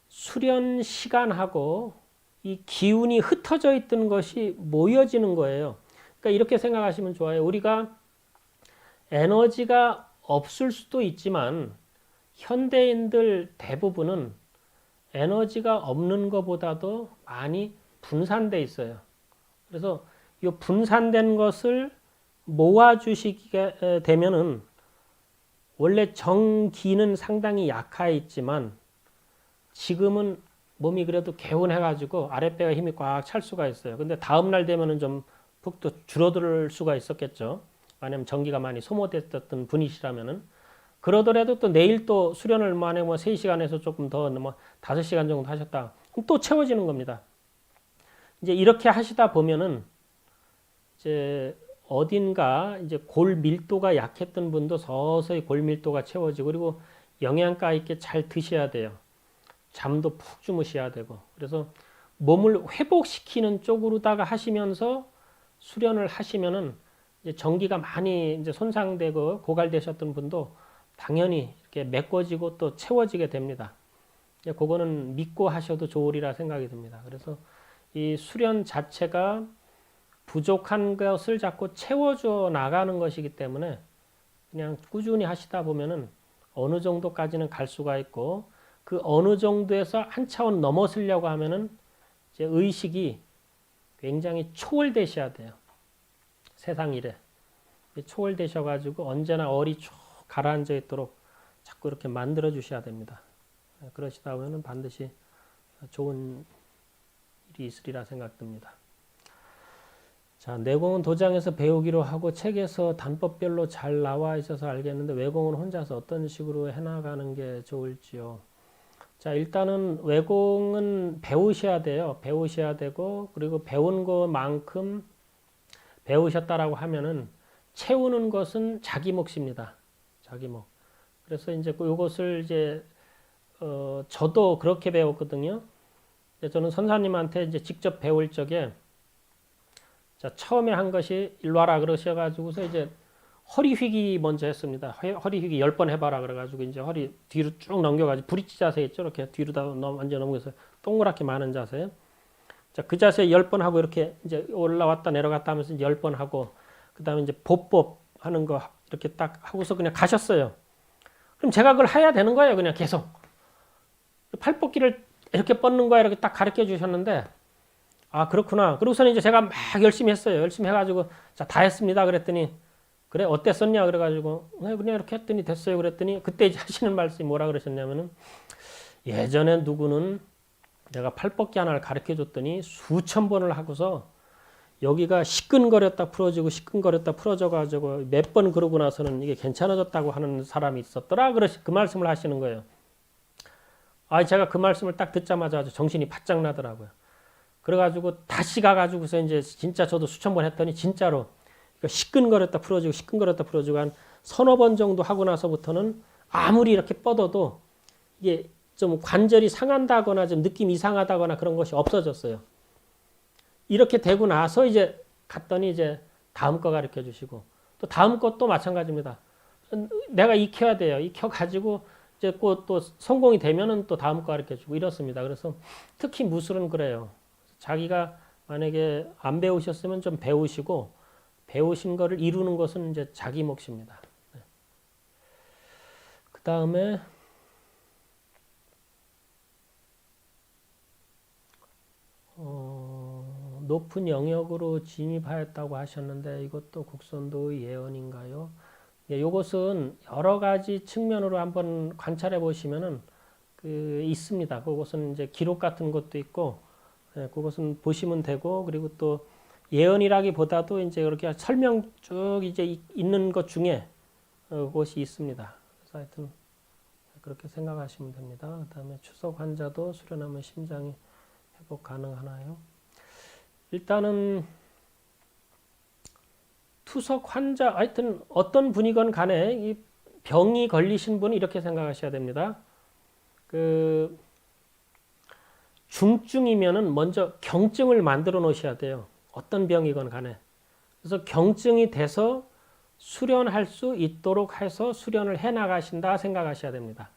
수련 시간하고 이 기운이 흩어져 있던 것이 모여지는 거예요. 그러니까 이렇게 생각하시면 좋아요. 우리가 에너지가 없을 수도 있지만 현대인들 대부분은 에너지가 없는 것보다도 많이 분산돼 있어요. 그래서 이 분산된 것을 모아주시게 되면은 원래 정기는 상당히 약해 있지만 지금은 몸이 그래도 개운해가지고 아랫배가 힘이 꽉 찰 수가 있어요. 근데 다음날 되면은 좀 푹 또 줄어들 수가 있었겠죠. 왜냐면 전기가 많이 소모됐던 분이시라면은. 그러더라도 또 내일 또 수련을 만에 뭐 3시간에서 조금 더 뭐 5시간 정도 하셨다. 그럼 또 채워지는 겁니다. 이제 이렇게 하시다 보면은 이제 어딘가 이제 골 밀도가 약했던 분도 서서히 골 밀도가 채워지고 그리고 영양가 있게 잘 드셔야 돼요. 잠도 푹 주무셔야 되고 그래서 몸을 회복시키는 쪽으로다가 하시면서 수련을 하시면은 이제 전기가 많이 이제 손상되고 고갈되셨던 분도 당연히 이렇게 메꿔지고 또 채워지게 됩니다. 그거는 믿고 하셔도 좋으리라 생각이 듭니다. 그래서 이 수련 자체가 부족한 것을 자꾸 채워줘 나가는 것이기 때문에 그냥 꾸준히 하시다 보면은 어느 정도까지는 갈 수가 있고 그 어느 정도에서 한 차원 넘어서려고 하면은 이제 의식이 굉장히 초월되셔야 돼요. 세상 일에. 초월되셔가지고 언제나 얼이 쭉 가라앉아 있도록 자꾸 이렇게 만들어 주셔야 됩니다. 그러시다 보면은 반드시 좋은 일이 있으리라 생각됩니다. 자, 내공은 도장에서 배우기로 하고 책에서 단법별로 잘 나와 있어서 알겠는데 외공은 혼자서 어떤 식으로 해나가는 게 좋을지요? 자, 일단은 외공은 배우셔야 돼요. 배우셔야 되고 그리고 배운 것만큼 배우셨다라고 하면은 채우는 것은 자기 몫입니다. 자기 몫. 그래서 이제 이것을 이제 저도 그렇게 배웠거든요. 저는 선사님한테 이제 직접 배울 적에 자, 처음에 한 것이 일로 와라 그러셔가지고서 이제 허리 휘기 먼저 했습니다. 허리 휘기 10번 해봐라 그래가지고 이제 허리 뒤로 쭉 넘겨가지고 브릿지 자세 있죠? 이렇게 뒤로 다 완전 넘겨서 동그랗게 마는 자세. 자, 그 자세 10번 하고 이렇게 이제 올라왔다 내려갔다 하면서 이제 10번 하고 그 다음에 이제 보법 하는 거 이렇게 딱 하고서 그냥 가셨어요. 그럼 제가 그걸 해야 되는 거예요. 그냥 계속. 팔뻗기를 이렇게 뻗는 거야 이렇게 딱 가르쳐 주셨는데 아 그렇구나. 그러고서는 이제 제가 막 열심히 했어요. 열심히 해가지고 자 다 했습니다. 그랬더니 그래 어땠었냐 그래가지고 그냥 이렇게 했더니 됐어요. 그랬더니 그때 이제 하시는 말씀이 뭐라 그러셨냐면은 예전에 누구는 내가 팔뻗기 하나를 가르쳐 줬더니 수천 번을 하고서 여기가 시끈거렸다 풀어지고 시끈거렸다 풀어져가지고 몇 번 그러고 나서는 이게 괜찮아졌다고 하는 사람이 있었더라. 그 말씀을 하시는 거예요. 아 제가 그 말씀을 딱 듣자마자 아주 정신이 바짝 나더라고요. 그래가지고 다시 가가지고서 이제 진짜 저도 수천 번 했더니 진짜로 시끈거렸다 풀어지고 시끈거렸다 풀어지고 한 서너 번 정도 하고 나서부터는 아무리 이렇게 뻗어도 이게 좀 관절이 상한다거나 좀 느낌 이상하다거나 그런 것이 없어졌어요. 이렇게 되고 나서 이제 갔더니 이제 다음 거 가르쳐 주시고 또 다음 것도 마찬가지입니다. 내가 익혀야 돼요. 익혀가지고 이제 또 성공이 되면은 또 다음 거 가르쳐 주고 이렇습니다. 그래서 특히 무술은 그래요. 자기가 만약에 안 배우셨으면 좀 배우시고 배우신 거를 이루는 것은 이제 자기 몫입니다. 네. 그 다음에 높은 영역으로 진입하였다고 하셨는데 이것도 국선도의 예언인가요? 예, 이것은 여러 가지 측면으로 한번 관찰해 보시면은 있습니다. 그것은 이제 기록 같은 것도 있고, 예, 그것은 보시면 되고, 그리고 또 예언이라기보다도 이제 이렇게 설명 쭉 이제 있는 것 중에 그것이 있습니다. 그래서 하여튼 그렇게 생각하시면 됩니다. 그다음에 추석 환자도 수련하면 심장이 회복 가능하나요? 일단은 투석 환자 하여튼 어떤 분이건 간에 이 병이 걸리신 분은 이렇게 생각하셔야 됩니다. 그 중증이면은 먼저 경증을 만들어 놓으셔야 돼요. 어떤 병이건 간에. 그래서 경증이 돼서 수련할 수 있도록 해서 수련을 해 나가신다 생각하셔야 됩니다.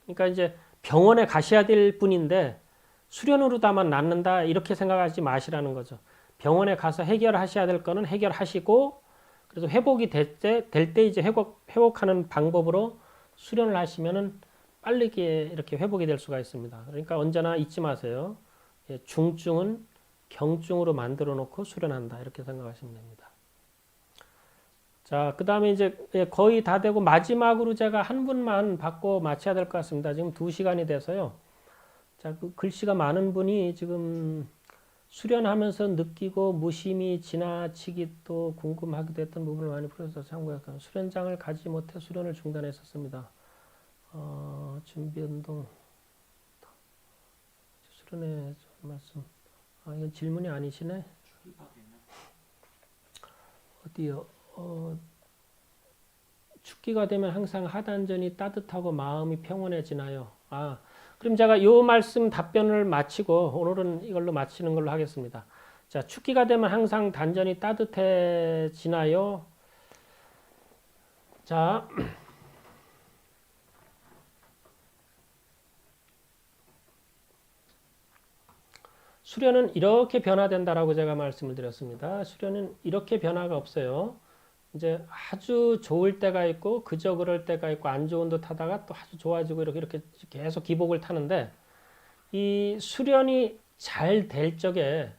그러니까 이제 병원에 가셔야 될 분인데 수련으로다만 낫는다 이렇게 생각하지 마시라는 거죠. 병원에 가서 해결하셔야 될 거는 해결하시고 그래서 회복이 될 때 이제 회복하는 방법으로 수련을 하시면은 빠르게 이렇게 회복이 될 수가 있습니다. 그러니까 언제나 잊지 마세요. 중증은 경증으로 만들어 놓고 수련한다 이렇게 생각하시면 됩니다. 자, 그 다음에 이제 거의 다 되고 마지막으로 제가 한 분만 받고 마쳐야 될 것 같습니다. 지금 2시간이 돼서요. 자, 그 글씨가 많은 분이 지금 수련하면서 느끼고 무심히 지나치기 또 궁금하기도 했던 부분을 많이 풀어서 참고했고 수련장을 가지 못해 수련을 중단했었습니다. 준비운동 수련회 말씀 이건 질문이 아니시네. 어디요? 춥기가 되면 항상 하단전이 따뜻하고 마음이 평온해지나요? 그럼 제가 요 말씀 답변을 마치고 오늘은 이걸로 마치는 걸로 하겠습니다. 자, 춥기가 되면 항상 단전이 따뜻해지나요? 자, 수련은 이렇게 변화된다라고 제가 말씀을 드렸습니다. 수련은 이렇게 변화가 없어요. 이제 아주 좋을 때가 있고 그저 그럴 때가 있고 안 좋은 듯 하다가 또 아주 좋아지고 이렇게 계속 기복을 타는데 이 수련이 잘 될 적에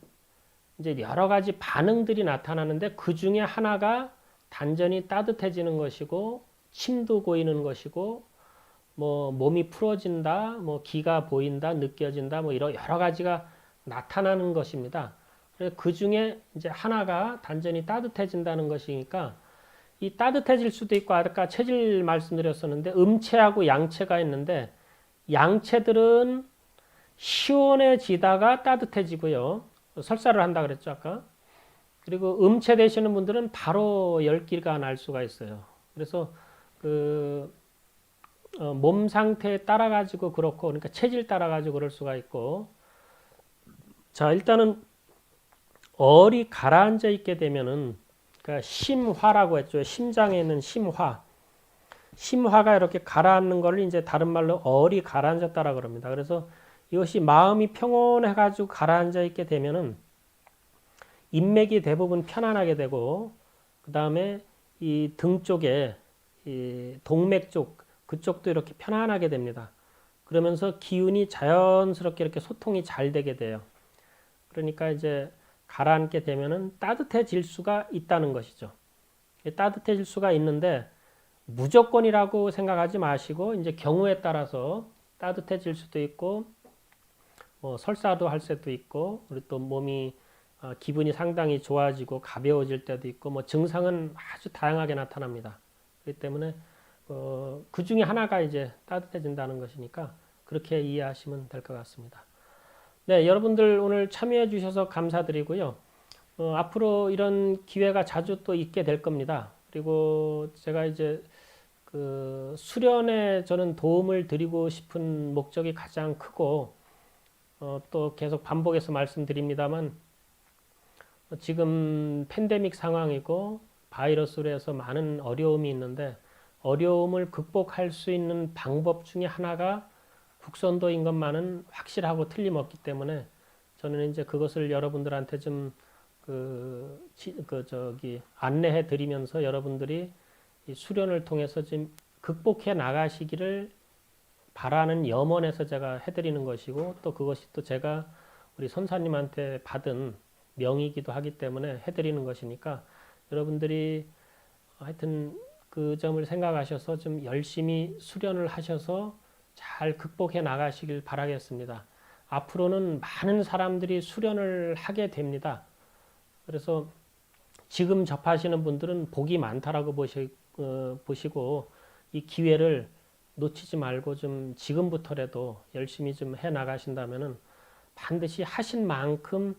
이제 여러 가지 반응들이 나타나는데 그 중에 하나가 단전이 따뜻해지는 것이고 침도 고이는 것이고 뭐 몸이 풀어진다, 뭐 기가 보인다, 느껴진다, 뭐 이런 여러 가지가 나타나는 것입니다. 그 중에 이제 하나가 단전이 따뜻해진다는 것이니까 이 따뜻해질 수도 있고 아까 체질 말씀드렸었는데 음체하고 양체가 있는데 양체들은 시원해지다가 따뜻해지고요. 설사를 한다 그랬죠 아까. 그리고 음체 되시는 분들은 바로 열기가 날 수가 있어요. 그래서 몸 상태에 따라 가지고 그렇고 그러니까 체질 따라 가지고 그럴 수가 있고 자 일단은 얼이 가라앉아 있게 되면은 그러니까 심화라고 했죠. 심장에 있는 심화. 심화가 이렇게 가라앉는 걸 이제 다른 말로 얼이 가라앉았다라 그럽니다. 그래서 이것이 마음이 평온해 가지고 가라앉아 있게 되면은 인맥이 대부분 편안하게 되고 그다음에 이 등 쪽에 이 동맥 쪽 그쪽도 이렇게 편안하게 됩니다. 그러면서 기운이 자연스럽게 이렇게 소통이 잘 되게 돼요. 그러니까 이제 가라앉게 되면은 따뜻해질 수가 있다는 것이죠. 따뜻해질 수가 있는데 무조건이라고 생각하지 마시고 이제 경우에 따라서 따뜻해질 수도 있고 뭐 설사도 할 수도 있고 그리고 또 몸이 기분이 상당히 좋아지고 가벼워질 때도 있고 뭐 증상은 아주 다양하게 나타납니다. 그렇기 때문에 그 중에 하나가 이제 따뜻해진다는 것이니까 그렇게 이해하시면 될 것 같습니다. 네, 여러분들 오늘 참여해 주셔서 감사드리고요. 앞으로 이런 기회가 자주 또 있게 될 겁니다. 그리고 제가 이제 그 수련에 저는 도움을 드리고 싶은 목적이 가장 크고 또 계속 반복해서 말씀드립니다만 지금 팬데믹 상황이고 바이러스로 해서 많은 어려움이 있는데 어려움을 극복할 수 있는 방법 중에 하나가 국선도인 것만은 확실하고 틀림없기 때문에 저는 이제 그것을 여러분들한테 좀 안내해 드리면서 여러분들이 이 수련을 통해서 좀 극복해 나가시기를 바라는 염원에서 제가 해드리는 것이고 또 그것이 또 제가 우리 선사님한테 받은 명이기도 하기 때문에 해드리는 것이니까 여러분들이 하여튼 그 점을 생각하셔서 좀 열심히 수련을 하셔서 잘 극복해 나가시길 바라겠습니다. 앞으로는 많은 사람들이 수련을 하게 됩니다. 그래서 지금 접하시는 분들은 복이 많다라고 보시고 이 기회를 놓치지 말고 좀 지금부터라도 열심히 좀 해 나가신다면은 반드시 하신 만큼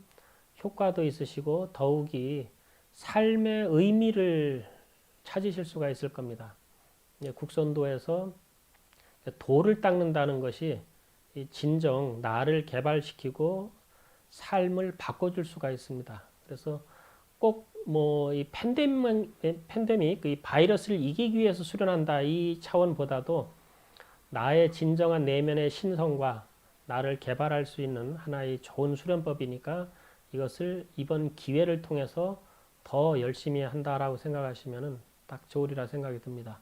효과도 있으시고 더욱이 삶의 의미를 찾으실 수가 있을 겁니다. 국선도에서 도를 닦는다는 것이 진정 나를 개발시키고 삶을 바꿔줄 수가 있습니다. 그래서 꼭 뭐 이 팬데믹, 이 바이러스를 이기기 위해서 수련한다 이 차원보다도 나의 진정한 내면의 신성과 나를 개발할 수 있는 하나의 좋은 수련법이니까 이것을 이번 기회를 통해서 더 열심히 한다라고 생각하시면은 딱 좋으리라 생각이 듭니다.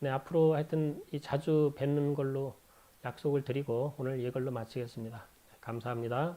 네, 앞으로 하여튼 자주 뵙는 걸로 약속을 드리고 오늘 이걸로 마치겠습니다. 감사합니다.